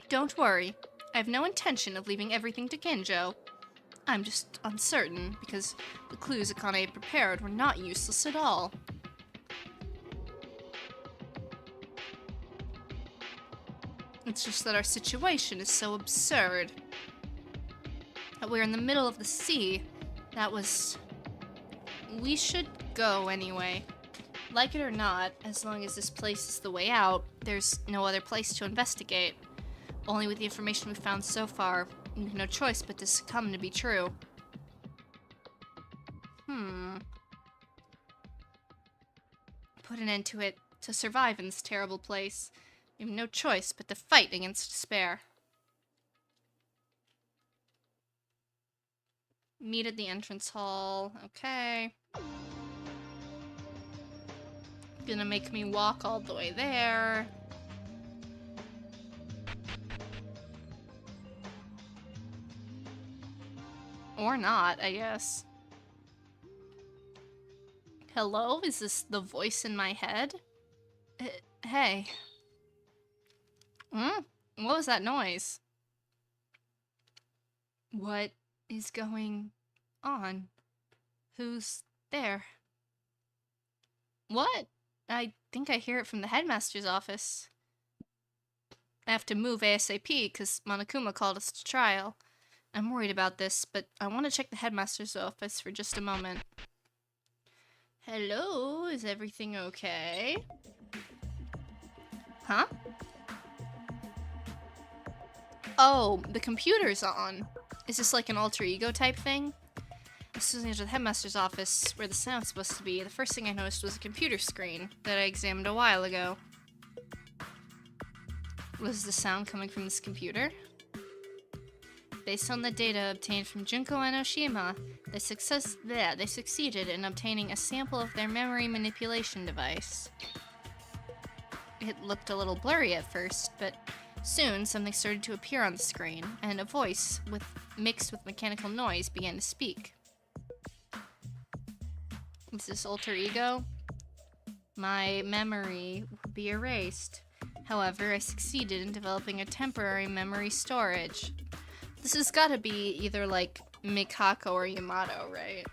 Don't worry. I have no intention of leaving everything to Kenjo. I'm just uncertain, because the clues Akane prepared were not useless at all. It's just that our situation is so absurd. That we're in the middle of the sea. We should go anyway. Like it or not, as long as this place is the way out, there's no other place to investigate. Only with the information we've found so far, we have no choice but to succumb to be true. Put an end to it. To survive in this terrible place, we have no choice but to fight against despair. Meet at the entrance hall. Okay. Gonna make me walk all the way there. Or not, I guess. Hello? Is this the voice in my head? Hey. What was that noise? What is going on? Who's there? What? I think I hear it from the headmaster's office. I have to move ASAP because Monokuma called us to trial. I'm worried about this, but I want to check the headmaster's office for just a moment. Hello, is everything okay? Huh? Oh, the computer's on. Is this like an alter ego type thing? As soon as I entered the headmaster's office, where the sound's supposed to be, the first thing I noticed was a computer screen that I examined a while ago. Was the sound coming from this computer? Based on the data obtained from Junko and Oshima, they succeeded in obtaining a sample of their memory manipulation device. It looked a little blurry at first, but soon something started to appear on the screen, and a voice, mixed with mechanical noise, began to speak. Is this alter ego? My memory would be erased. However, I succeeded in developing a temporary memory storage. This has gotta be either like Mikako or Yamato, right?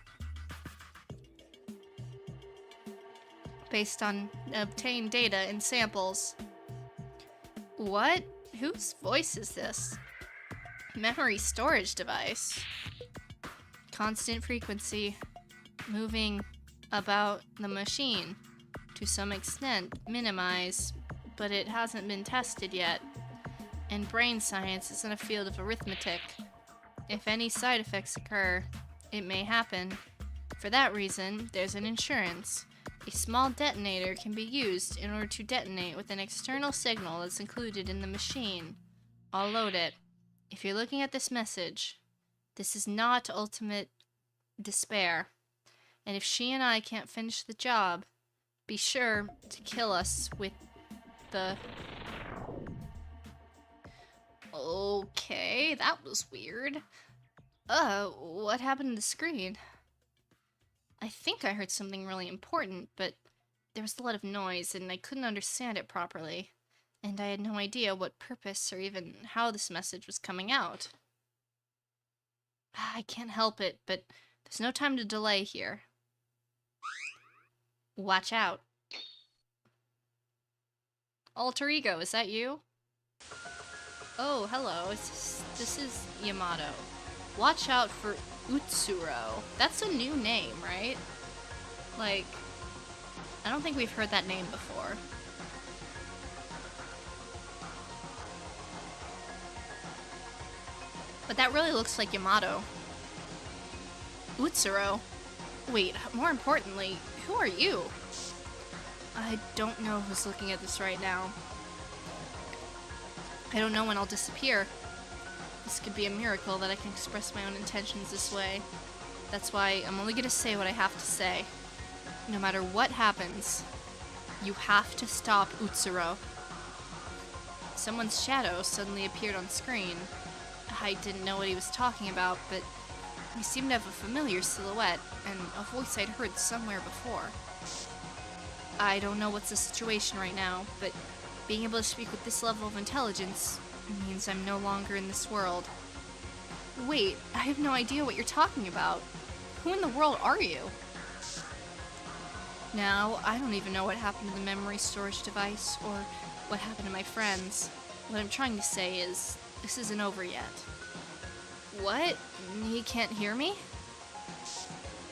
Based on obtained data and samples. What? Whose voice is this? Memory storage device. Constant frequency. Moving about the machine. To some extent, minimize. But it hasn't been tested yet. And brain science is in a field of arithmetic. If any side effects occur, it may happen. For that reason, there's an insurance. A small detonator can be used in order to detonate with an external signal that's included in the machine. I'll load it. If you're looking at this message, this is not ultimate despair. And if she and I can't finish the job, be sure to kill us with the... Okay, that was weird. What happened to the screen? I think I heard something really important, but there was a lot of noise and I couldn't understand it properly. And I had no idea what purpose or even how this message was coming out. I can't help it, but there's no time to delay here. Watch out. Alter ego, is that you? Oh, hello. This is Yamato. Watch out for Utsuro. That's a new name, right? Like, I don't think we've heard that name before. But that really looks like Yamato. Utsuro. Wait, more importantly, who are you? I don't know who's looking at this right now. I don't know when I'll disappear. This could be a miracle that I can express my own intentions this way. That's why I'm only gonna say what I have to say. No matter what happens, you have to stop Utsuro. Someone's shadow suddenly appeared on screen. I didn't know what he was talking about, but he seemed to have a familiar silhouette and a voice I'd heard somewhere before. I don't know what's the situation right now, but being able to speak with this level of intelligence It means I'm no longer in this world. Wait, I have no idea what you're talking about. Who in the world are you? Now, I don't even know what happened to the memory storage device or what happened to my friends. What I'm trying to say is, this isn't over yet. What? You can't hear me?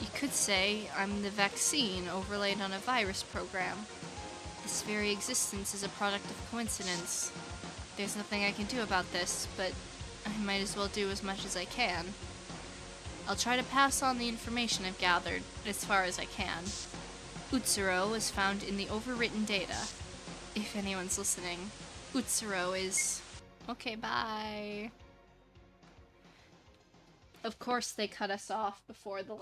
You could say I'm the vaccine overlaid on a virus program. This very existence is a product of coincidence. There's nothing I can do about this, but I might as well do as much as I can. I'll try to pass on the information I've gathered, as far as I can. Utsuro was found in the overwritten data. If anyone's listening, Utsuro is... Okay, bye. Of course they cut us off before the,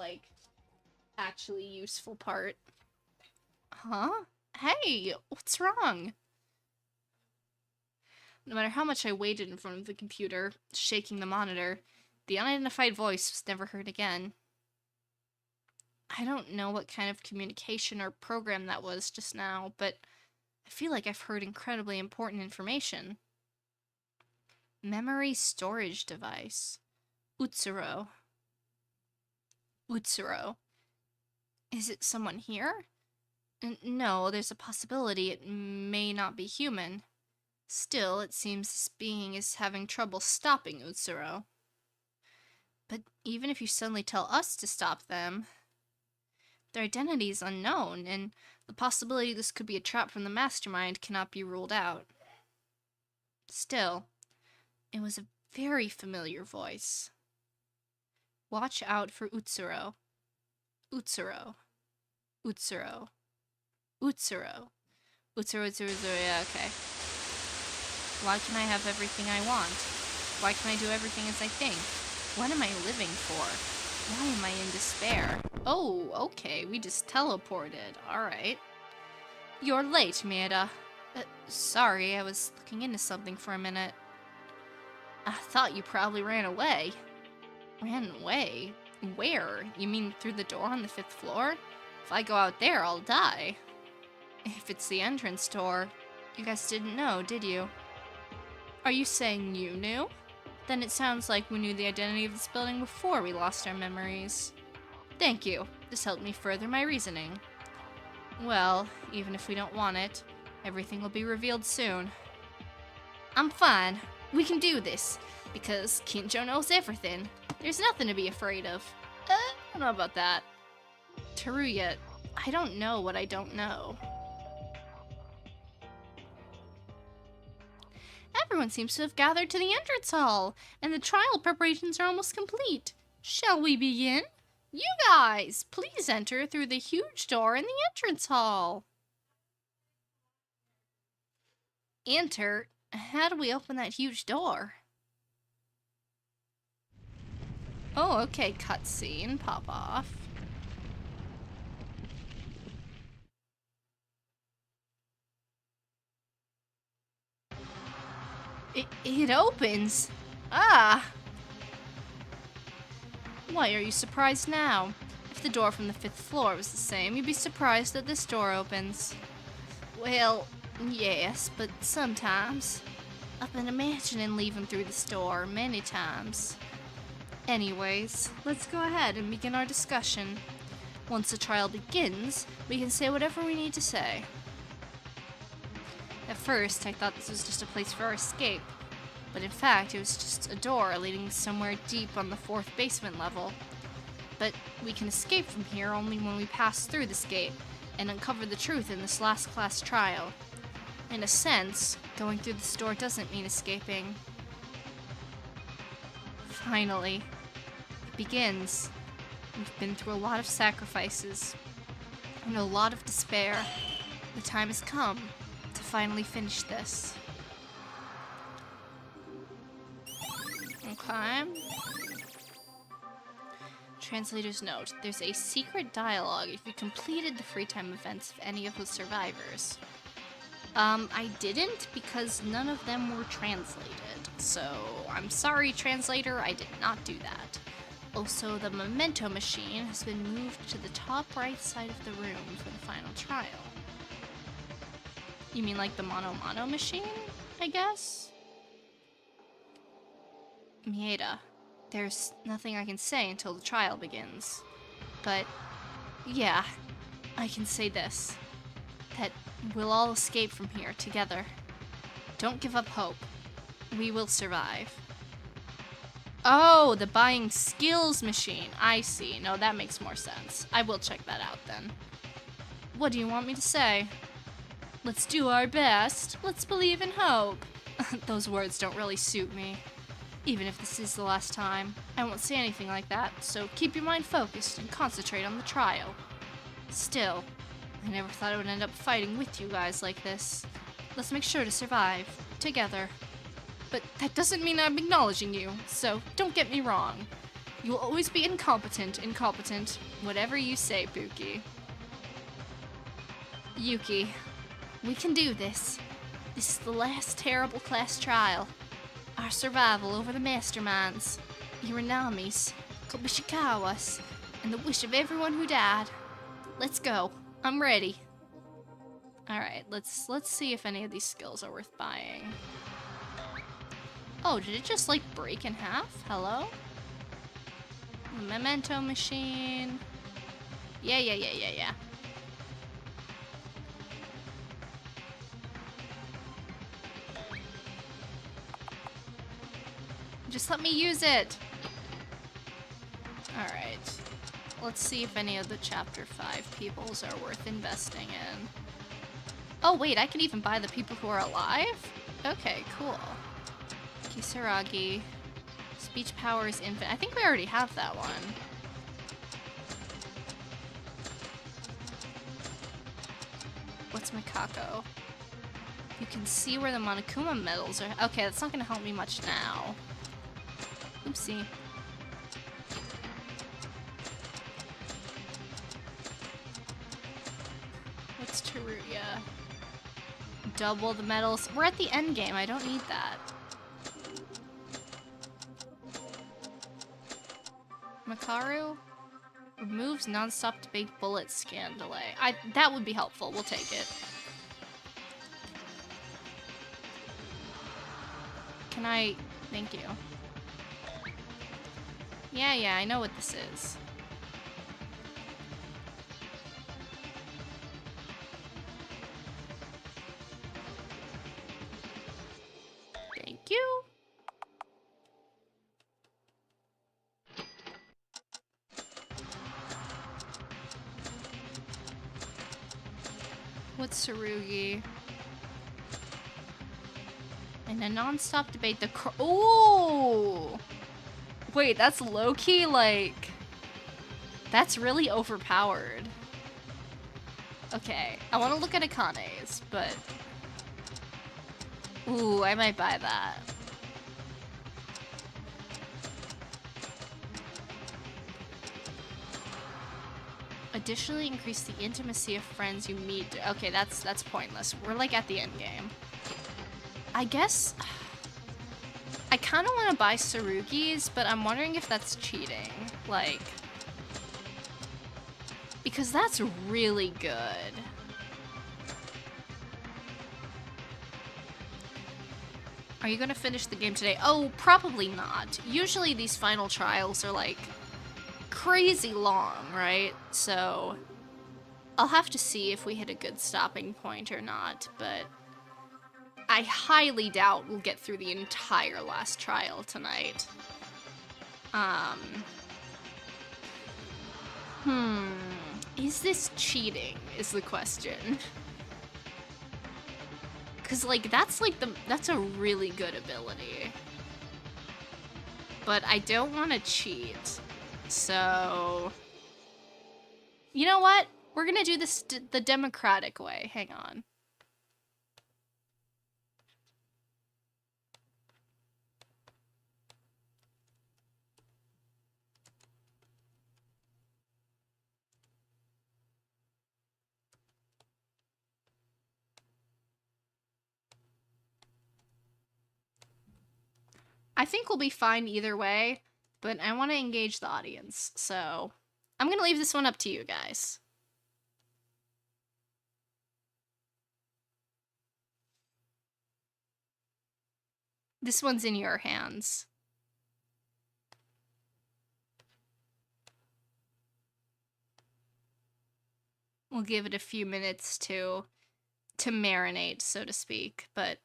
actually useful part. Huh? Hey, what's wrong? No matter how much I waited in front of the computer, shaking the monitor, the unidentified voice was never heard again. I don't know what kind of communication or program that was just now, but I feel like I've heard incredibly important information. Memory storage device. Utsuro. Utsuro. Is it someone here? No, there's a possibility it may not be human. Still, it seems this being is having trouble stopping Utsuro. But even if you suddenly tell us to stop them, their identity is unknown, and the possibility this could be a trap from the mastermind cannot be ruled out. Still, it was a very familiar voice. Watch out for Utsuro. Utsuro. Utsuro. Utsuro. Utsuro, yeah, okay. Why can I have everything I want? Why can I do everything as I think? What am I living for? Why am I in despair? Oh, okay, we just teleported. Alright. You're late, Maeda. Sorry, I was looking into something for a minute. I thought you probably ran away. Ran away? Where? You mean through the door on the 5th floor? If I go out there, I'll die. If it's the entrance door, you guys didn't know, did you? Are you saying you knew? Then it sounds like we knew the identity of this building before we lost our memories. Thank you. This helped me further my reasoning. Well, even if we don't want it, everything will be revealed soon. I'm fine. We can do this, because Kinjo knows everything. There's nothing to be afraid of. I don't know about that. Teruya, I don't know what I don't know. Everyone seems to have gathered to the entrance hall, and the trial preparations are almost complete. Shall we begin? You guys, please enter through the huge door in the entrance hall. Enter? How do we open that huge door? Oh, okay, cutscene, pop off. It opens! Ah! Why are you surprised now? If the door from the 5th floor was the same, you'd be surprised that this door opens. Well, yes, but sometimes. I've been imagining leaving through this door many times. Anyways, let's go ahead and begin our discussion. Once the trial begins, we can say whatever we need to say. At first, I thought this was just a place for our escape, but in fact, it was just a door leading somewhere deep on the 4th basement level. But we can escape from here only when we pass through this gate and uncover the truth in this last-class trial. In a sense, going through this door doesn't mean escaping. Finally, it begins. We've been through a lot of sacrifices and a lot of despair. The time has come to finally finish this. Okay. Translator's note. There's a secret dialogue if you completed the free time events of any of the survivors. I didn't because none of them were translated. So, I'm sorry, translator, I did not do that. Also, the memento machine has been moved to the top right side of the room for the final trial. You mean like the mono machine, I guess? Mieda, there's nothing I can say until the trial begins. But, yeah, I can say this. That we'll all escape from here together. Don't give up hope. We will survive. Oh, the buying skills machine. I see. No, that makes more sense. I will check that out then. What do you want me to say? Let's do our best. Let's believe in hope. Those words don't really suit me. Even if this is the last time, I won't say anything like that, so keep your mind focused and concentrate on the trial. Still, I never thought I would end up fighting with you guys like this. Let's make sure to survive, together. But that doesn't mean I'm acknowledging you, so don't get me wrong. You'll always be incompetent, whatever you say, Buki. Yuki, we can do this. This is the last terrible class trial. Our survival over the masterminds, Hiranami's, Kobishikawa's, and the wish of everyone who died. Let's go. I'm ready. Alright, let's see if any of these skills are worth buying. Oh, did it just like break in half? Hello? Memento machine. Yeah. Just let me use it. Alright. Let's see if any of the Chapter 5 peoples are worth investing in. Oh wait, I can even buy the people who are alive? Okay, cool. Kisaragi. Speech power is infinite. I think we already have that one. What's Mikako? You can see where the Monokuma medals are. Okay, that's not gonna help me much now. Oopsie. What's Teruya? Double the medals. We're at the end game. I don't need that. Makaru removes non-stop debate bullet scan delay. That would be helpful. We'll take it. Can I? Thank you. Yeah, I know what this is. Thank you. What's Tsurugi? In a non-stop debate, ooh! Wait, that's low-key, like... That's really overpowered. Okay, I want to look at Akane's, but... Ooh, I might buy that. Additionally, increase the intimacy of friends you meet. Okay, that's pointless. We're like at the end game. I guess I kind of want to buy Tsurugi's, but I'm wondering if that's cheating. Like, because that's really good. Are you gonna finish the game today? Oh, probably not. Usually these final trials are like crazy long, right? So I'll have to see if we hit a good stopping point or not, but I highly doubt we'll get through the entire last trial tonight. Is this cheating is the question. Cause like that's a really good ability. But I don't want to cheat. So you know what? We're gonna do this the democratic way. Hang on. I think we'll be fine either way, but I want to engage the audience, so I'm gonna leave this one up to you guys. This one's in your hands. We'll give it a few minutes to marinate, so to speak, but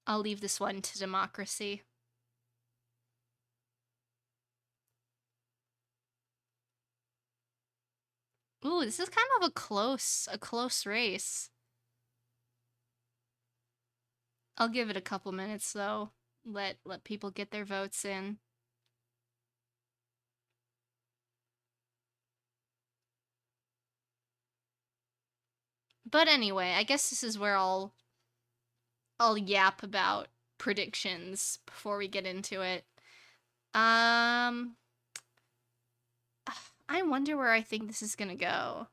I'll leave this one to democracy. Ooh, this is kind of a close race. I'll give it a couple minutes though. Let people get their votes in. But anyway, I guess this is where I'll yap about predictions before we get into it. I wonder where I think this is gonna go.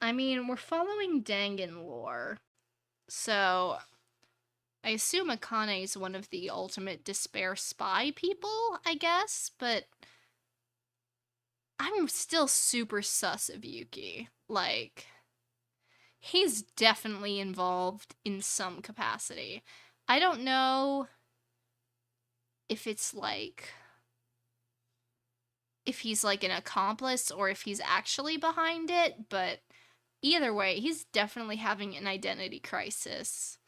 I mean, we're following Dangan lore, so I assume Akane is one of the ultimate despair spy people, I guess, but I'm still super sus of Yuki. Like, he's definitely involved in some capacity. I don't know if it's like, if he's like an accomplice or if he's actually behind it, but either way, he's definitely having an identity crisis.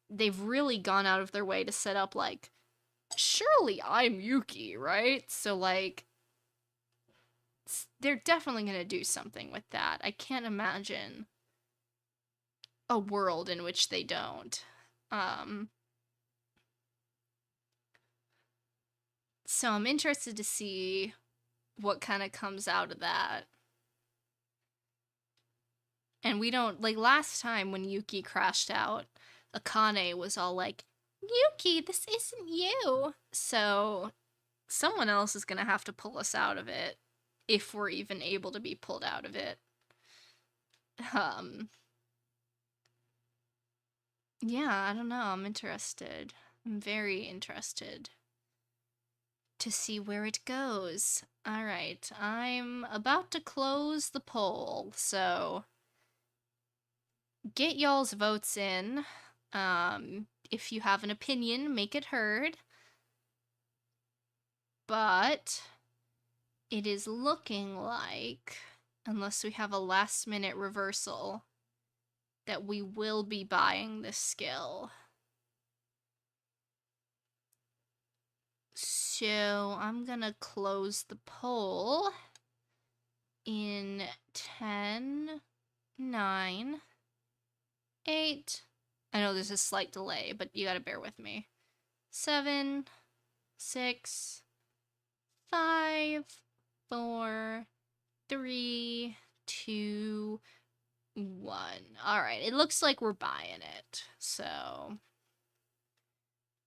They've really gone out of their way to set up, like, surely I'm Yuki, right? So, like, they're definitely gonna do something with that. I can't imagine a world in which they don't. So I'm interested to see what kind of comes out of that. And we don't, like, last time when Yuki crashed out, Akane was all like, Yuki, this isn't you. So someone else is gonna have to pull us out of it, if we're even able to be pulled out of it. Yeah, I don't know. I'm interested. I'm very interested to see where it goes. Alright, I'm about to close the poll, so get y'all's votes in. If you have an opinion, make it heard. But it is looking like, unless we have a last-minute reversal, that we will be buying this skill. So I'm gonna close the poll in 10, 9, 8. I know there's a slight delay, but you gotta bear with me. 7, 6, 5, 4, 3, 2, 1. Alright, it looks like we're buying it. So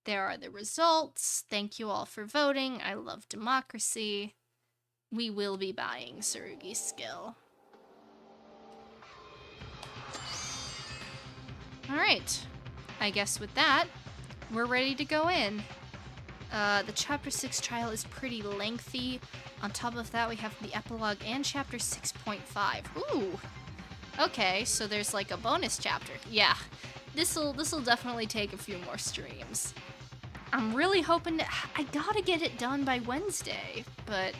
there are the results. Thank you all for voting. I love democracy. We will be buying Tsurugi's skill. Alright, I guess with that, we're ready to go in. The Chapter 6 trial is pretty lengthy. On top of that, we have the epilogue and Chapter 6.5. Ooh! Okay, so there's like a bonus chapter. Yeah, this'll definitely take a few more streams. I'm really hoping I gotta get it done by Wednesday, but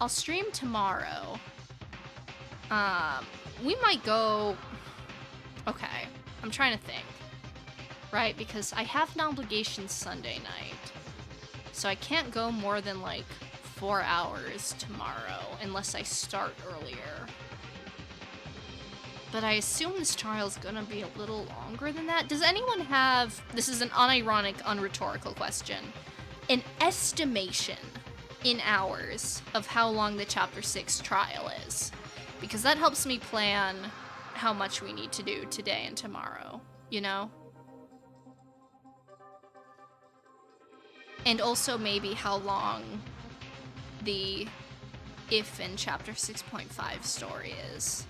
I'll stream tomorrow. We might go... Okay, I'm trying to think. Right, because I have an obligation Sunday night. So I can't go more than like 4 hours tomorrow unless I start earlier. But I assume this trial's gonna be a little longer than that. Does anyone have, this is an unironic, unrhetorical question, an estimation in hours of how long the Chapter 6 trial is? Because that helps me plan how much we need to do today and tomorrow, you know? And also maybe how long the If in Chapter 6.5 story is.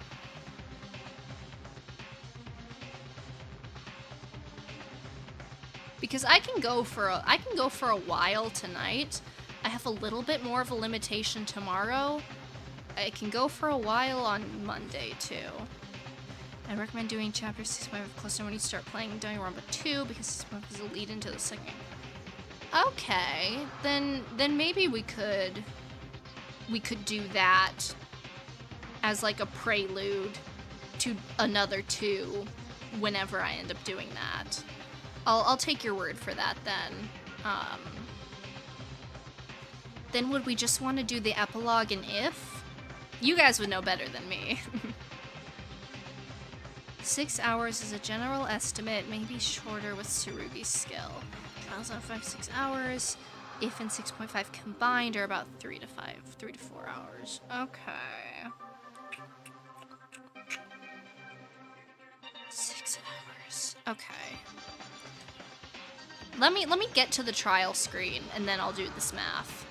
Because I can go for a while tonight. I have a little bit more of a limitation tomorrow. I can go for a while on Monday too. I recommend doing Chapter 6.5 closer when you start playing Danganronpa 2 because this is a lead into the second. Okay, then maybe we could we could do that as like a prelude to another 2 whenever I end up doing that. I'll take your word for that then. Then would we just want to do the epilogue and if? You guys would know better than me. 6 hours is a general estimate, maybe shorter with Tsurugi's skill. Trials on 6 hours. If and 6.5 combined are about 3 to 4 hours. Okay. 6 hours. Okay. Let me get to the trial screen and then I'll do this math.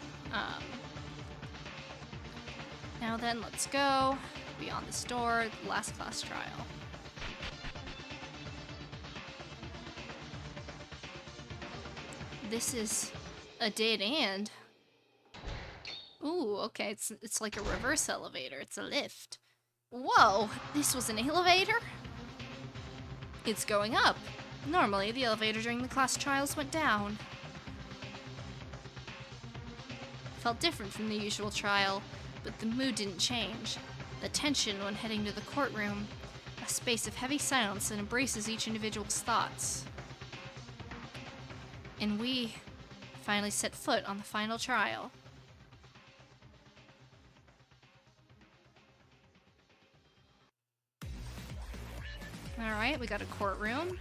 Now then, let's go. Beyond this door, the last class trial. This is a dead end. Ooh, okay, it's like a reverse elevator. It's a lift. Whoa, this was an elevator? It's going up. Normally, the elevator during the class trials went down. Felt different from the usual trial, but the mood didn't change. The tension when heading to the courtroom, a space of heavy silence that embraces each individual's thoughts. And we finally set foot on the final trial. Alright, we got a courtroom.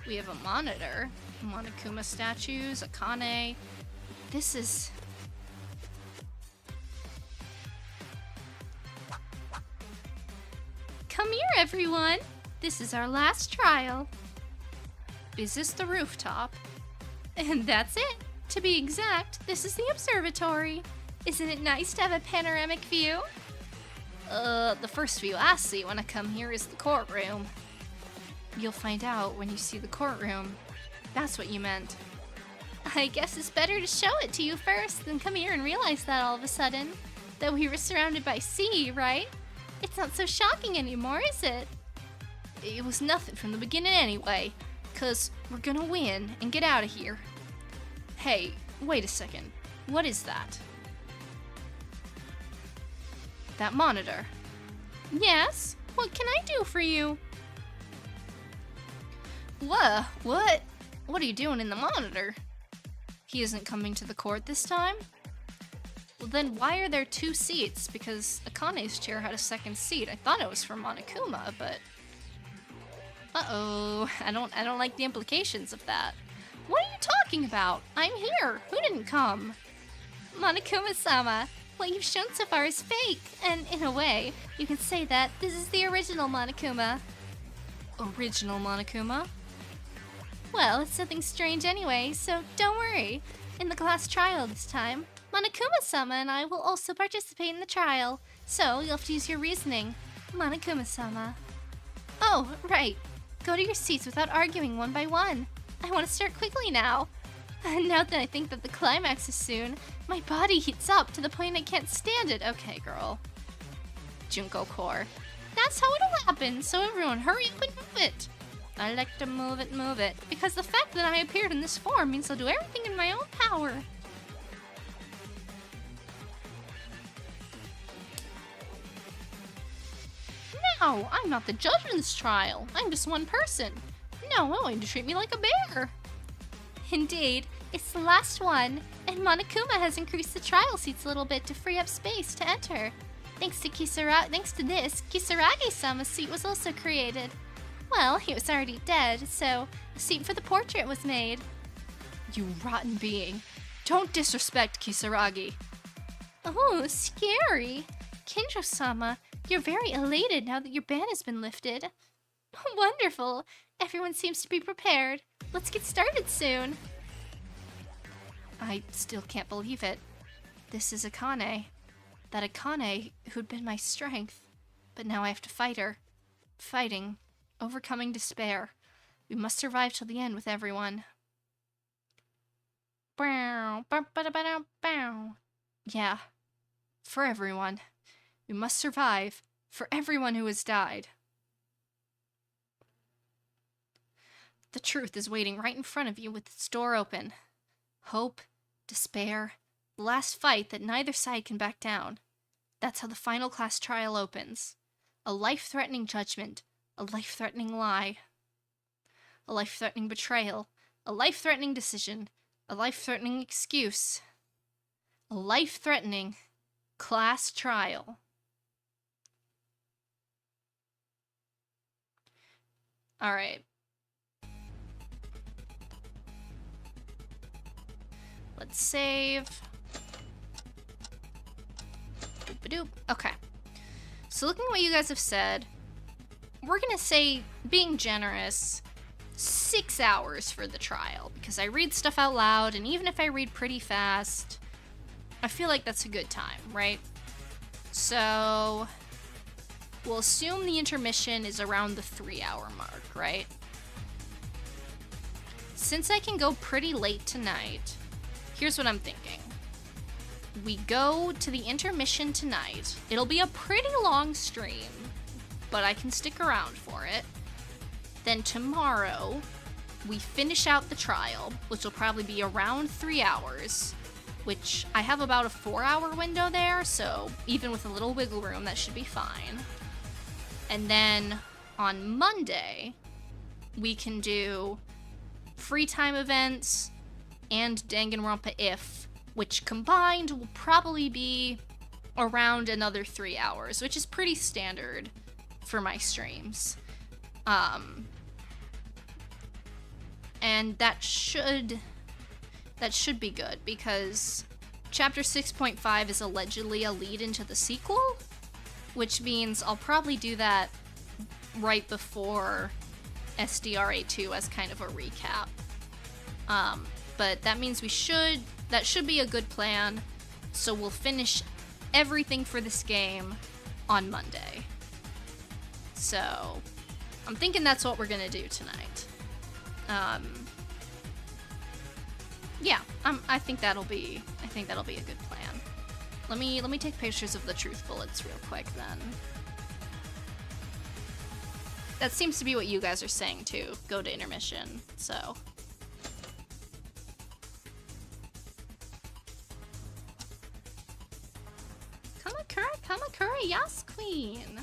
We have a monitor, Monokuma statues, Akane. This is... Come here, everyone! This is our last trial. Is this the rooftop? And that's it. To be exact, this is the observatory. Isn't it nice to have a panoramic view? The first view I see when I come here is the courtroom. You'll find out when you see the courtroom. That's what you meant. I guess it's better to show it to you first than come here and realize that all of a sudden. That we were surrounded by sea, right? It's not so shocking anymore, is it? It was nothing from the beginning anyway. 'Cause we're gonna win and get out of here. Hey, wait a second. What is that? That monitor. Yes? What can I do for you? What? What are you doing in the monitor? He isn't coming to the court this time? Well then why are there 2 seats? Because Akane's chair had a second seat. I thought it was for Monokuma, but... Uh-oh, I don't like the implications of that. What are you talking about? I'm here. Who didn't come? Monokuma-sama, what you've shown so far is fake, and in a way, you can say that this is the original Monokuma. Original Monokuma? Well, it's something strange anyway, so don't worry. In the class trial this time, Monokuma-sama and I will also participate in the trial, so you'll have to use your reasoning. Monokuma-sama. Oh, right. Go to your seats without arguing one by one. I want to start quickly now. Now that I think that the climax is soon, my body heats up to the point I can't stand it. Okay, girl. Junko Core. That's how it'll happen, so everyone hurry up and move it. I like to move it, because the fact that I appeared in this form means I'll do everything in my own power. No, I'm not the judge in this trial. I'm just one person. No, I want you to treat me like a bear. Indeed, it's the last one, and Monokuma has increased the trial seats a little bit to free up space to enter. Thanks to this, Kisaragi-sama's seat was also created. Well, he was already dead, so a seat for the portrait was made. You rotten being. Don't disrespect Kisaragi. Oh, scary. Kinjo-sama, you're very elated now that your ban has been lifted. Wonderful. Everyone seems to be prepared. Let's get started soon. I still can't believe it. This is Akane. That Akane who'd been my strength. But now I have to fight her. Fighting. Overcoming despair. We must survive till the end with everyone. Yeah. For everyone. We must survive. For everyone who has died. The truth is waiting right in front of you with its door open. Hope, despair, The last fight that neither side can back down. That's how the final class trial opens. A life-threatening judgment. A life-threatening lie. A life-threatening betrayal. A life-threatening decision. A life-threatening excuse. A life-threatening class trial. Alright. Let's save. Doop-a-doop. Okay. So looking at what you guys have said, we're gonna say, being generous, 6 hours for the trial, because I read stuff out loud, and even if I read pretty fast, I feel like that's a good time, right? So we'll assume the intermission is around the 3-hour mark, right? Since I can go pretty late tonight, here's what I'm thinking. We go to the intermission tonight. It'll be a pretty long stream, but I can stick around for it. Then tomorrow, we finish out the trial, which will probably be around 3 hours, which I have about a 4-hour window there, so even with a little wiggle room, that should be fine. And then on Monday, we can do free time events and Danganronpa If, which combined will probably be around another 3 hours, which is pretty standard for my streams. And that should be good, because Chapter 6.5 is allegedly a lead into the sequel, which means I'll probably do that right before SDRA 2 as kind of a recap. But that means that should be a good plan, so we'll finish everything for this game on Monday. So, I'm thinking that's what we're gonna do tonight. Yeah, I think that'll be a good plan. Let me take pictures of the truth bullets real quick then. That seems to be what you guys are saying too. Go to intermission, so. Kamakura, yes, queen.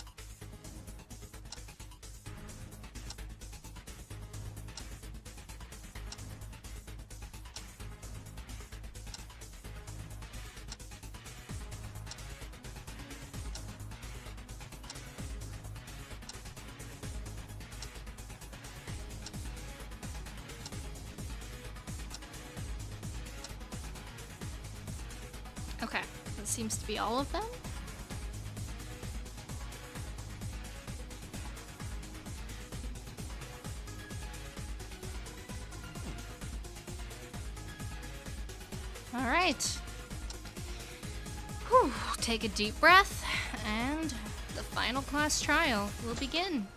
Okay, that seems to be all of them. Alright. Whew, take a deep breath, and the final class trial will begin.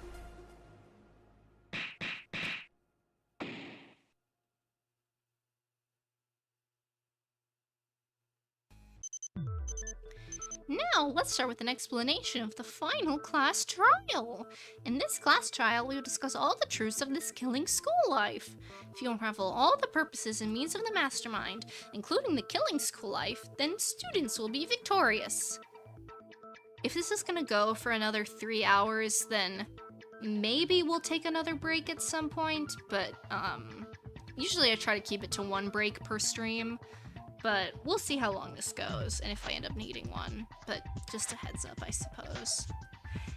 Now, let's start with an explanation of the final class trial. In this class trial, we will discuss all the truths of this killing school life. If you unravel all the purposes and means of the mastermind, including the killing school life, then students will be victorious. If this is gonna go for another 3 hours, then maybe we'll take another break at some point, but usually I try to keep it to 1 break per stream. But we'll see how long this goes, and if I end up needing one. But just a heads up, I suppose.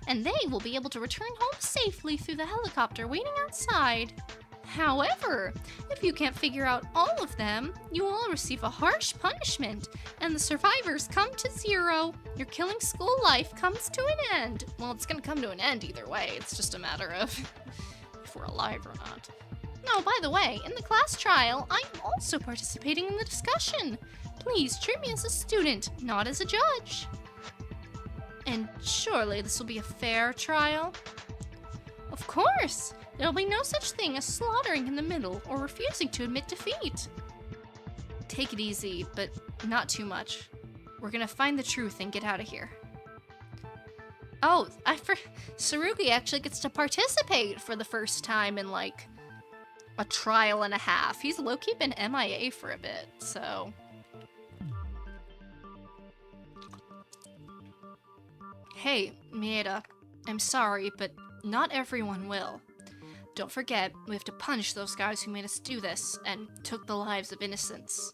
And they will be able to return home safely through the helicopter waiting outside. However, if you can't figure out all of them, you will all receive a harsh punishment, and the survivors come to 0. Your killing school life comes to an end. Well, it's gonna come to an end either way. It's just a matter of if we're alive or not. No, by the way, in the class trial, I am also participating in the discussion. Please treat me as a student, not as a judge. And surely this will be a fair trial? Of course! There will be no such thing as slaughtering in the middle or refusing to admit defeat. Take it easy, but not too much. We're gonna find the truth and get out of here. Oh, Tsurugi actually gets to participate for the first time in, like, a trial and a half. He's low-key been MIA for a bit, so. Hey, Mieda, I'm sorry, but not everyone will. Don't forget, we have to punish those guys who made us do this and took the lives of innocents.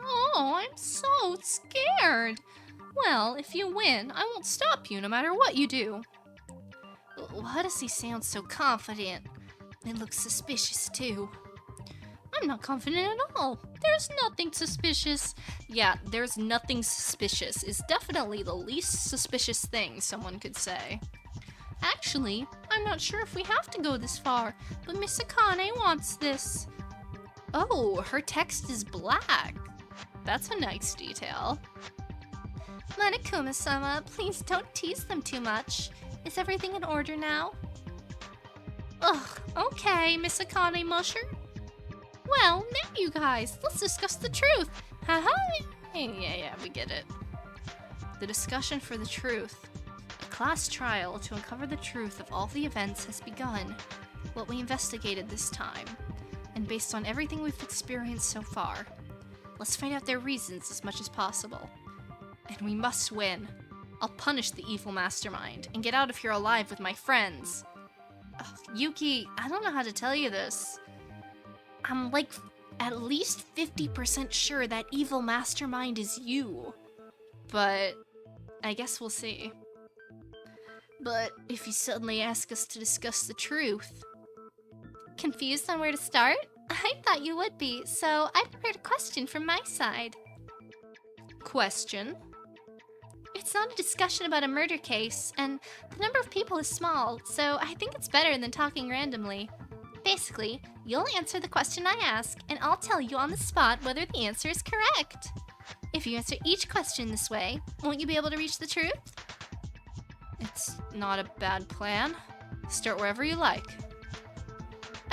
Oh, I'm so scared. Well, if you win, I won't stop you no matter what you do. Why does he sound so confident? It looks suspicious, too. I'm not confident at all. There's nothing suspicious. Yeah, there's nothing suspicious is definitely the least suspicious thing someone could say. Actually, I'm not sure if we have to go this far, but Miss Akane wants this. Oh, her text is black. That's a nice detail. Monokuma-sama, please don't tease them too much. Is everything in order now? Ugh, okay, Miss Akane Musher. Well, now you guys, let's discuss the truth. Haha. Yeah, we get it. The discussion for the truth. A class trial to uncover the truth of all the events has begun. What we investigated this time. And based on everything we've experienced so far, let's find out their reasons as much as possible. And we must win. I'll punish the evil mastermind and get out of here alive with my friends. Ugh, Yuki, I don't know how to tell you this. I'm like at least 50% sure that evil mastermind is you. But I guess we'll see. But if you suddenly ask us to discuss the truth... Confused on where to start? I thought you would be, so I prepared a question from my side. Question? It's not a discussion about a murder case, and the number of people is small, so I think it's better than talking randomly. Basically, you'll answer the question I ask, and I'll tell you on the spot whether the answer is correct. If you answer each question this way, won't you be able to reach the truth? It's not a bad plan. Start wherever you like.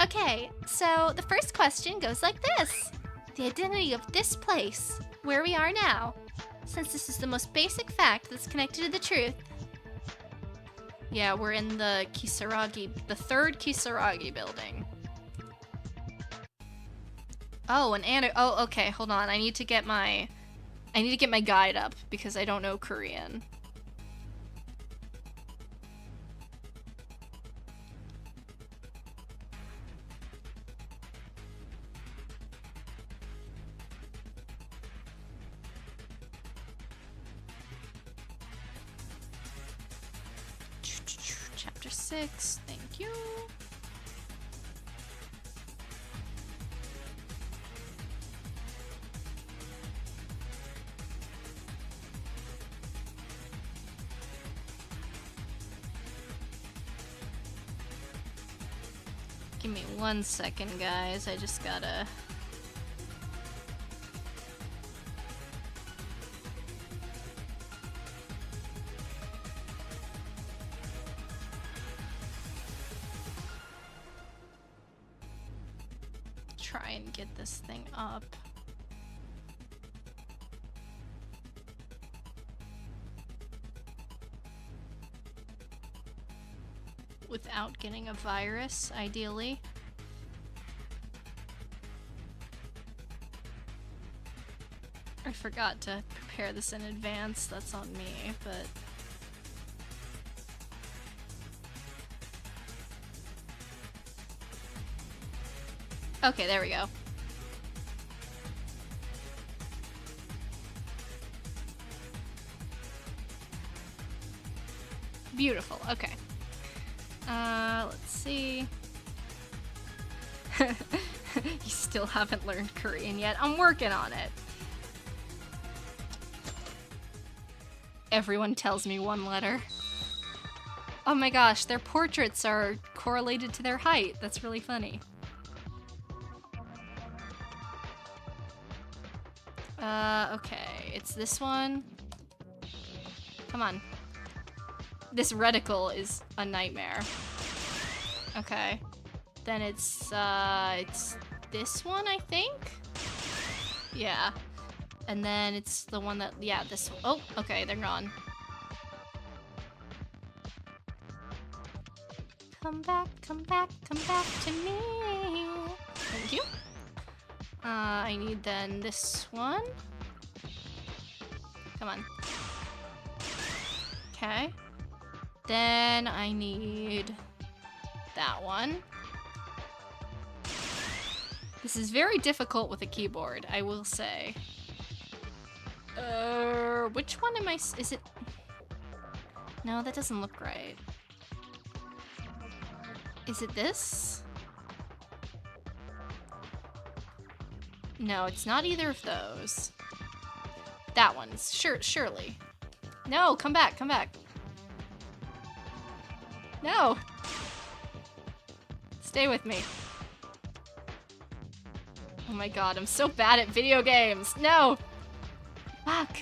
Okay, so the first question goes like this. The identity of this place, where we are now, since this is the most basic fact that's connected to the truth. Yeah, we're in the Kisaragi, the third Kisaragi building. Oh, oh, okay, hold on. I need to get my guide up because I don't know Korean. Chapter 6, thank you. Give me 1 second, guys. I just gotta... try and get this thing up. Without getting a virus, ideally. I forgot to prepare this in advance, that's on me, but... Okay, there we go. Beautiful, okay. Let's see. You still haven't learned Korean yet. I'm working on it. Everyone tells me one letter. Oh my gosh, their portraits are correlated to their height. That's really funny. Okay, it's this one. Come on. This reticle is a nightmare. Okay. Then it's this one, I think? Yeah. And then it's the one that, yeah, this one. Oh, okay, they're gone. Come back, come back, come back to me. Thank you. I need then this one. Come on. Okay. Then I need that one. This is very difficult with a keyboard, I will say. Which one am I? Is it? No, that doesn't look right. Is it this? No, it's not either of those. That one's surely. No, come back, come back. No. Stay with me. Oh my god, I'm so bad at video games. No. Fuck.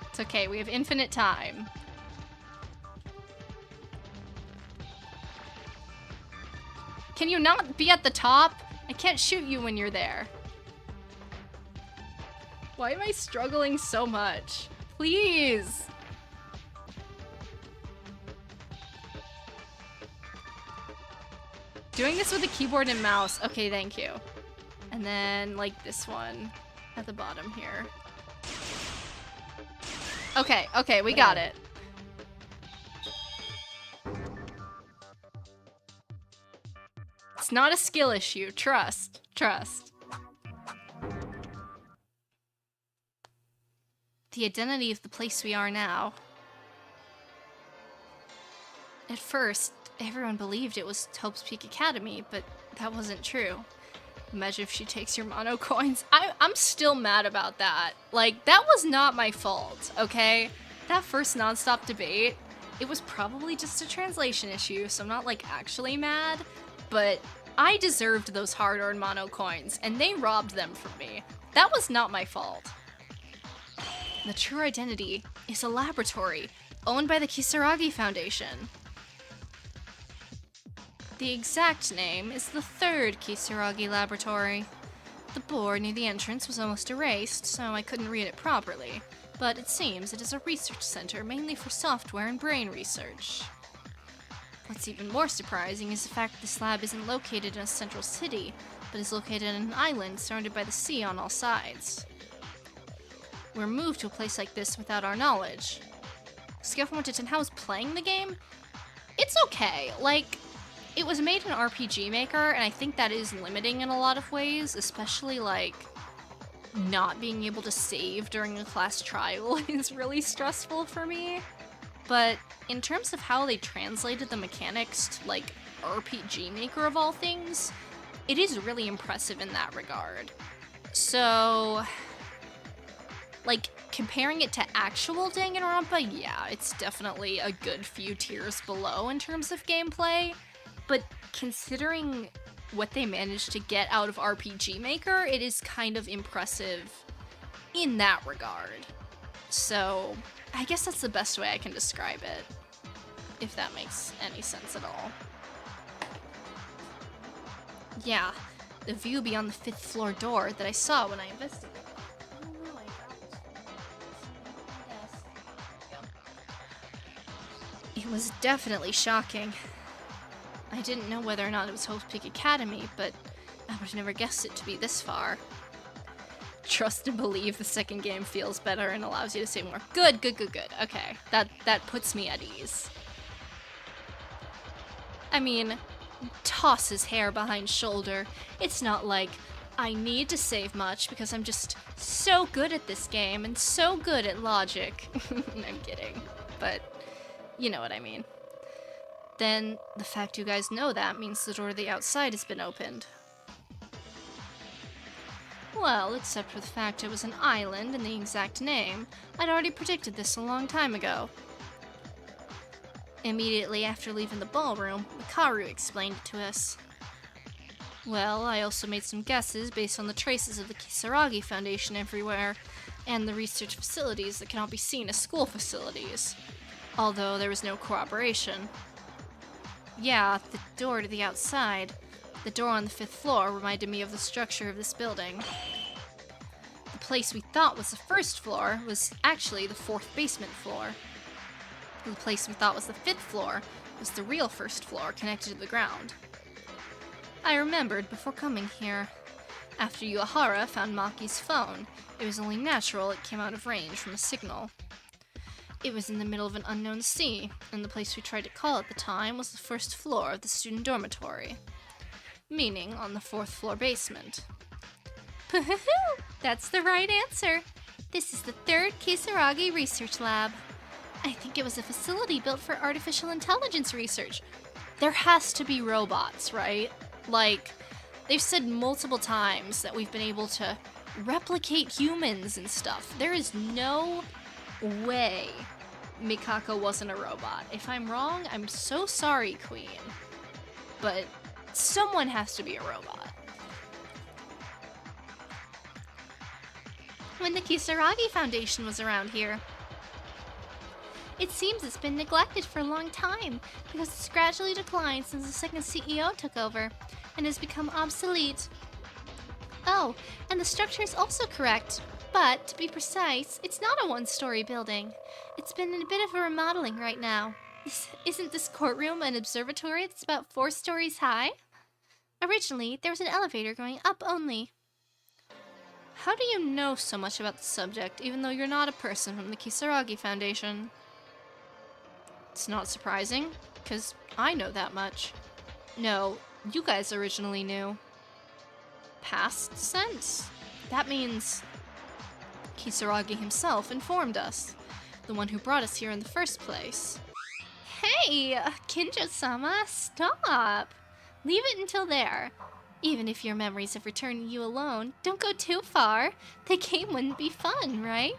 It's okay, we have infinite time. Can you not be at the top? I can't shoot you when you're there. Why am I struggling so much? Please. Doing this with a keyboard and mouse. Okay, thank you. And then, like, this one at the bottom here. Okay, okay, we got it. It's not a skill issue. Trust. Trust. The identity of the place we are now. At first, everyone believed it was Hope's Peak Academy, but that wasn't true. Imagine if she takes your mono coins. I'm still mad about that. Like, that was not my fault, okay? That first nonstop debate, it was probably just a translation issue, so I'm not, like, actually mad, but I deserved those hard-earned mono coins, and they robbed them from me. That was not my fault. The true identity is a laboratory owned by the Kisaragi Foundation. The exact name is the third Kisaragi laboratory. The board near the entrance was almost erased, so I couldn't read it properly, but it seems it is a research center mainly for software and brain research. What's even more surprising is the fact that this lab isn't located in a central city, but is located on an island surrounded by the sea on all sides. We're moved to a place like this without our knowledge. Scale from 1 to 10, how is playing the game? It's okay. Like, it was made in RPG Maker, and I think that is limiting in a lot of ways, especially, like, not being able to save during a class trial is really stressful for me. But in terms of how they translated the mechanics to, like, RPG Maker of all things, it is really impressive in that regard. So, like, comparing it to actual Danganronpa, yeah, it's definitely a good few tiers below in terms of gameplay. But considering what they managed to get out of RPG Maker, it is kind of impressive in that regard. So, I guess that's the best way I can describe it, if that makes any sense at all. Yeah, the view beyond the 5th floor door that I saw when I investigated. Oh no, I dropped my desk. It was definitely shocking. I didn't know whether or not it was Hope's Peak Academy, but I would have never guessed it to be this far. Trust and believe the second game feels better and allows you to say more. Good, good, good, good. Okay, that puts me at ease. I mean, toss his hair behind shoulder. It's not like I need to save much because I'm just so good at this game and so good at logic. I'm kidding, but you know what I mean. Then, the fact you guys know that means the door to the outside has been opened. Well, except for the fact it was an island and the exact name, I'd already predicted this a long time ago. Immediately after leaving the ballroom, Mikaru explained it to us. Well, I also made some guesses based on the traces of the Kisaragi Foundation everywhere, and the research facilities that cannot be seen as school facilities, although there was no corroboration. Yeah, the door to the outside. The door on the 5th floor reminded me of the structure of this building. The place we thought was the 1st floor was actually the 4th basement floor. The place we thought was the 5th floor was the real 1st floor connected to the ground. I remembered before coming here. After Uehara found Maki's phone, it was only natural it came out of range from a signal. It was in the middle of an unknown sea, and the place we tried to call at the time was the first floor of the student dormitory, meaning on the 4th floor basement. That's the right answer. This is the 3rd Kisaragi Research Lab. I think it was a facility built for artificial intelligence research. There has to be robots, right? Like, they've said multiple times that we've been able to replicate humans and stuff. There is no way Mikako wasn't a robot. If I'm wrong, I'm so sorry, Queen. But someone has to be a robot. When the Kisaragi Foundation was around here, it seems it's been neglected for a long time because it's gradually declined since the second CEO took over and has become obsolete. Oh, and the structure is also correct, but to be precise, it's not a one-story building. It's been in a bit of a remodeling right now. Isn't this courtroom an observatory that's about 4 stories high? Originally, there was an elevator going up only. How do you know so much about the subject, even though you're not a person from the Kisaragi Foundation? It's not surprising, because I know that much. No, you guys originally knew. Past tense. That means Kisaragi himself informed us, the one who brought us here in the first place. Hey, Kinjo-sama, stop! Leave it until there. Even if your memories have returned you alone, don't go too far. The game wouldn't be fun, right?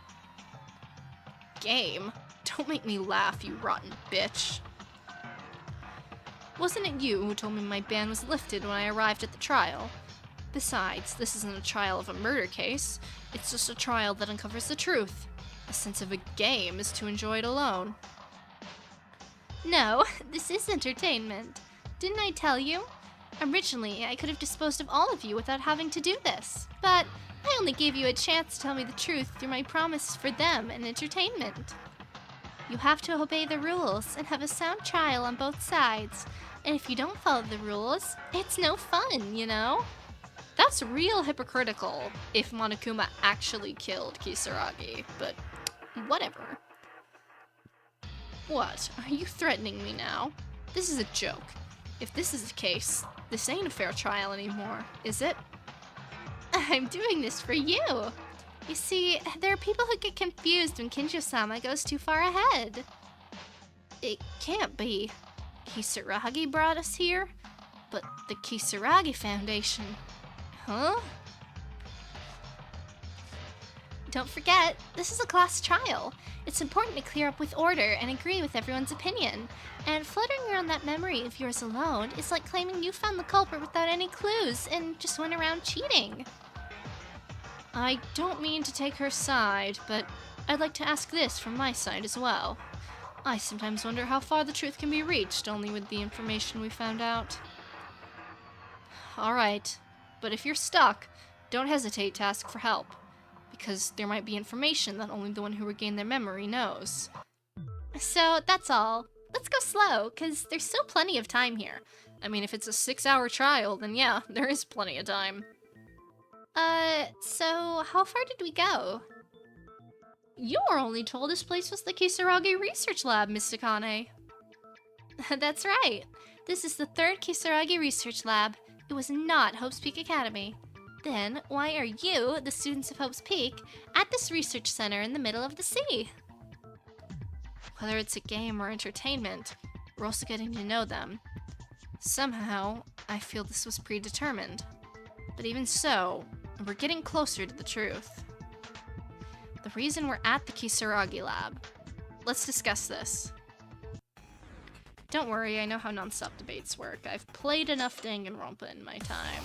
Game? Don't make me laugh, you rotten bitch. Wasn't it you who told me my ban was lifted when I arrived at the trial? Besides, this isn't a trial of a murder case. It's just a trial that uncovers the truth. The sense of a game is to enjoy it alone. No, this is entertainment. Didn't I tell you? Originally, I could have disposed of all of you without having to do this, but I only gave you a chance to tell me the truth through my promise for them and entertainment. You have to obey the rules and have a sound trial on both sides, and if you don't follow the rules, it's no fun, you know? That's real hypocritical if Monokuma actually killed Kisaragi, but whatever. What? Are you threatening me now? This is a joke. If this is the case, this ain't a fair trial anymore, is it? I'm doing this for you. You see, there are people who get confused when Kinjo-sama goes too far ahead. It can't be. Kisaragi brought us here, but the Kisaragi Foundation. Huh? Don't forget, this is a class trial. It's important to clear up with order and agree with everyone's opinion. And fluttering around that memory of yours alone is like claiming you found the culprit without any clues and just went around cheating. I don't mean to take her side, but I'd like to ask this from my side as well. I sometimes wonder how far the truth can be reached only with the information we found out. Alright, but if you're stuck, don't hesitate to ask for help, because there might be information that only the one who regained their memory knows. So that's all. Let's go slow, because there's still plenty of time here. I mean, if it's a 6-hour trial, then yeah, there is plenty of time. So how far did we go? You were only told this place was the Kisaragi Research Lab, Miss Sakane. That's right. This is the 3rd Kisaragi Research Lab. It was not Hope's Peak Academy. Then, why are you, the students of Hope's Peak, at this research center in the middle of the sea? Whether it's a game or entertainment, we're also getting to know them. Somehow, I feel this was predetermined. But even so, we're getting closer to the truth. The reason we're at the Kisaragi lab. Let's discuss this. Don't worry, I know how non-stop debates work. I've played enough Danganronpa in my time.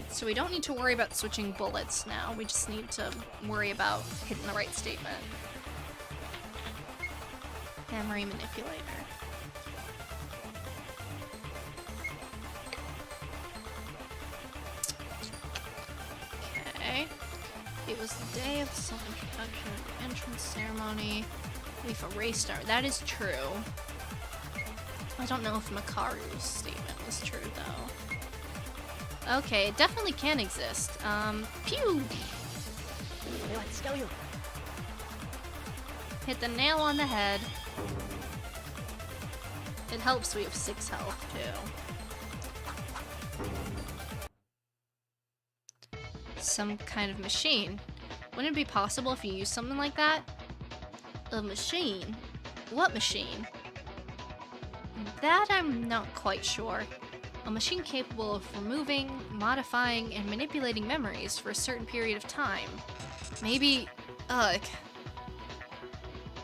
So we don't need to worry about switching bullets now. We just need to worry about hitting the right statement. Memory manipulator. Okay. It was the day of the self-introduction of the entrance ceremony. We've erased our... That is true. I don't know if Makaru's statement was true, though. Okay, it definitely can exist. Pew! Hit the nail on the head. It helps we have 6 health, too. Some kind of machine. Wouldn't it be possible if you used something like that? A machine? What machine? That I'm not quite sure. A machine capable of removing, modifying, and manipulating memories for a certain period of time. Maybe... Ugh.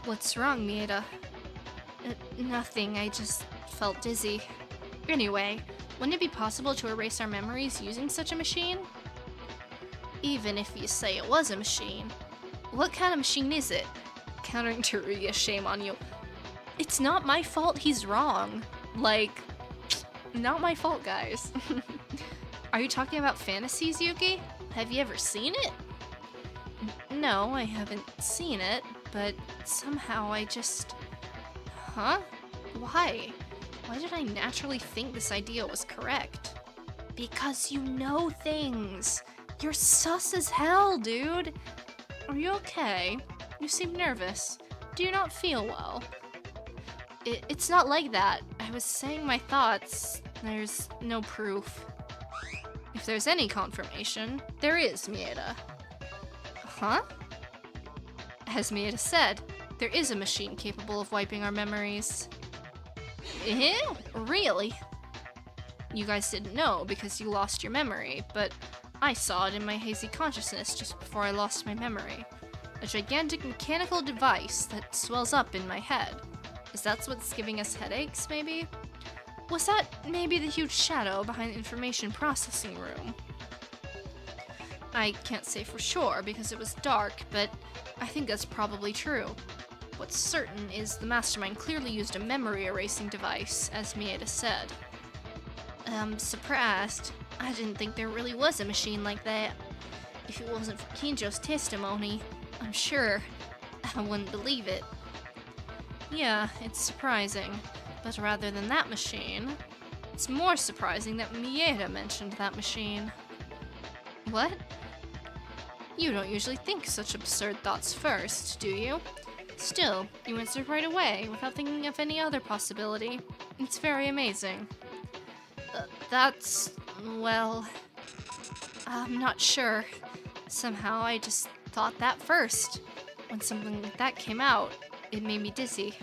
What's wrong, Mieda? Nothing, I just felt dizzy. Anyway, wouldn't it be possible to erase our memories using such a machine? Even if you say it was a machine. What kind of machine is it? Countering Teruya, shame on you. It's not my fault he's wrong. Like, not my fault, guys. Are you talking about fantasies, Yuki? Have you ever seen it? No, I haven't seen it, but somehow I just... Huh? Why? Why did I naturally think this idea was correct? Because you know things. You're sus as hell, dude. Are you okay? You seem nervous. Do you not feel well? It's not like that. I was saying my thoughts. There's no proof. If there's any confirmation, there is, Mieda. Huh? As Mieda said, there is a machine capable of wiping our memories. Eh? Really? You guys didn't know because you lost your memory, but I saw it in my hazy consciousness just before I lost my memory. A gigantic mechanical device that swells up in my head. Is that what's giving us headaches, maybe? Was that maybe the huge shadow behind the information processing room? I can't say for sure because it was dark, but I think that's probably true. What's certain is the mastermind clearly used a memory erasing device, as Mieda said. I'm surprised. I didn't think there really was a machine like that. If it wasn't for Kinjo's testimony, I'm sure I wouldn't believe it. Yeah, it's surprising. But rather than that machine, it's more surprising that Mieda mentioned that machine. What? You don't usually think such absurd thoughts first, do you? Still, you answered right away without thinking of any other possibility. It's very amazing. That's... well... I'm not sure. Somehow I just thought that first. When something like that came out, it made me dizzy.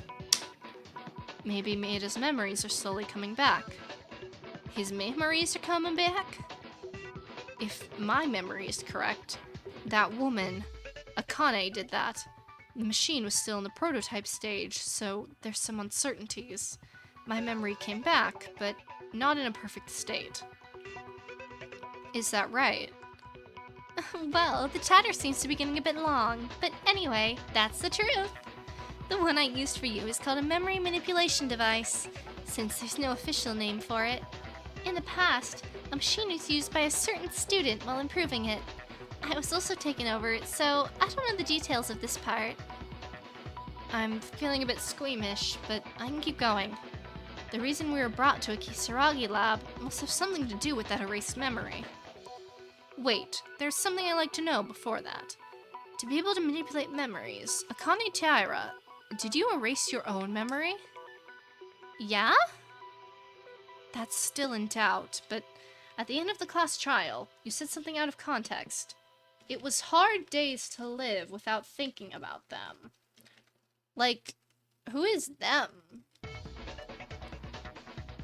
Maybe Maeda's memories are slowly coming back. His memories are coming back? If my memory is correct, that woman, Akane, did that. The machine was still in the prototype stage, so there's some uncertainties. My memory came back, but not in a perfect state. Is that right? Well, the chatter seems to be getting a bit long, but anyway, that's the truth. The one I used for you is called a memory manipulation device, since there's no official name for it. In the past, a machine was used by a certain student while improving it. I was also taken over it, so I don't know the details of this part. I'm feeling a bit squeamish, but I can keep going. The reason we were brought to a Kisaragi lab must have something to do with that erased memory. Wait, there's something I'd like to know before that. To be able to manipulate memories, Akane Taira, did you erase your own memory? Yeah? That's still in doubt, but at the end of the class trial, you said something out of context. It was hard days to live without thinking about them. Like, who is them?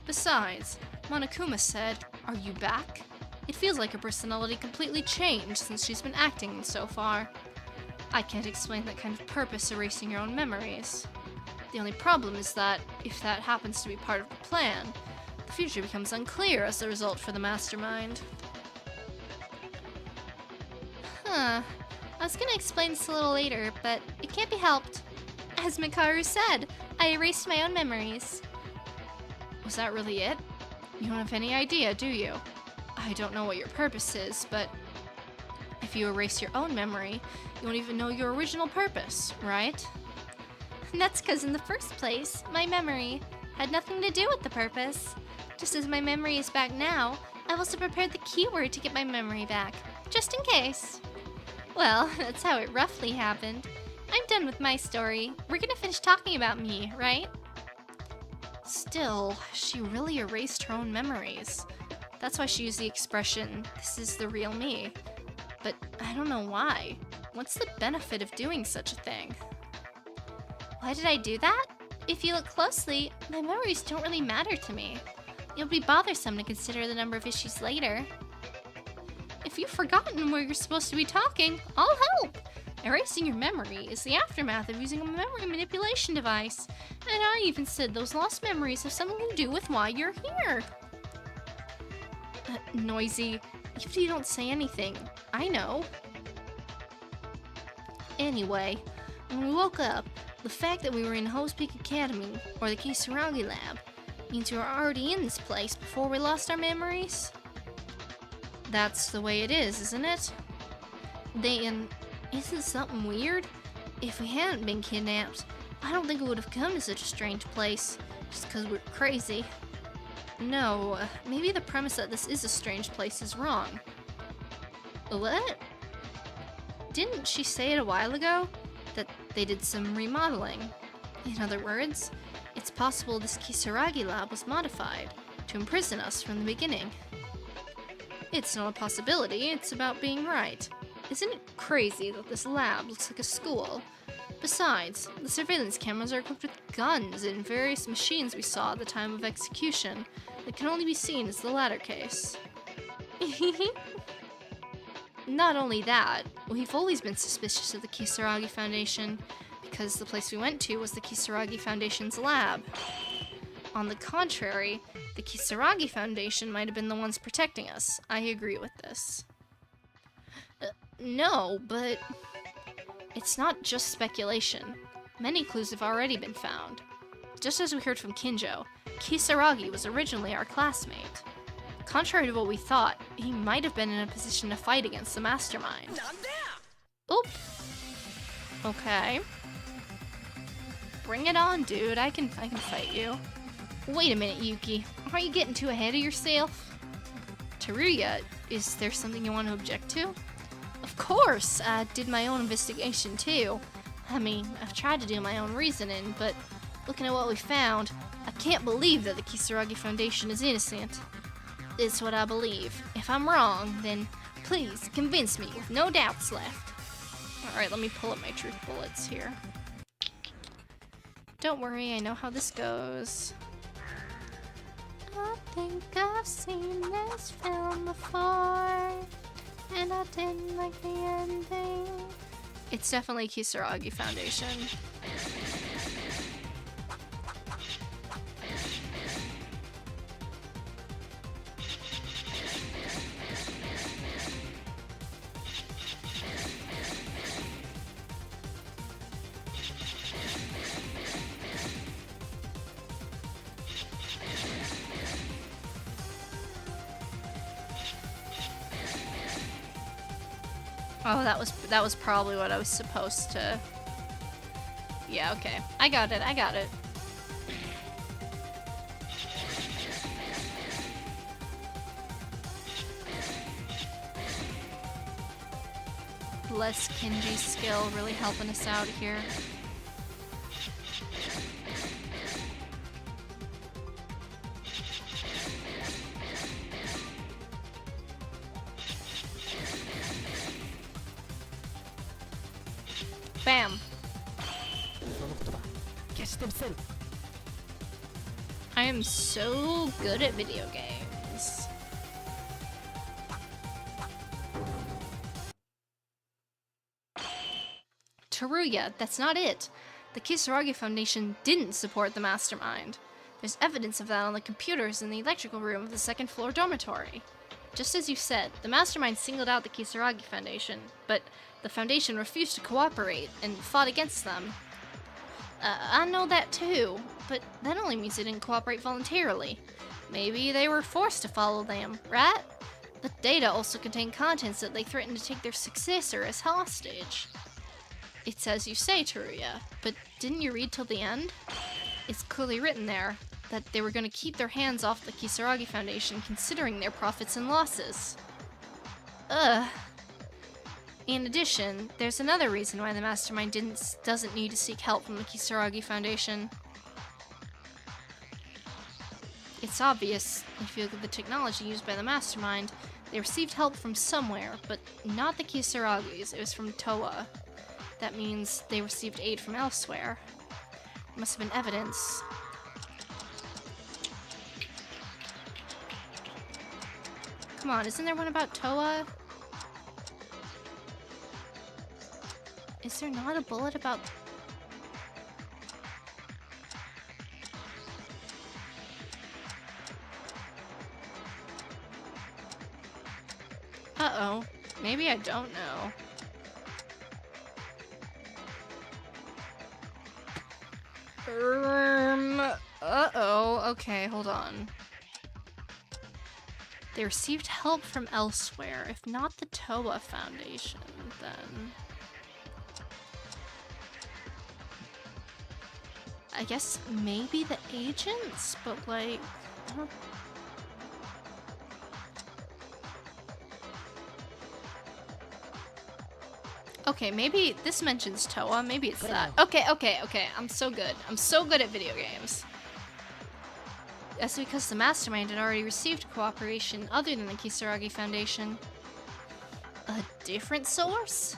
Besides, Monokuma said, "Are you back?" It feels like her personality completely changed since she's been acting so far. I can't explain that kind of purpose erasing your own memories. The only problem is that, if that happens to be part of the plan, the future becomes unclear as a result for the mastermind. Huh. I was gonna explain this a little later, but it can't be helped. As Mikaru said, I erased my own memories. Was that really it? You don't have any idea, do you? I don't know what your purpose is, but if you erase your own memory, you won't even know your original purpose, right? That's because in the first place, my memory had nothing to do with the purpose. Just as my memory is back now, I've also prepared the keyword to get my memory back, just in case. Well, that's how it roughly happened. I'm done with my story. We're gonna finish talking about me, right? Still, she really erased her own memories. That's why she used the expression, "this is the real me." But I don't know why. What's the benefit of doing such a thing? Why did I do that? If you look closely, my memories don't really matter to me. It'll be bothersome to consider the number of issues later. If you've forgotten where you're supposed to be talking, I'll help! Erasing your memory is the aftermath of using a memory manipulation device. And I even said those lost memories have something to do with why you're here. Noisy, if you don't say anything, I know. Anyway, when we woke up, the fact that we were in Hose Peak Academy, or the Kisaragi lab, means we were already in this place before we lost our memories? That's the way it is, isn't it? Then, isn't something weird? If we hadn't been kidnapped, I don't think we would have come to such a strange place, just because we're crazy. No, maybe the premise that this is a strange place is wrong. What? Didn't she say it a while ago? That they did some remodeling? In other words, it's possible this Kisaragi lab was modified to imprison us from the beginning. It's not a possibility, it's about being right. Isn't it crazy that this lab looks like a school? Besides, the surveillance cameras are equipped with guns and various machines we saw at the time of execution that can only be seen as the latter case. Not only that, we've always been suspicious of the Kisaragi Foundation because the place we went to was the Kisaragi Foundation's lab. On the contrary, the Kisaragi Foundation might have been the ones protecting us. I agree with this. No, but it's not just speculation. Many clues have already been found. Just as we heard from Kinjo, Kisaragi was originally our classmate. Contrary to what we thought, he might have been in a position to fight against the mastermind. Oop. Okay. Bring it on, dude. I can fight you. Wait a minute, Yuki. Aren't you getting too ahead of yourself? Teruya, is there something you want to object to? Of course, I did my own investigation too. I mean, I've tried to do my own reasoning, but looking at what we found, I can't believe that the Kisaragi Foundation is innocent. It's what I believe. If I'm wrong, then please convince me with no doubts left. Alright, let me pull up my truth bullets here. Don't worry, I know how this goes. I think I've seen this film before, and I didn't like the ending. It's definitely Kisaragi Foundation. Oh, that was probably what I was supposed to... Yeah, okay. I got it. Less Kinji's skill really helping us out here. Bam. I am so good at video games. Teruya, that's not it. The Kisaragi Foundation didn't support the mastermind. There's evidence of that on the computers in the electrical room of the second floor dormitory. Just as you said, the mastermind singled out the Kisaragi Foundation, but the Foundation refused to cooperate and fought against them. I know that too, but that only means they didn't cooperate voluntarily. Maybe they were forced to follow them, right? The data also contained contents that they threatened to take their successor as hostage. It's as you say, Teruya, but didn't you read till the end? It's clearly written there that they were going to keep their hands off the Kisaragi Foundation considering their profits and losses. Ugh. In addition, there's another reason why the mastermind doesn't need to seek help from the Kisaragi Foundation. It's obvious, if you look at the technology used by the mastermind, they received help from somewhere, but not the Kisaragis. It was from Toa. That means they received aid from elsewhere. There must have been evidence. Come on, isn't there one about Toa? Is there not a bullet about... Uh-oh. Maybe I don't know. Uh-oh. Okay, hold on. They received help from elsewhere. If not the Toa Foundation, then... I guess maybe the agents, but like... I don't... Okay, maybe this mentions Toa, maybe it's that. Okay. I'm so good. I'm so good at video games. That's because the mastermind had already received cooperation other than the Kisaragi Foundation. A different source?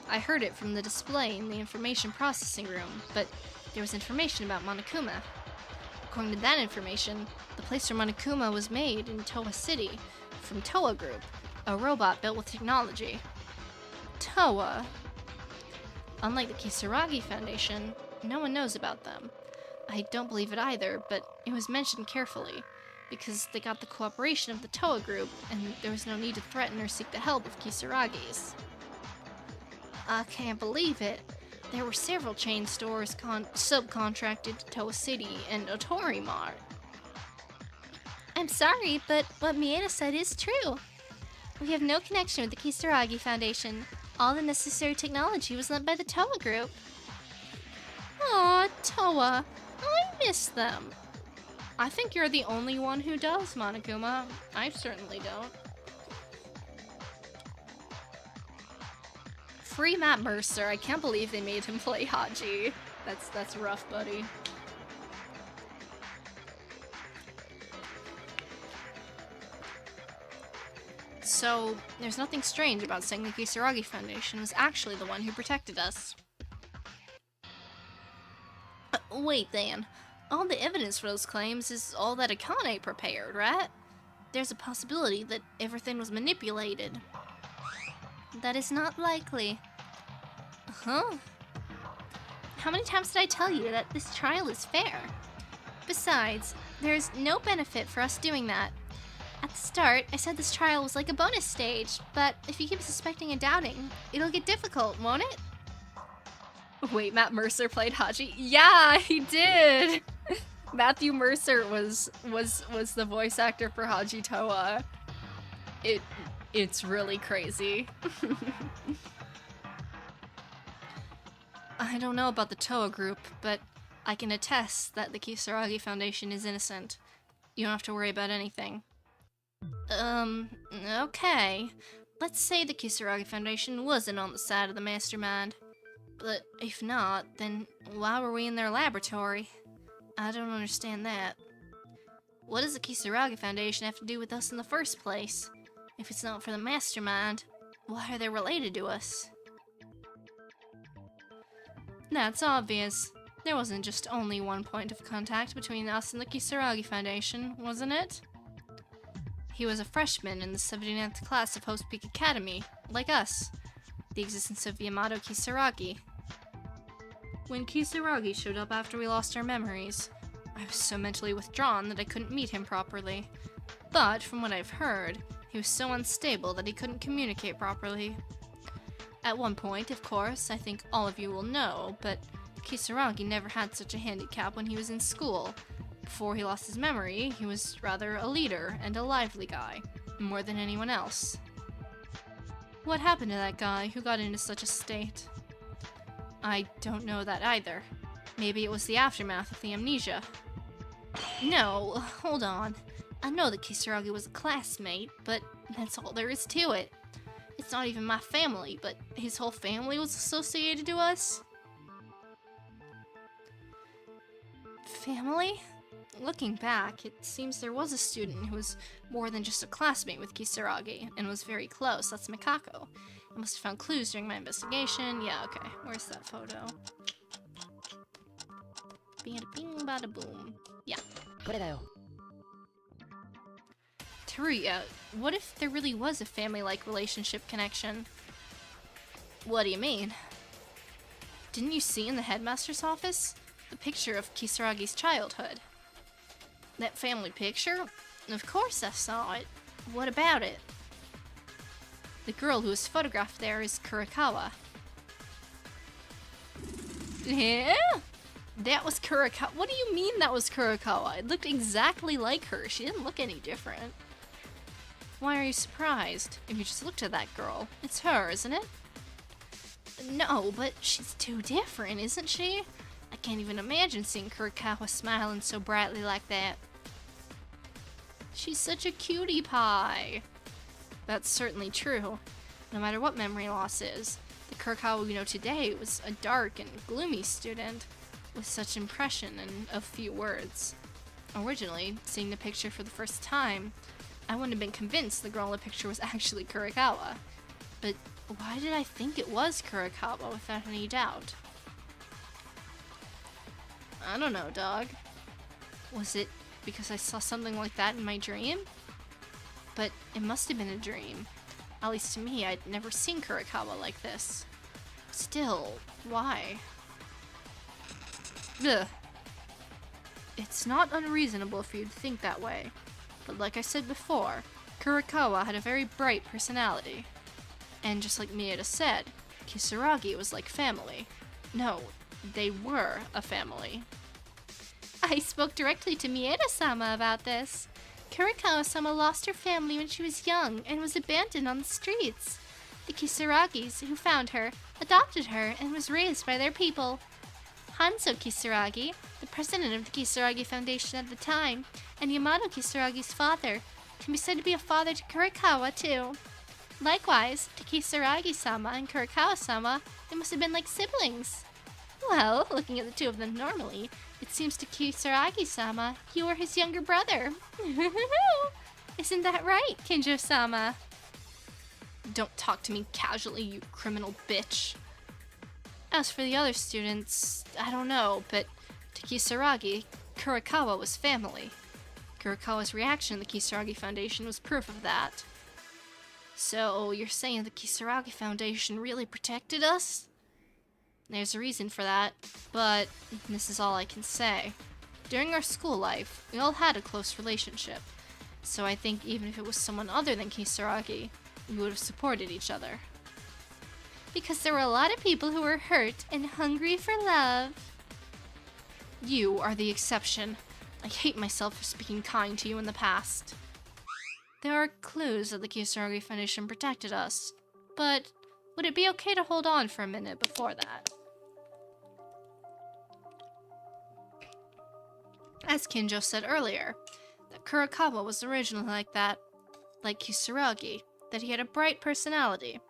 I heard it from the display in the information processing room, but there was information about Monokuma. According to that information, the place where Monokuma was made in Toa City from Toa Group, a robot built with technology. Toa. Unlike the Kisaragi Foundation, no one knows about them. I don't believe it either, but it was mentioned carefully, because they got the cooperation of the Toa Group, and there was no need to threaten or seek the help of Kisaragis. I can't believe it. There were several chain stores subcontracted to Toa City and Otori Mart. I'm sorry, but what Mieta said is true. We have no connection with the Kisaragi Foundation. All the necessary technology was lent by the Toa Group. Aw, Toa. I miss them. I think you're the only one who does, Monokuma. I certainly don't. Free Matt Mercer. I can't believe they made him play Haji. That's rough, buddy. So, there's nothing strange about saying the Kisaragi Foundation was actually the one who protected us. Wait, Dan. All the evidence for those claims is all that Akane prepared, right? There's a possibility that everything was manipulated. That is not likely. Huh? How many times did I tell you that this trial is fair? Besides, there's no benefit for us doing that. At the start, I said this trial was like a bonus stage, but if you keep suspecting and doubting, it'll get difficult, won't it? Wait, Matt Mercer played Haji? Yeah, he did! Matthew Mercer was the voice actor for Haji Toa. It's really crazy. I don't know about the Toa Group, but I can attest that the Kisaragi Foundation is innocent. You don't have to worry about anything. Okay. Let's say the Kisaragi Foundation wasn't on the side of the mastermind. But if not, then why were we in their laboratory? I don't understand that. What does the Kisaragi Foundation have to do with us in the first place? If it's not for the mastermind, why are they related to us? That's obvious. There wasn't just only one point of contact between us and the Kisaragi Foundation, wasn't it? He was a freshman in the 79th class of Host Peak Academy, like us. The existence of Yamato Kisaragi. When Kisaragi showed up after we lost our memories, I was so mentally withdrawn that I couldn't meet him properly. But, from what I've heard, he was so unstable that he couldn't communicate properly. At one point, of course, I think all of you will know, but Kisaragi never had such a handicap when he was in school. Before he lost his memory, he was rather a leader and a lively guy, more than anyone else. What happened to that guy who got into such a state? I don't know that either. Maybe it was the aftermath of the amnesia. No, hold on. I know that Kisaragi was a classmate, but that's all there is to it. It's not even my family, but his whole family was associated to us? Family? Looking back, it seems there was a student who was more than just a classmate with Kisaragi, and was very close. That's Mikako. I must have found clues during my investigation. Yeah, okay. Where's that photo? Bing bing bada boom. Yeah. Teruya, what if there really was a family-like relationship connection? What do you mean? Didn't you see in the headmaster's office the picture of Kisaragi's childhood? That family picture? Of course I saw it. What about it? The girl who was photographed there is Kurikawa. Yeah? That was Kurikawa? What do you mean that was Kurikawa? It looked exactly like her. She didn't look any different. Why are you surprised? If you just looked at that girl, it's her, isn't it? No, but she's too different, isn't she? I can't even imagine seeing Kurikawa smiling so brightly like that. She's such a cutie pie. That's certainly true. No matter what memory loss is, the Kurikawa we know today was a dark and gloomy student with such impression and a few words. Originally, seeing the picture for the first time, I wouldn't have been convinced the girl in the picture was actually Kurikawa. But why did I think it was Kurikawa without any doubt? I don't know, dog. Was it because I saw something like that in my dream? But it must have been a dream. At least to me, I'd never seen Kurikawa like this. Still, why? Ugh. It's not unreasonable for you to think that way. But like I said before, Kurikawa had a very bright personality. And just like Mieta said, Kisaragi was like family. No, they were a family. I spoke directly to Mieta-sama about this. Kurikawa-sama lost her family when she was young and was abandoned on the streets. The Kisaragis, who found her, adopted her and was raised by their people. Hanzo Kisaragi, the president of the Kisaragi Foundation at the time, and Yamato Kisaragi's father, can be said to be a father to Kurikawa, too. Likewise, to Kisaragi-sama and Kurikawa-sama, they must have been like siblings. Well, looking at the two of them normally, it seems to Kisaragi-sama, you were his younger brother. Isn't that right, Kinjo-sama? Don't talk to me casually, you criminal bitch. As for the other students, I don't know, but to Kisaragi, Kurikawa was family. Kurikawa's reaction to the Kisaragi Foundation was proof of that. So, you're saying the Kisaragi Foundation really protected us? There's a reason for that, but this is all I can say. During our school life, we all had a close relationship, so I think even if it was someone other than Kisaragi, we would have supported each other. Because there were a lot of people who were hurt and hungry for love. You are the exception. I hate myself for speaking kind to you in the past. There are clues that the Kisaragi Foundation protected us, but would it be okay to hold on for a minute before that? As Kinjo said earlier, that Kurikawa was originally like that, like Kisaragi, that he had a bright personality.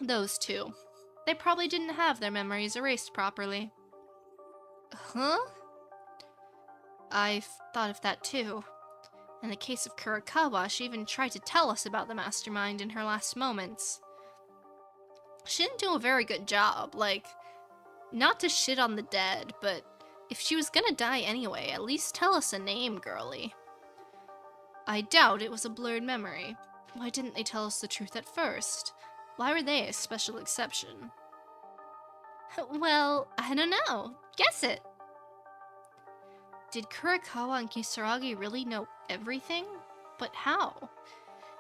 Those two. They probably didn't have their memories erased properly. Huh? I've thought of that too. In the case of Kurikawa, she even tried to tell us about the mastermind in her last moments. She didn't do a very good job, like, not to shit on the dead, but if she was gonna die anyway, at least tell us a name, girly. I doubt it was a blurred memory. Why didn't they tell us the truth at first? Why were they a special exception? Well, I don't know. Guess it. Did Kurikawa and Kisaragi really know everything? But how?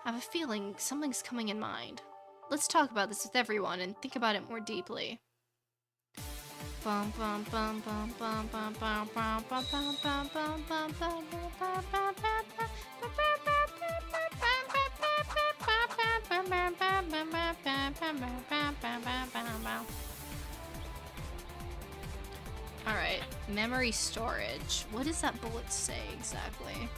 I have a feeling something's coming in mind. Let's talk about this with everyone and think about it more deeply. Bum bum bum bum bum bum bum bum bum bum bum bum bum bum bum bum bum about. Alright, memory storage. What does that bullet say exactly?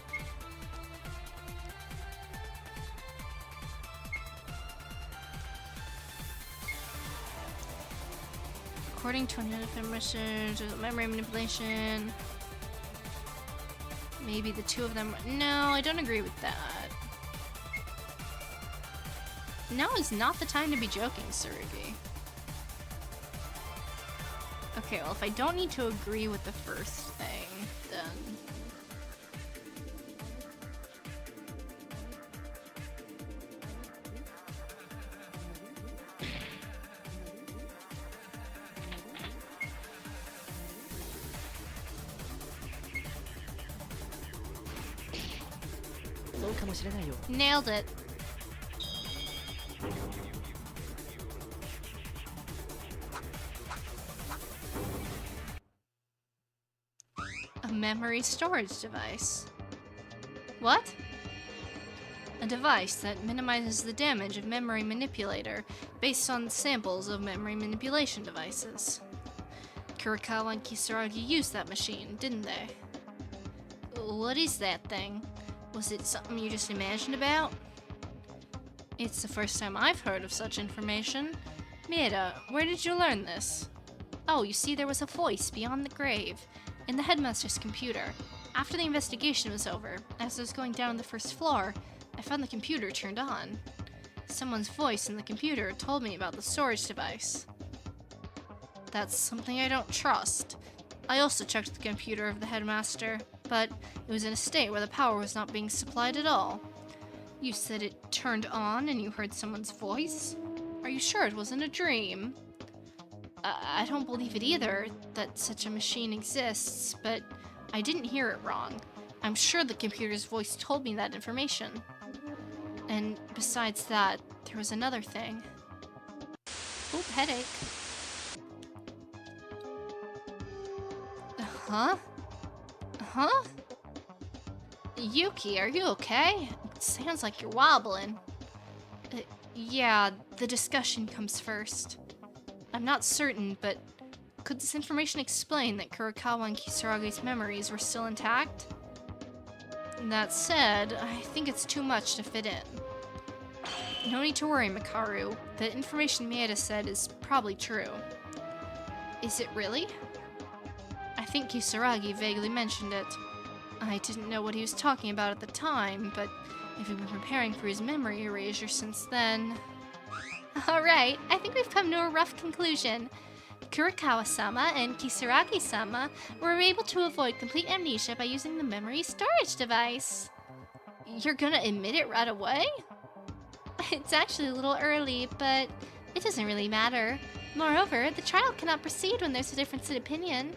According to an information, memory manipulation. Maybe the two of them. No, I don't agree with that. Now is not the time to be joking, Tsurugi. Okay, well, if I don't need to agree with the first thing, then... Nailed it. A memory storage device. What? A device that minimizes the damage of memory manipulator based on samples of memory manipulation devices. Kurikawa and Kisaragi used that machine, didn't they? What is that thing? Was it something you just imagined about? It's the first time I've heard of such information. Mira, where did you learn this? Oh, you see, there was a voice beyond the grave, in the headmaster's computer. After the investigation was over, as I was going down the first floor, I found the computer turned on. Someone's voice in the computer told me about the storage device. That's something I don't trust. I also checked the computer of the headmaster, but it was in a state where the power was not being supplied at all. You said it turned on and you heard someone's voice? Are you sure it wasn't a dream? I don't believe it either, that such a machine exists, but I didn't hear it wrong. I'm sure the computer's voice told me that information. And besides that, there was another thing. Oop, headache. Huh? Huh? Yuki, are you okay? It sounds like you're wobbling. Yeah, the discussion comes first. I'm not certain, but could this information explain that Kurikawa and Kisaragi's memories were still intact? That said, I think it's too much to fit in. No need to worry, Mikaru. The information Mieta said is probably true. Is it really? I think Kisaragi vaguely mentioned it. I didn't know what he was talking about at the time, but if he'd been preparing for his memory erasure since then... Alright, I think we've come to a rough conclusion. Kurikawa-sama and Kisaragi-sama were able to avoid complete amnesia by using the memory storage device. You're gonna admit it right away? It's actually a little early, but it doesn't really matter. Moreover, the trial cannot proceed when there's a difference in opinion.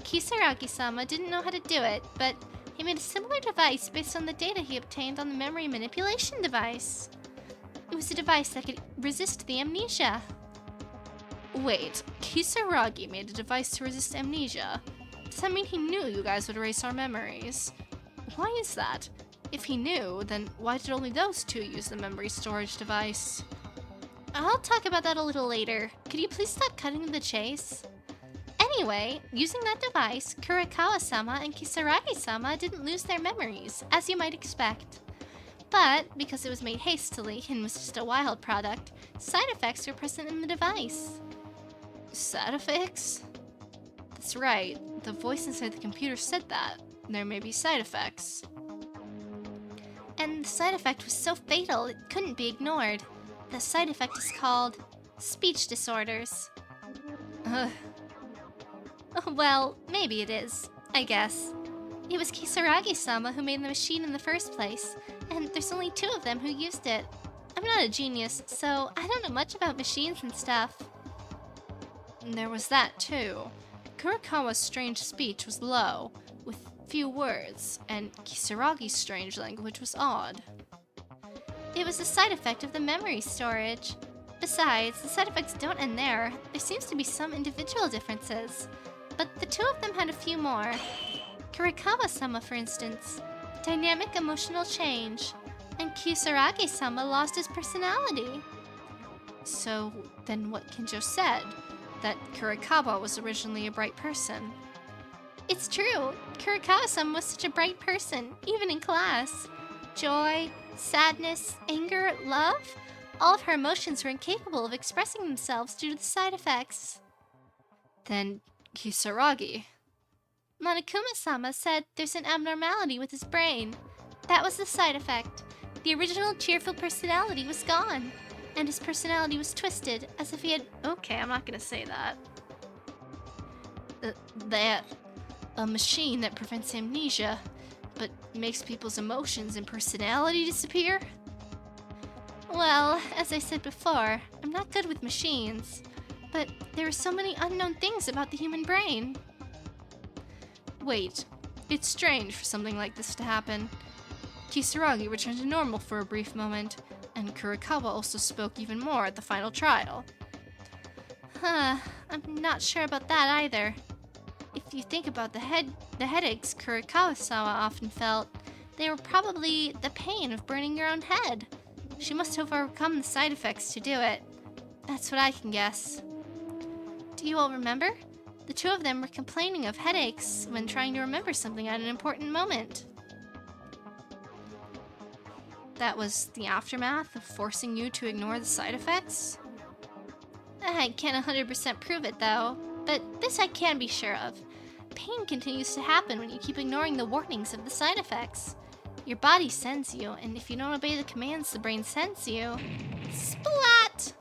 Kisaragi-sama didn't know how to do it, but he made a similar device based on the data he obtained on the memory manipulation device. It was a device that could resist the amnesia. Wait, Kisaragi made a device to resist amnesia? Does that mean he knew you guys would erase our memories? Why is that? If he knew, then why did only those two use the memory storage device? I'll talk about that a little later. Could you please stop cutting to the chase? Anyway, using that device, Kurikawa-sama and Kisaragi-sama didn't lose their memories, as you might expect. But, because it was made hastily and was just a wild product, side effects were present in the device. Side effects? That's right, the voice inside the computer said that. There may be side effects. And the side effect was so fatal it couldn't be ignored. The side effect is called speech disorders. Well, maybe it is, I guess. It was Kisaragi-sama who made the machine in the first place, and there's only two of them who used it. I'm not a genius, so I don't know much about machines and stuff. And there was that, too. Kurikawa's strange speech was low, with few words, and Kisaragi's strange language was odd. It was a side effect of the memory storage. Besides, the side effects don't end there. There seems to be some individual differences, but the two of them had a few more. Kurikawa-sama, for instance, dynamic emotional change, and Kisaragi-sama lost his personality. So then what Kinjo said? That Kurikawa was originally a bright person. It's true. Kurikawa-san was such a bright person, even in class. Joy, sadness, anger, love, all of her emotions were incapable of expressing themselves due to the side effects. Then Kisaragi. Monokuma-sama said there's an abnormality with his brain. That was the side effect. The original cheerful personality was gone, and his personality was twisted, as if he had... Okay, I'm not gonna say that. A machine that prevents amnesia, but makes people's emotions and personality disappear? Well, as I said before, I'm not good with machines, but there are so many unknown things about the human brain. Wait, it's strange for something like this to happen. Kisaragi returned to normal for a brief moment, and Kurikawa also spoke even more at the final trial. I'm not sure about that either. If you think about the headaches Kurikawa-sama often felt, they were probably the pain of burning your own head. She must have overcome the side effects to do it. That's what I can guess. Do you all remember? The two of them were complaining of headaches when trying to remember something at an important moment. That was the aftermath of forcing you to ignore the side effects? I can't 100% prove it though, but this I can be sure of. Pain continues to happen when you keep ignoring the warnings of the side effects. Your body sends you, and if you don't obey the commands the brain sends you... Splat!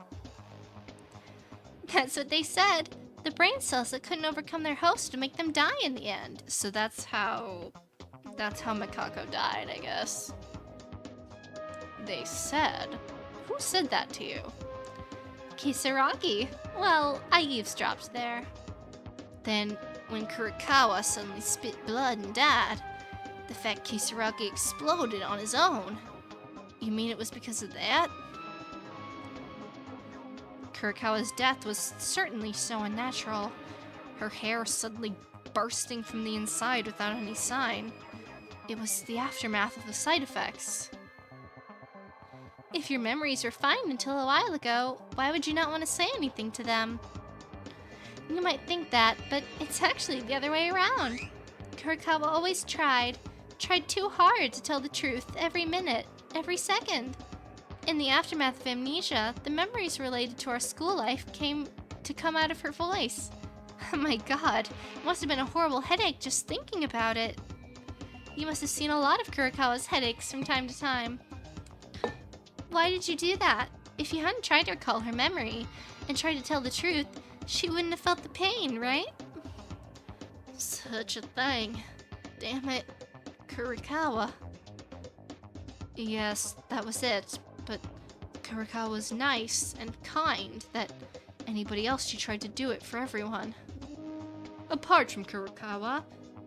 That's what they said. The brain cells that couldn't overcome their host to make them die in the end. So that's how Mikako died, I guess. They said? Who said that to you? Kisaragi. Well, I eavesdropped there. Then, when Kurikawa suddenly spit blood and died, the fact Kisaragi exploded on his own. You mean it was because of that? Kurikawa's death was certainly so unnatural. Her hair suddenly bursting from the inside without any sign. It was the aftermath of the side effects. If your memories were fine until a while ago, why would you not want to say anything to them? You might think that, but it's actually the other way around. Kurikawa always tried too hard to tell the truth every minute, every second. In the aftermath of amnesia, the memories related to our school life came to come out of her voice. Oh my god, it must have been a horrible headache just thinking about it. You must have seen a lot of Kurikawa's headaches from time to time. Why did you do that? If you hadn't tried to recall her memory and tried to tell the truth, she wouldn't have felt the pain, right? Such a thing. Damn it. Kurikawa. Yes, that was it, but Kurikawa was nice and kind that anybody else she tried to do it for everyone. Apart from Kurikawa,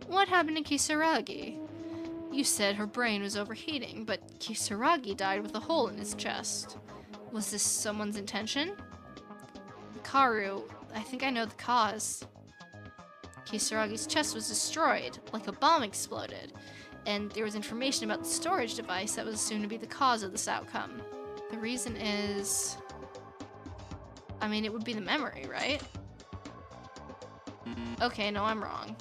what happened to Kisaragi? You said her brain was overheating, but Kisaragi died with a hole in his chest. Was this someone's intention? Karu, I think I know the cause. Kisaragi's chest was destroyed, like a bomb exploded, and there was information about the storage device that was assumed to be the cause of this outcome. The reason is... I mean, it would be the memory, right? Okay, no, I'm wrong.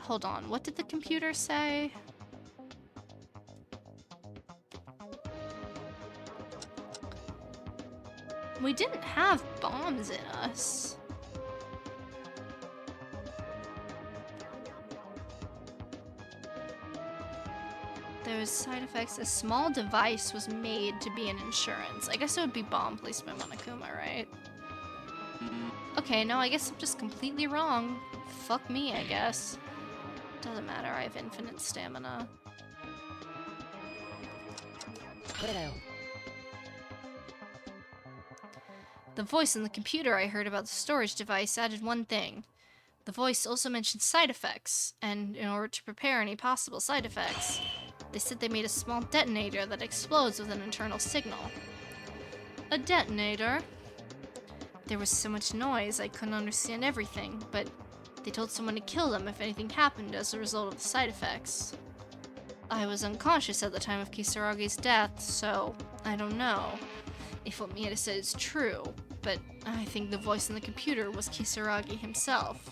Hold on, what did the computer say? We didn't have bombs in us. There was side effects. A small device was made to be an insurance. I guess it would be bomb placed by Monokuma, right? Okay, no, I guess I'm just completely wrong. Fuck me, I guess. Doesn't matter, I have infinite stamina. The voice in the computer I heard about the storage device added one thing. The voice also mentioned side effects, and in order to prepare any possible side effects, they said they made a small detonator that explodes with an internal signal. A detonator? There was so much noise I couldn't understand everything, but they told someone to kill them if anything happened as a result of the side effects. I was unconscious at the time of Kisaragi's death, so I don't know if what Mieta said is true, but I think the voice in the computer was Kisaragi himself.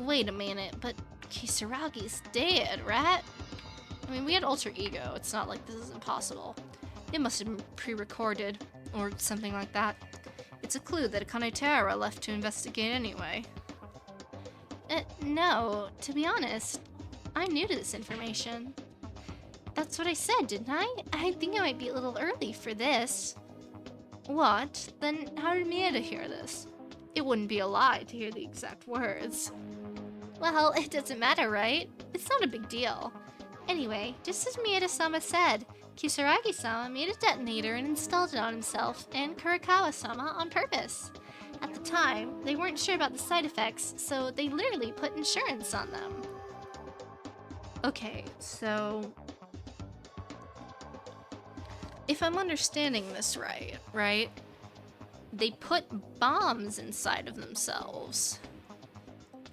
Wait a minute, but Kisaragi's dead, right? I mean, we had alter ego. It's not like this is impossible. It must have been pre-recorded, or something like that. It's a clue that Kanetara left to investigate anyway. No, to be honest, I'm new to this information. That's what I said, didn't I? I think I might be a little early for this. What? Then how did Mieta hear this? It wouldn't be a lie to hear the exact words. Well, it doesn't matter, right? It's not a big deal. Anyway, just as Mieta-sama said, Kisaragi-sama made a detonator and installed it on himself and Kurikawa-sama on purpose. At the time, they weren't sure about the side effects, so they literally put insurance on them. Okay, so... if I'm understanding this right? They put bombs inside of themselves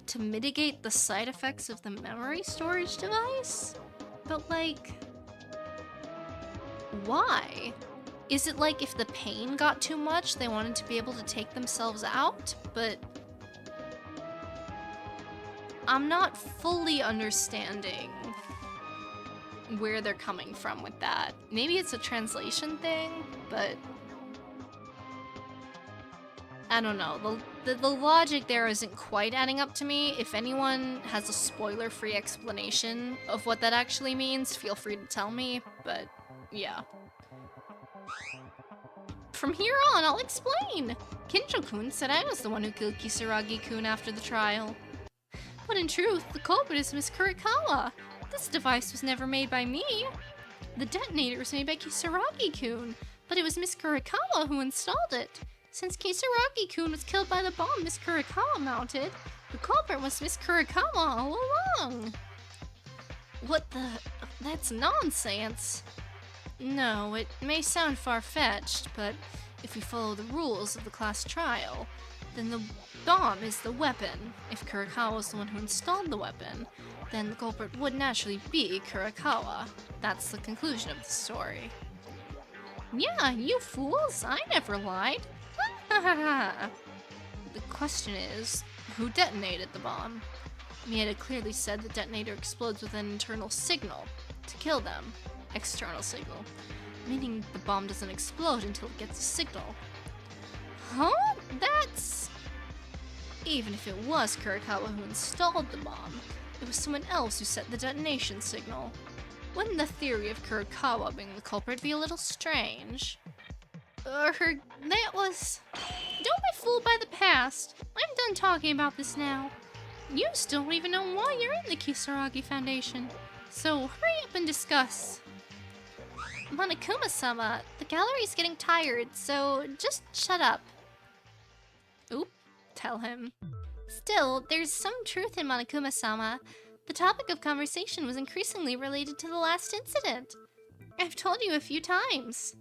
to mitigate the side effects of the memory storage device? But like... why? Is it like if the pain got too much, they wanted to be able to take themselves out? But... I'm not fully understanding where they're coming from with that. Maybe it's a translation thing, but... I don't know. The logic there isn't quite adding up to me. If anyone has a spoiler-free explanation of what that actually means, feel free to tell me, but yeah. From here on, I'll explain! Kinjo-kun said I was the one who killed Kisaragi-kun after the trial. But in truth, the culprit is Miss Kurikawa. This device was never made by me. The detonator was made by Kisaragi-kun, but it was Miss Kurikawa who installed it. Since Kisaragi-kun was killed by the bomb Miss Kurikawa mounted, the culprit was Miss Kurikawa all along. What the... that's nonsense. No, it may sound far-fetched, but if we follow the rules of the class trial, then the bomb is the weapon. If Kurikawa was the one who installed the weapon, then the culprit would naturally be Kurikawa. That's the conclusion of the story. Yeah, you fools, I never lied. The question is, who detonated the bomb? Mieta clearly said the detonator explodes with an internal signal to kill them. External signal, meaning the bomb doesn't explode until it gets a signal. Huh? That's... even if it was Kurikawa who installed the bomb, it was someone else who set the detonation signal. Wouldn't the theory of Kurikawa being the culprit be a little strange? That was... Don't be fooled by the past. I'm done talking about this now. You still don't even know why you're in the Kisaragi Foundation. So hurry up and discuss. Monokuma-sama, the gallery's getting tired, so just shut up. Oop, tell him. Still, there's some truth in Monokuma-sama. The topic of conversation was increasingly related to the last incident. I've told you a few times.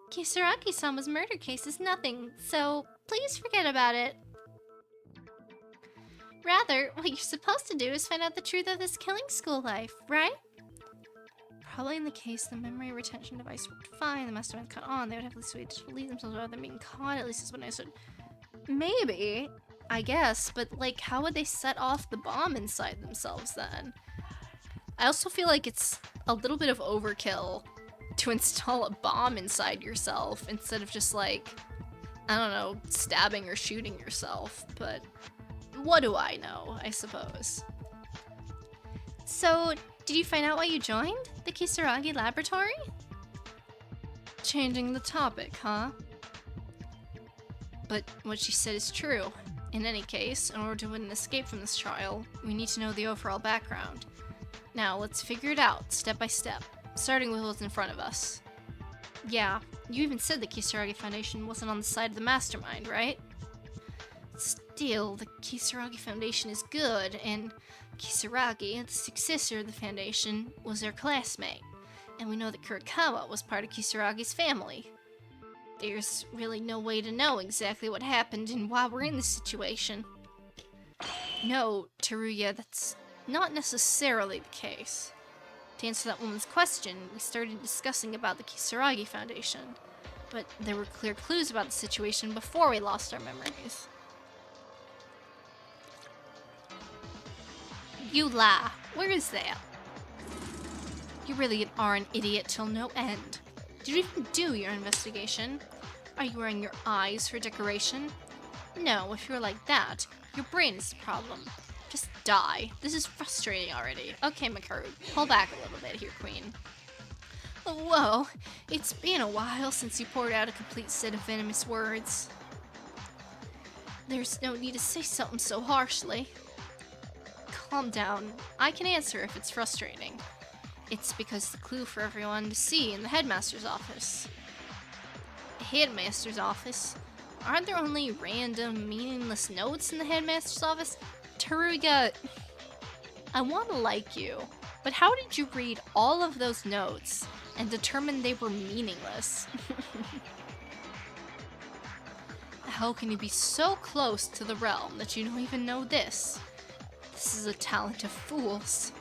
Kisaragi-sama's murder case is nothing, so please forget about it. Rather, what you're supposed to do is find out the truth of this killing school life, right? Probably in the case the memory retention device worked fine, the mastermind caught on, they would have at least waited to relieve themselves rather than being caught, at least is what I said. Maybe, I guess, but like, how would they set off the bomb inside themselves then? I also feel like it's a little bit of overkill to install a bomb inside yourself instead of just like, I don't know, stabbing or shooting yourself, but what do I know, I suppose. So, did you find out why you joined the Kisaragi laboratory? Changing the topic, huh? But what she said is true. In any case, in order to win an escape from this trial, we need to know the overall background. Now, let's figure it out, step by step, starting with what's in front of us. Yeah, you even said the Kisaragi Foundation wasn't on the side of the mastermind, right? Still, the Kisaragi Foundation is good, and Kisaragi, the successor of the Foundation, was their classmate. And we know that Kurikawa was part of Kisaragi's family. There's really no way to know exactly what happened and why we're in this situation. No, Teruya, that's not necessarily the case. To answer that woman's question, we started discussing about the Kisaragi Foundation, but there were clear clues about the situation before we lost our memories. You lie. Where is that? You really are an idiot till no end. Did you even do your investigation? Are you wearing your eyes for decoration? No, if you're like that, your brain is the problem. Just die. This is frustrating already. Okay, Makaru, pull back a little bit here, Queen. Whoa, it's been a while since you poured out a complete set of venomous words. There's no need to say something so harshly. Calm down. I can answer if it's frustrating. It's because the clue for everyone to see in the headmaster's office. Headmaster's office? Aren't there only random, meaningless notes in the headmaster's office? Teruya, I want to like you, but how did you read all of those notes and determine they were meaningless? How can you be so close to the realm that you don't even know this? This is a talent of fools.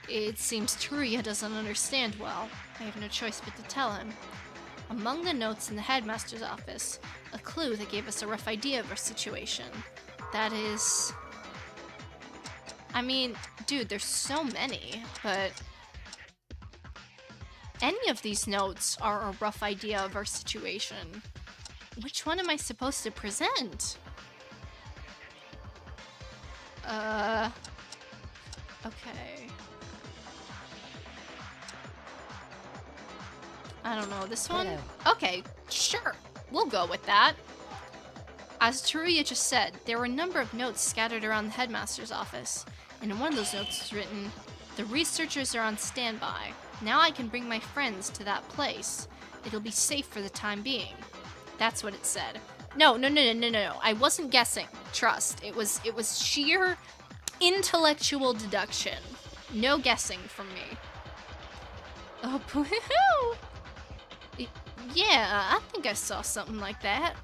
It seems Teruya doesn't understand well. I have no choice but to tell him. Among the notes in the headmaster's office, a clue that gave us a rough idea of our situation. That is... I mean, dude, there's so many, but... Any of these notes are a rough idea of our situation. Which one am I supposed to present? Okay. I don't know, this one? Okay, sure. We'll go with that. As Teruya just said, there were a number of notes scattered around the headmaster's office, and in one of those notes was written, "The researchers are on standby. Now I can bring my friends to that place. It'll be safe for the time being." That's what it said. No. I wasn't guessing. Trust. It was sheer intellectual deduction. No guessing from me. Oh, boo-hoo! Yeah, I think I saw something like that.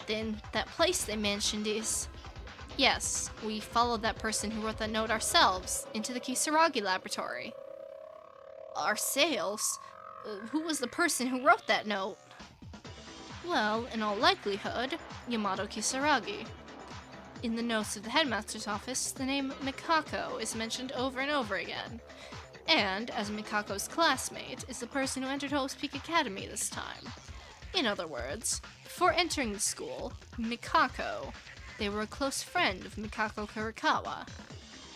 Then that place they mentioned is... Yes, we followed that person who wrote that note ourselves into the Kisaragi laboratory. Ourselves? Who was the person who wrote that note? Well, in all likelihood, Yamato Kisaragi. In the notes of the headmaster's office, the name Mikako is mentioned over and over again. And, as Mikako's classmate, is the person who entered Hope's Peak Academy this time. In other words, before entering the school, Mikako, they were a close friend of Mikako Kurikawa.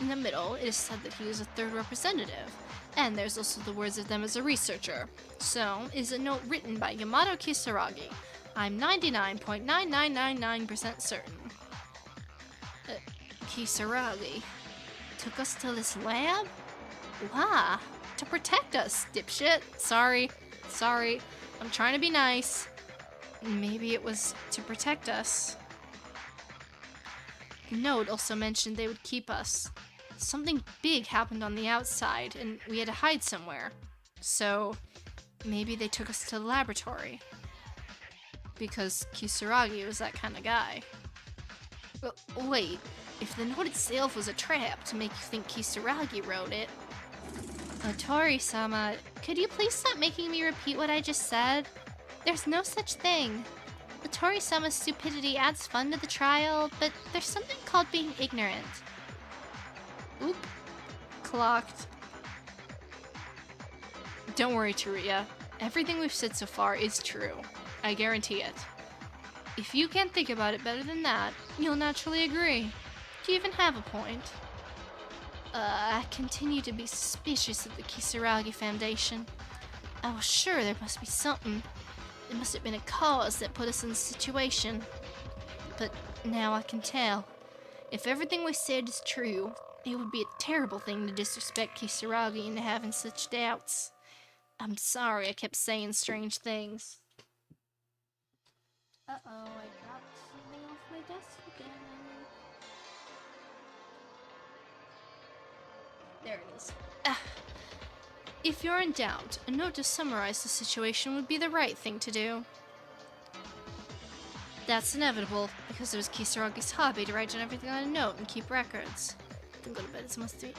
In the middle, it is said that he was a third representative, and there's also the words of them as a researcher. So, it is a note written by Yamato Kisaragi. I'm 99.9999% certain. Kisaragi took us to this lab? Why? To protect us, dipshit. Sorry. I'm trying to be nice. Maybe it was to protect us. The note also mentioned they would keep us. Something big happened on the outside, and we had to hide somewhere. So, maybe they took us to the laboratory. Because Kisaragi was that kind of guy. Well, wait, if the note itself was a trap to make you think Kisaragi wrote it... Tori-sama, could you please stop making me repeat what I just said? There's no such thing. Tori-sama's stupidity adds fun to the trial, but there's something called being ignorant. Oop. Clocked. Don't worry, Teruya. Everything we've said so far is true. I guarantee it. If you can't think about it better than that, you'll naturally agree. Do you even have a point? I continue to be suspicious of the Kisaragi Foundation. I was sure there must be something. There must have been a cause that put us in this situation. But now I can tell. If everything we said is true, it would be a terrible thing to disrespect Kisaragi into having such doubts. I'm sorry I kept saying strange things. Uh-oh, I dropped something off my desk again. There it is. If you're in doubt, a note to summarize the situation would be the right thing to do. That's inevitable, because it was Kisaragi's hobby to write down everything on a note and keep records. Then go to bed. It's almost 3.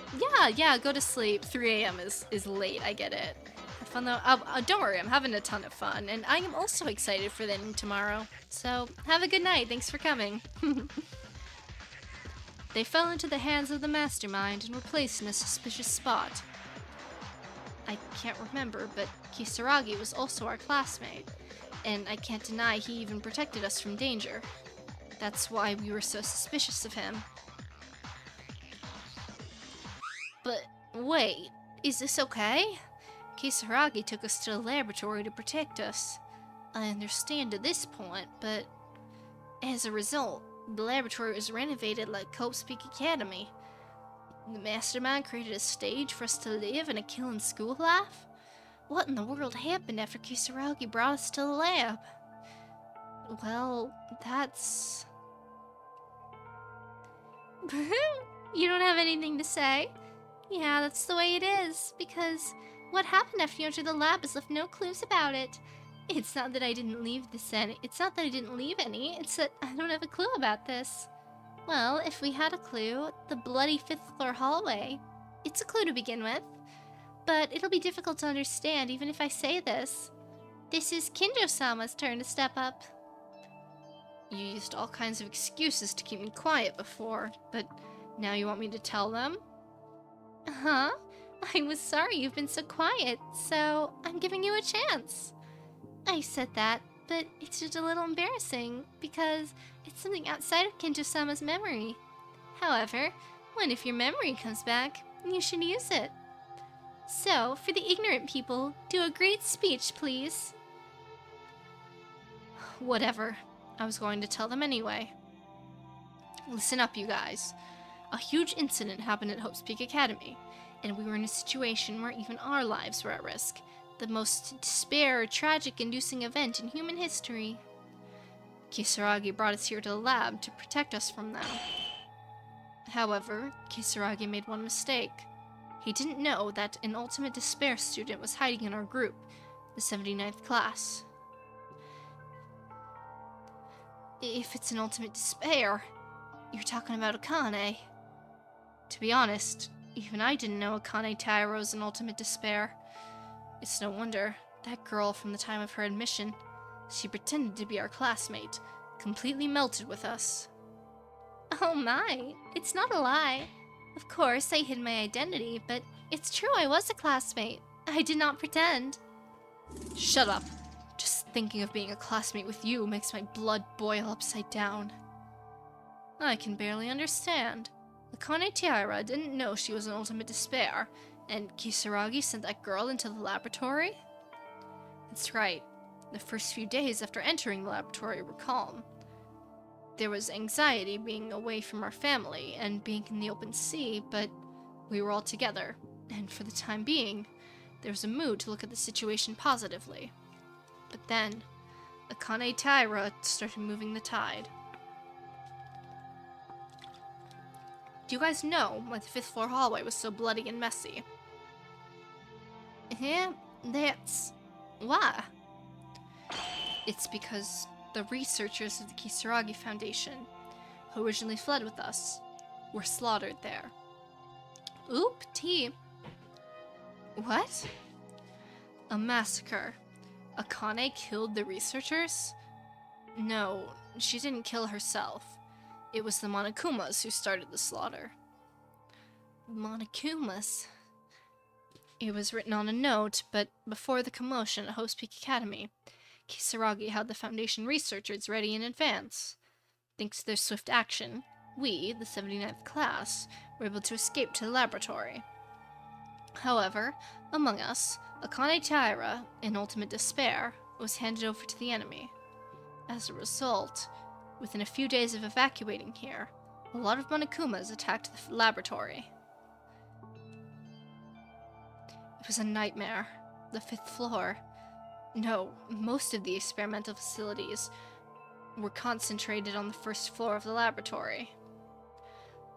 Yeah, go to sleep. 3 a.m. is late, I get it. Have fun though. Don't worry, I'm having a ton of fun, and I am also excited for the ending tomorrow. So, have a good night. Thanks for coming. They fell into the hands of the mastermind and were placed in a suspicious spot. I can't remember, but Kisaragi was also our classmate, and I can't deny he even protected us from danger. That's why we were so suspicious of him. But wait, is this okay? Kisaragi took us to the laboratory to protect us. I understand to this point, but as a result, the laboratory was renovated like Cope's Peak Academy. The mastermind created a stage for us to live in a killing school life? What in the world happened after Kisaragi brought us to the lab? Well, that's... You don't have anything to say? Yeah, that's the way it is, because what happened after you entered the lab has left no clues about it. It's not that I didn't leave any, it's that I don't have a clue about this. Well, if we had a clue, the bloody 5th floor hallway. It's a clue to begin with, but it'll be difficult to understand even if I say this. This is Kinjo-sama's turn to step up. You used all kinds of excuses to keep me quiet before, but now you want me to tell them? Huh? I was sorry you've been so quiet, so I'm giving you a chance. I said that, but it's just a little embarrassing, because it's something outside of Kinjo-sama's memory. However, if your memory comes back, you should use it. So, for the ignorant people, do a great speech, please. Whatever. I was going to tell them anyway. Listen up, you guys. A huge incident happened at Hope's Peak Academy, and we were in a situation where even our lives were at risk. The most despair, tragic-inducing event in human history. Kisaragi brought us here to the lab to protect us from them. However, Kisaragi made one mistake. He didn't know that an ultimate despair student was hiding in our group, the 79th class. If it's an ultimate despair, you're talking about Akane. To be honest, even I didn't know Akane Taira was an ultimate despair. It's no wonder. That girl, from the time of her admission, she pretended to be our classmate, completely melted with us. Oh my, it's not a lie. Of course, I hid my identity, but it's true I was a classmate. I did not pretend. Shut up. Just thinking of being a classmate with you makes my blood boil upside down. I can barely understand. Akane Taira didn't know she was an ultimate despair, and Kisaragi sent that girl into the laboratory? That's right. The first few days after entering the laboratory were calm. There was anxiety being away from our family and being in the open sea, but we were all together, and for the time being, there was a mood to look at the situation positively. But then, Akane Taira started moving the tide. Do you guys know why the 5th floor hallway was so bloody and messy? Yeah, that's... why? It's because the researchers of the Kisaragi Foundation, who originally fled with us, were slaughtered there. Oop-tee. What? A massacre. Akane killed the researchers? No, she didn't kill herself. It was the Monokumas who started the slaughter. Monokumas? It was written on a note, but before the commotion at Hope's Peak Academy, Kisaragi had the Foundation researchers ready in advance. Thanks to their swift action, we, the 79th class, were able to escape to the laboratory. However, among us, Akane Taira, in ultimate despair, was handed over to the enemy. As a result, within a few days of evacuating here, a lot of Monokumas attacked the laboratory. It was a nightmare. The 5th floor. No, most of the experimental facilities were concentrated on the 1st floor of the laboratory.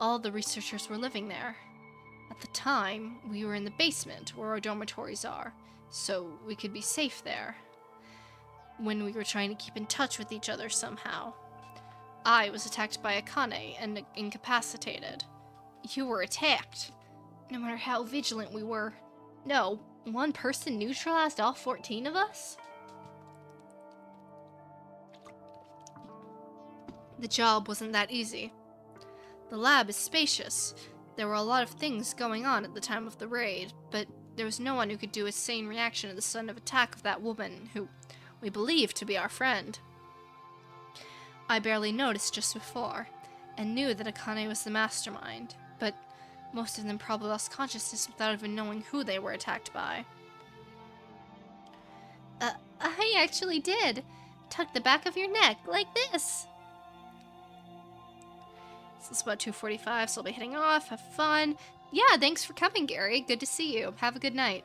All the researchers were living there. At the time, we were in the basement where our dormitories are, so we could be safe there. When we were trying to keep in touch with each other somehow, I was attacked by Akane and incapacitated. you were attacked. No matter how vigilant we were. No, one person neutralized all 14 of us? The job wasn't that easy. The lab is spacious. There were a lot of things going on at the time of the raid, but there was no one who could do a sane reaction to the sudden attack of that woman, who we believed to be our friend. I barely noticed just before, and knew that Akane was the mastermind, but most of them probably lost consciousness without even knowing who they were attacked by. I actually did. Tuck the back of your neck, like this. So it's about 2:45, so I'll be heading off. Have fun. Yeah, thanks for coming, Gary. Good to see you. Have a good night.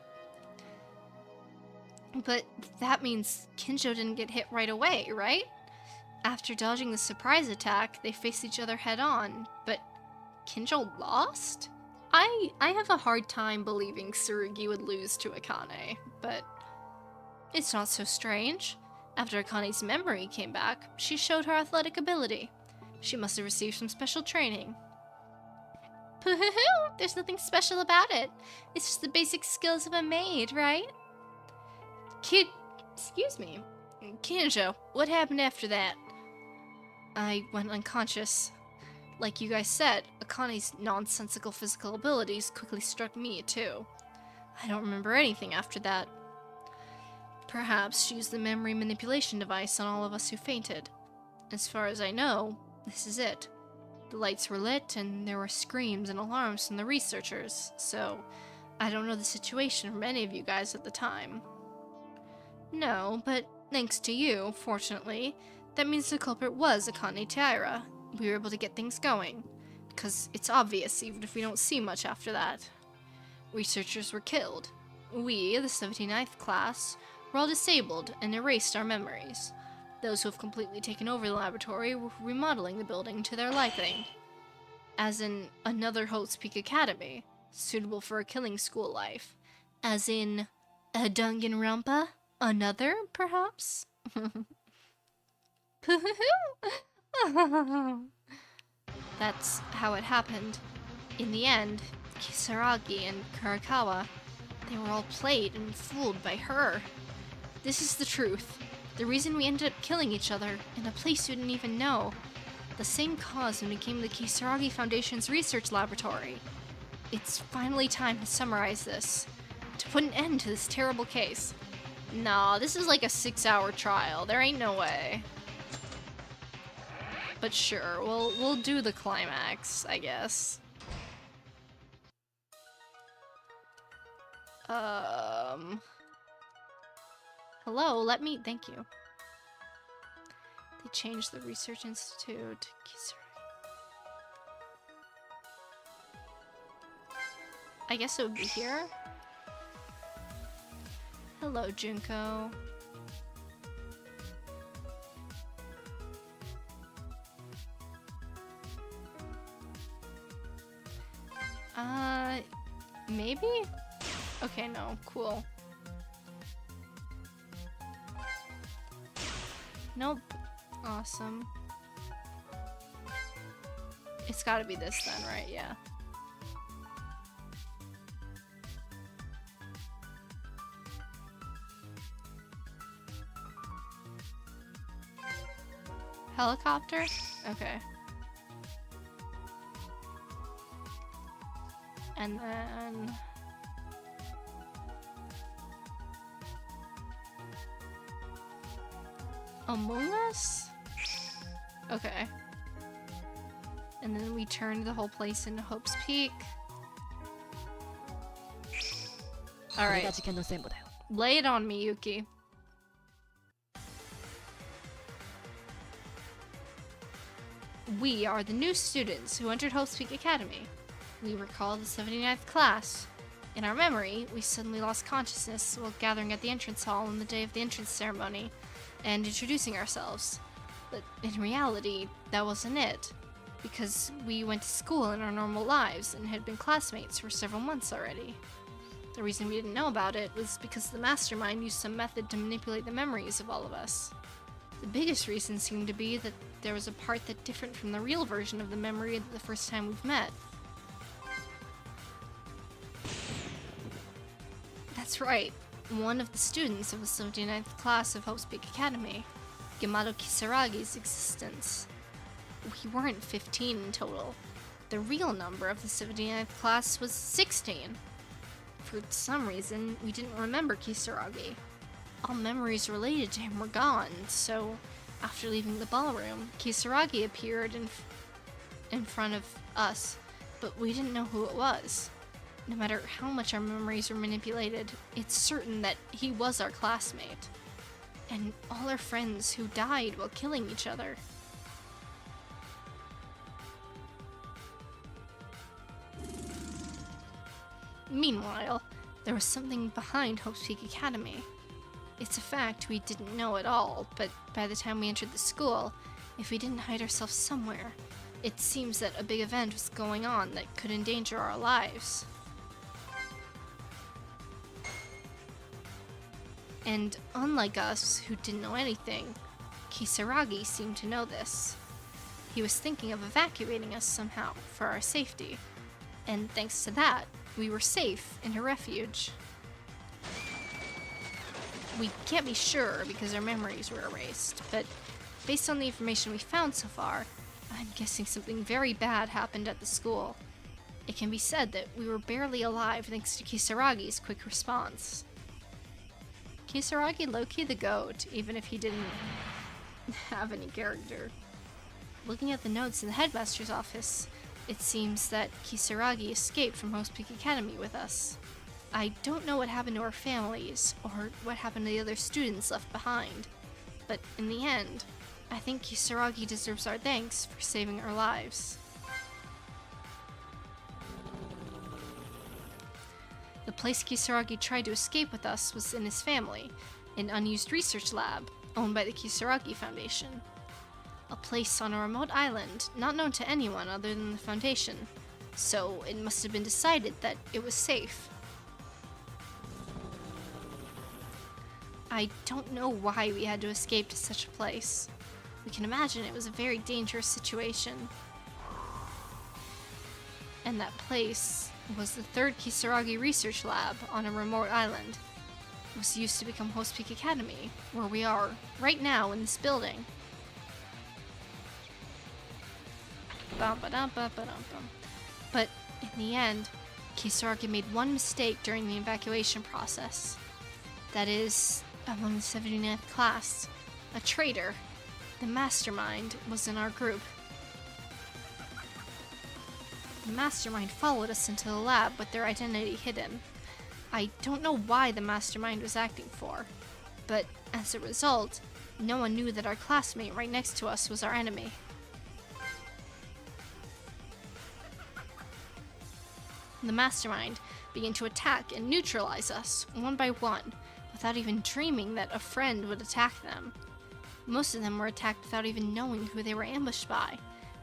But that means Kinjo didn't get hit right away, right? After dodging the surprise attack, they faced each other head-on, but Kinjo lost? I have a hard time believing Tsurugi would lose to Akane, but it's not so strange. After Akane's memory came back, she showed her athletic ability. She must have received some special training. Pooh-hoo-hoo! There's nothing special about it. It's just the basic skills of a maid, right? Excuse me. Kinjo, what happened after that? I went unconscious. Like you guys said, Akane's nonsensical physical abilities quickly struck me, too. I don't remember anything after that. Perhaps she used the memory manipulation device on all of us who fainted. As far as I know, this is it. The lights were lit, and there were screams and alarms from the researchers, so I don't know the situation from any of you guys at the time. No, but thanks to you, fortunately, that means the culprit was Akane Taira. We were able to get things going, because it's obvious even if we don't see much after that. Researchers were killed. We, the 79th class, were all disabled and erased our memories. Those who have completely taken over the laboratory were remodeling the building to their liking. As in another Holt's Peak Academy, suitable for a killing school life. As in a Danganronpa? Another, perhaps? That's how it happened. In the end, Kisaragi and Kurakawa, they were all played and fooled by her. This is the truth. The reason we ended up killing each other in a place you didn't even know. The same cause when it came to the Kisaragi Foundation's research laboratory. It's finally time to summarize this. To put an end to this terrible case. Nah, this is like a 6-hour trial. There ain't no way. But sure, we'll do the climax, I guess. Hello, thank you. They changed the Research Institute to Kisaragi. I guess it would be here. Hello, Junko. Maybe? Okay, no, cool. Nope. Awesome. It's gotta be this then, right? Yeah. Helicopter? Okay. And then... Among Us? Okay. And then we turned the whole place into Hope's Peak. Alright. Lay it on me, Yuki. We are the new students who entered Hope's Peak Academy. We were called the 79th class. In our memory, we suddenly lost consciousness while gathering at the entrance hall on the day of the entrance ceremony and introducing ourselves. But in reality, that wasn't it, because we went to school in our normal lives and had been classmates for several months already. The reason we didn't know about it was because the mastermind used some method to manipulate the memories of all of us. The biggest reason seemed to be that there was a part that differed from the real version of the memory the first time we've met. That's right. One of the students of the 79th class of Hope's Peak Academy, Yamato Kisaragi's existence. We weren't 15 in total. The real number of the 79th class was 16. For some reason, we didn't remember Kisaragi. All memories related to him were gone, so after leaving the ballroom, Kisaragi appeared in front of us, but we didn't know who it was. No matter how much our memories were manipulated, it's certain that he was our classmate. And all our friends who died while killing each other. Meanwhile, there was something behind Hope's Peak Academy. It's a fact we didn't know at all, but by the time we entered the school, if we didn't hide ourselves somewhere, it seems that a big event was going on that could endanger our lives. And unlike us, who didn't know anything, Kisaragi seemed to know this. He was thinking of evacuating us somehow for our safety, and thanks to that, we were safe in a refuge. We can't be sure because our memories were erased, but based on the information we found so far, I'm guessing something very bad happened at the school. It can be said that we were barely alive thanks to Kisaragi's quick response. Kisaragi low-key the GOAT, even if he didn't have any character. Looking at the notes in the headmaster's office, it seems that Kisaragi escaped from Hope's Peak Academy with us. I don't know what happened to our families, or what happened to the other students left behind, but in the end, I think Kisaragi deserves our thanks for saving our lives. The place Kisaragi tried to escape with us was in his family, an unused research lab owned by the Kisaragi Foundation. A place on a remote island not known to anyone other than the Foundation, so it must have been decided that it was safe. I don't know why we had to escape to such a place. We can imagine it was a very dangerous situation. And that place was the third Kisaragi research lab on a remote island. It was used to become Hope's Peak Academy, where we are right now in this building. But in the end, Kisaragi made one mistake during the evacuation process. That is, among the 79th class, a traitor. The mastermind was in our group. The mastermind followed us into the lab with their identity hidden. I don't know why the mastermind was acting for, but as a result, no one knew that our classmate right next to us was our enemy. The mastermind began to attack and neutralize us, one by one, without even dreaming that a friend would attack them. Most of them were attacked without even knowing who they were ambushed by,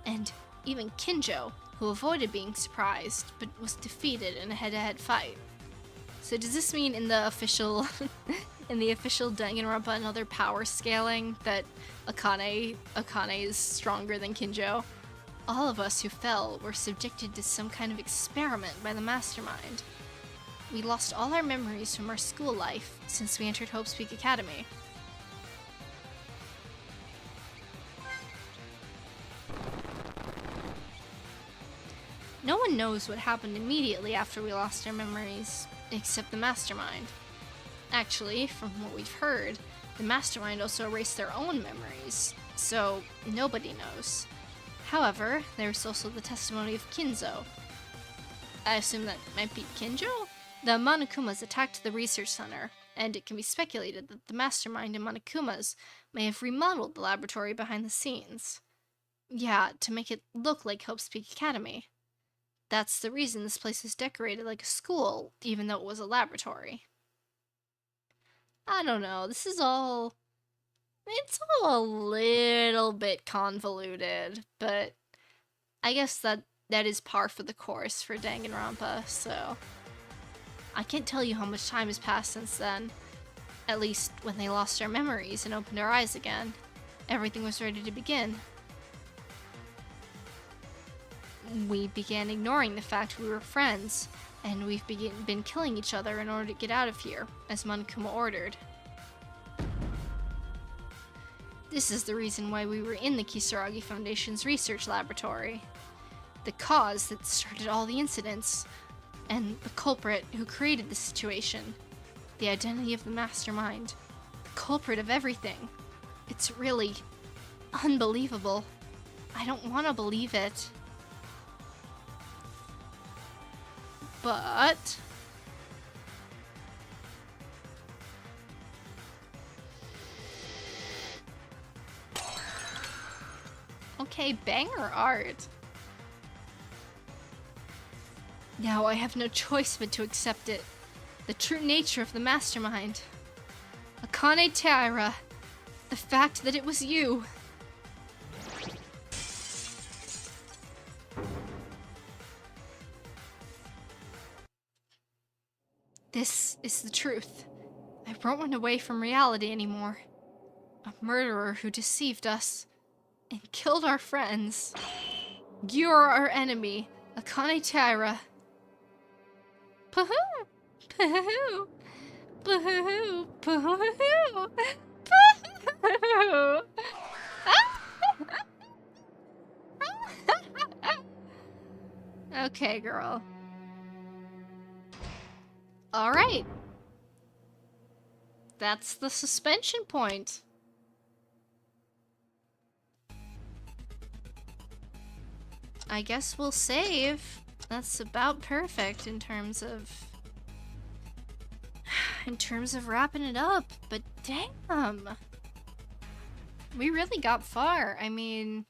and even Kinjo, who avoided being surprised, but was defeated in a head-to-head fight. So does this mean in the official Danganronpa and other power scaling that Akane is stronger than Kinjo? All of us who fell were subjected to some kind of experiment by the mastermind. We lost all our memories from our school life since we entered Hope's Peak Academy. No one knows what happened immediately after we lost our memories, except the mastermind. Actually, from what we've heard, the mastermind also erased their own memories, so nobody knows. However, there's also the testimony of Kinzo. I assume that might be Kinjo? The Monokumas attacked the research center, and it can be speculated that the mastermind and Monokumas may have remodeled the laboratory behind the scenes. Yeah, to make it look like Hope's Peak Academy. That's the reason this place is decorated like a school, even though it was a laboratory. I don't know, it's all a little bit convoluted, but I guess that is par for the course for Danganronpa, so I can't tell you how much time has passed since then. At least when they lost our memories and opened our eyes again, everything was ready to begin. We began ignoring the fact we were friends, and we've been killing each other in order to get out of here, as Monokuma ordered. This is the reason why we were in the Kisaragi Foundation's research laboratory. The cause that started all the incidents, and the culprit who created the situation. The identity of the mastermind. The culprit of everything. It's really unbelievable. I don't want to believe it. But okay, banger art. Now I have no choice but to accept it. The true nature of the mastermind. Akane Taira. The fact that it was you. This is the truth. I won't run away from reality anymore. A murderer who deceived us and killed our friends. You are our enemy, Akane Taira. Pahoo! Pahoo! Pahoo! Pahoo! Pahoo! Okay, girl. Alright. That's the suspension point. I guess we'll save. That's about perfect in terms of wrapping it up, but damn. We really got far. I mean,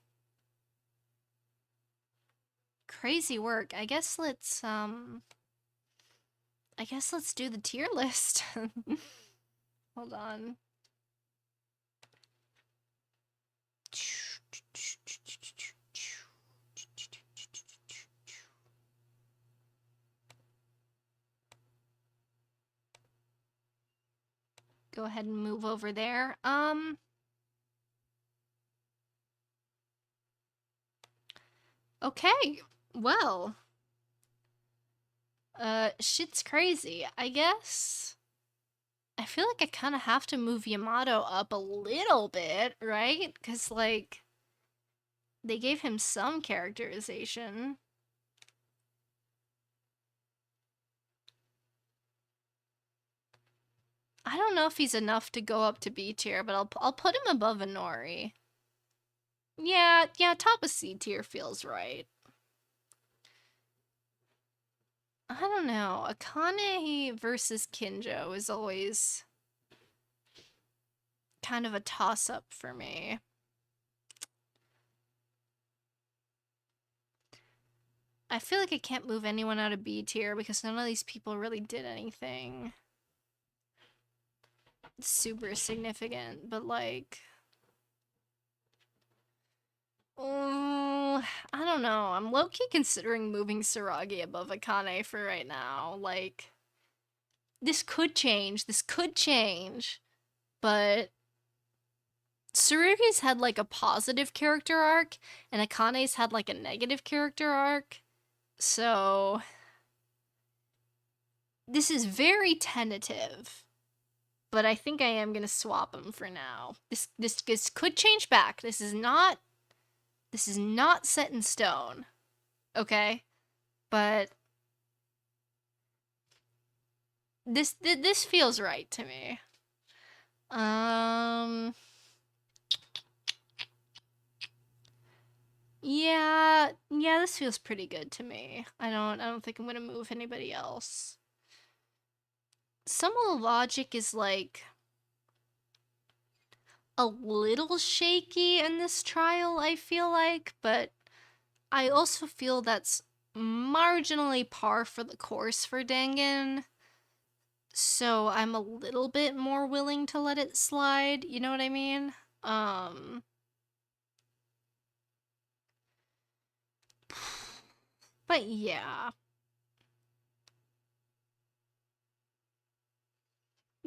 crazy work. I guess let's do the tier list. Hold on. Go ahead and move over there. Okay. Well. Shit's crazy. I guess I feel like I kind of have to move Yamato up a little bit, right? Because, like, they gave him some characterization. I don't know if he's enough to go up to B tier, but I'll put him above Inori. Yeah, top of C tier feels right. I don't know. Akane versus Kinjo is always kind of a toss-up for me. I feel like I can't move anyone out of B tier because none of these people really did anything super significant, but like, I don't know. I'm low-key considering moving Saragi above Akane for right now. Like, this could change, but Tsurugi's had like a positive character arc, and Akane's had like a negative character arc, so this is very tentative. But I think I am gonna swap them for now. This could change back. This is not set in stone. Okay? But this feels right to me. Yeah, this feels pretty good to me. I don't think I'm gonna move anybody else. Some of the logic is like a little shaky in this trial, I feel like, but I also feel that's marginally par for the course for Dangan. So I'm a little bit more willing to let it slide, you know what I mean? But yeah.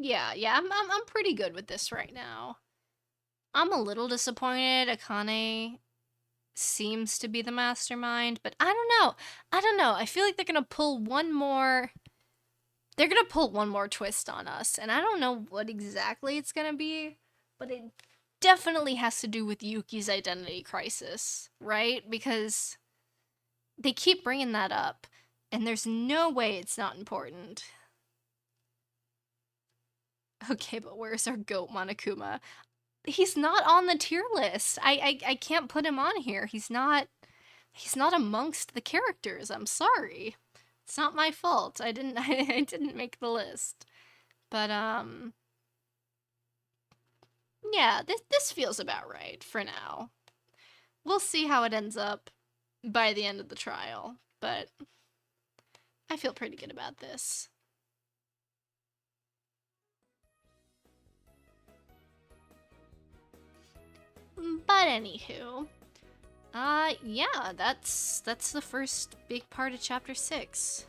Yeah, I'm pretty good with this right now. I'm a little disappointed Akane seems to be the mastermind, but I don't know. I don't know. I feel like they're gonna pull one more. They're gonna pull one more twist on us, and I don't know what exactly it's gonna be, but it definitely has to do with Yuki's identity crisis, right? Because they keep bringing that up, and there's no way it's not important. Okay, but where's our goat Monokuma? He's not on the tier list. I can't put him on here. He's not amongst the characters. I'm sorry. It's not my fault. I didn't make the list. But yeah, this feels about right for now. We'll see how it ends up by the end of the trial, but I feel pretty good about this. But anywho, yeah, that's the first big part of chapter 6.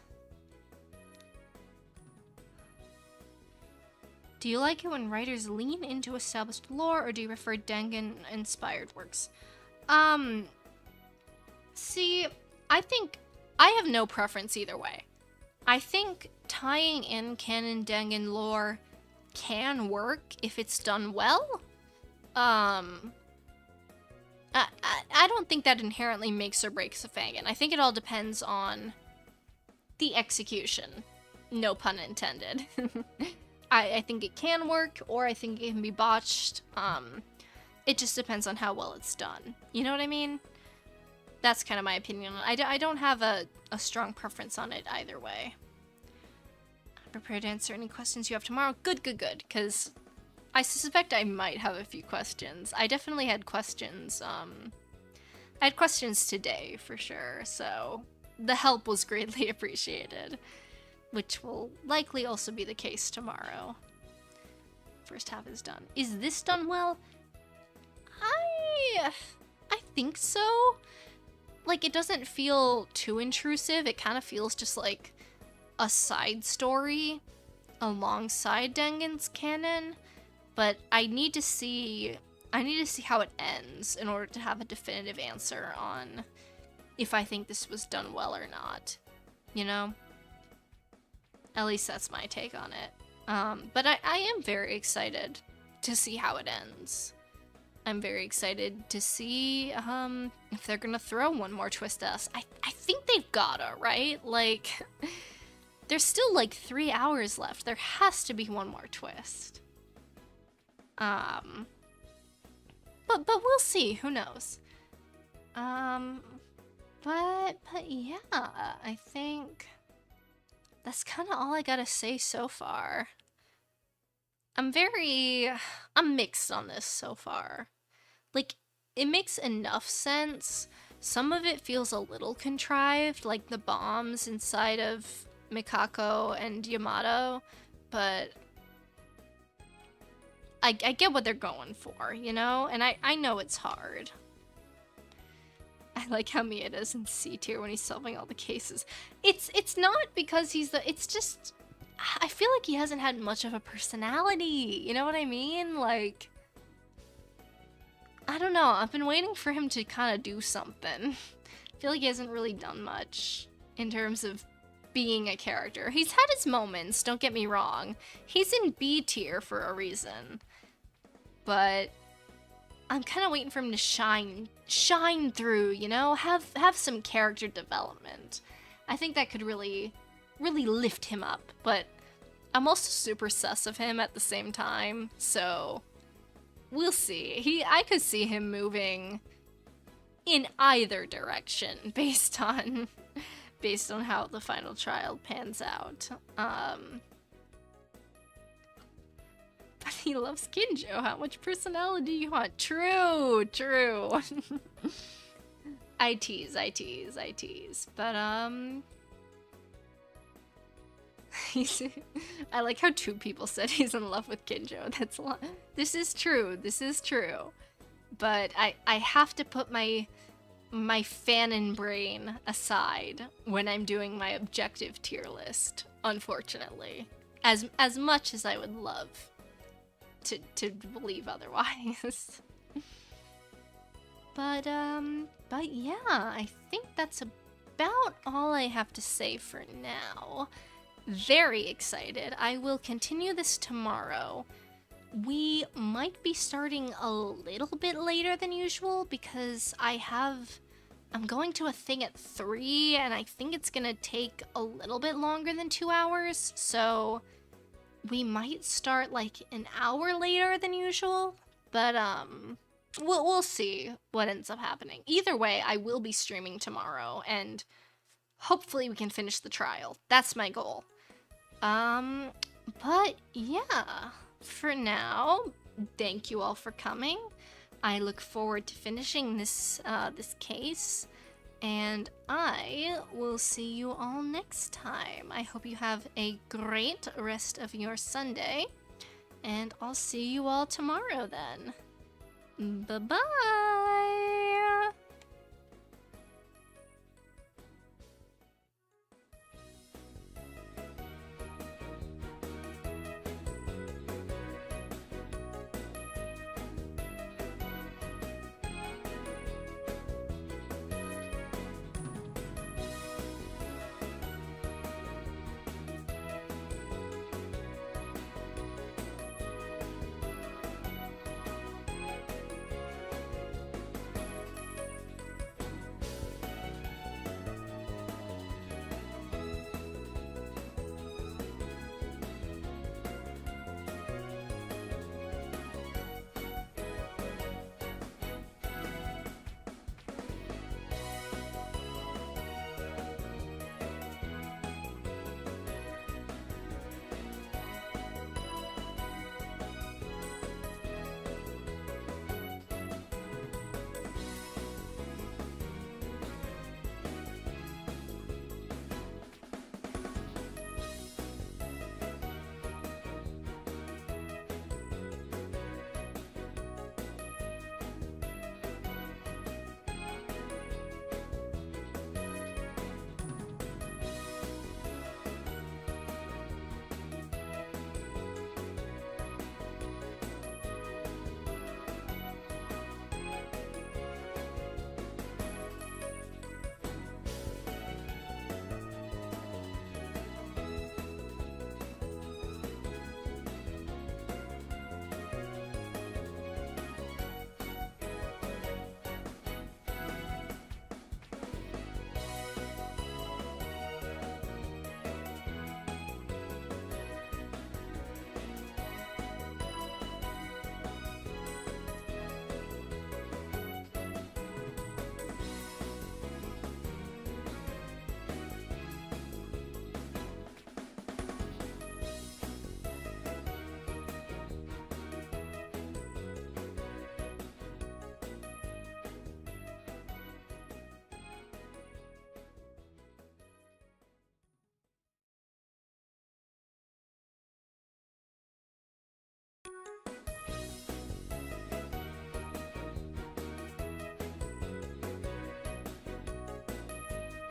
Do you like it when writers lean into established lore, or do you prefer Dangan-inspired works? See, I think I have no preference either way. I think tying in canon Dangan lore can work if it's done well. I don't think that inherently makes or breaks a fangin. I think it all depends on the execution. No pun intended. I think it can work, or I think it can be botched. It just depends on how well it's done. You know what I mean? That's kind of my opinion. I don't have a strong preference on it either way. I'm prepared to answer any questions you have tomorrow. Good, because I suspect I might have a few questions. I definitely had questions, I had questions today, for sure, so the help was greatly appreciated, which will likely also be the case tomorrow. First half is done. Is this done well? I think so. Like, it doesn't feel too intrusive. It kind of feels just like a side story alongside Dangan's canon. But I need to see how it ends in order to have a definitive answer on if I think this was done well or not. You know? At least that's my take on it. But I am very excited to see how it ends. I'm very excited to see if they're gonna throw one more twist at us. I think they've gotta, right? Like, there's still like 3 hours left. There has to be one more twist. But we'll see. Who knows? But yeah, I think that's kind of all I gotta say so far. I'm mixed on this so far. Like, it makes enough sense. Some of it feels a little contrived, like the bombs inside of Mikako and Yamato, but I get what they're going for, you know? And I know it's hard. I like how Mieda's in C tier when he's solving all the cases. It's not because it's just, I feel like he hasn't had much of a personality, you know what I mean? Like, I don't know, I've been waiting for him to kind of do something. I feel like he hasn't really done much in terms of being a character. He's had his moments, don't get me wrong. He's in B tier for a reason. But I'm kind of waiting for him to shine through, you know? Have some character development. I think that could really lift him up, but I'm also super sus of him at the same time, so we'll see. I could see him moving in either direction based on how the final trial pans out. But he loves Kinjo. How much personality do you want? True. I tease. But, I like how 2 people said he's in love with Kinjo. That's a lot. This is true. But I have to put my fanon brain aside when I'm doing my objective tier list, unfortunately. As much as I would love to believe otherwise. But yeah, I think that's about all I have to say for now. Very excited. I will continue this tomorrow. We might be starting a little bit later than usual because I'm going to a thing at 3 and I think it's gonna take a little bit longer than 2 hours, so we might start like an hour later than usual, but we'll see what ends up happening. Either way, I will be streaming tomorrow and hopefully we can finish the trial. That's my goal. But yeah, for now, thank you all for coming. I look forward to finishing this case, and I will see you all next time. I hope you have a great rest of your Sunday, and I'll see you all tomorrow then. Bye-bye!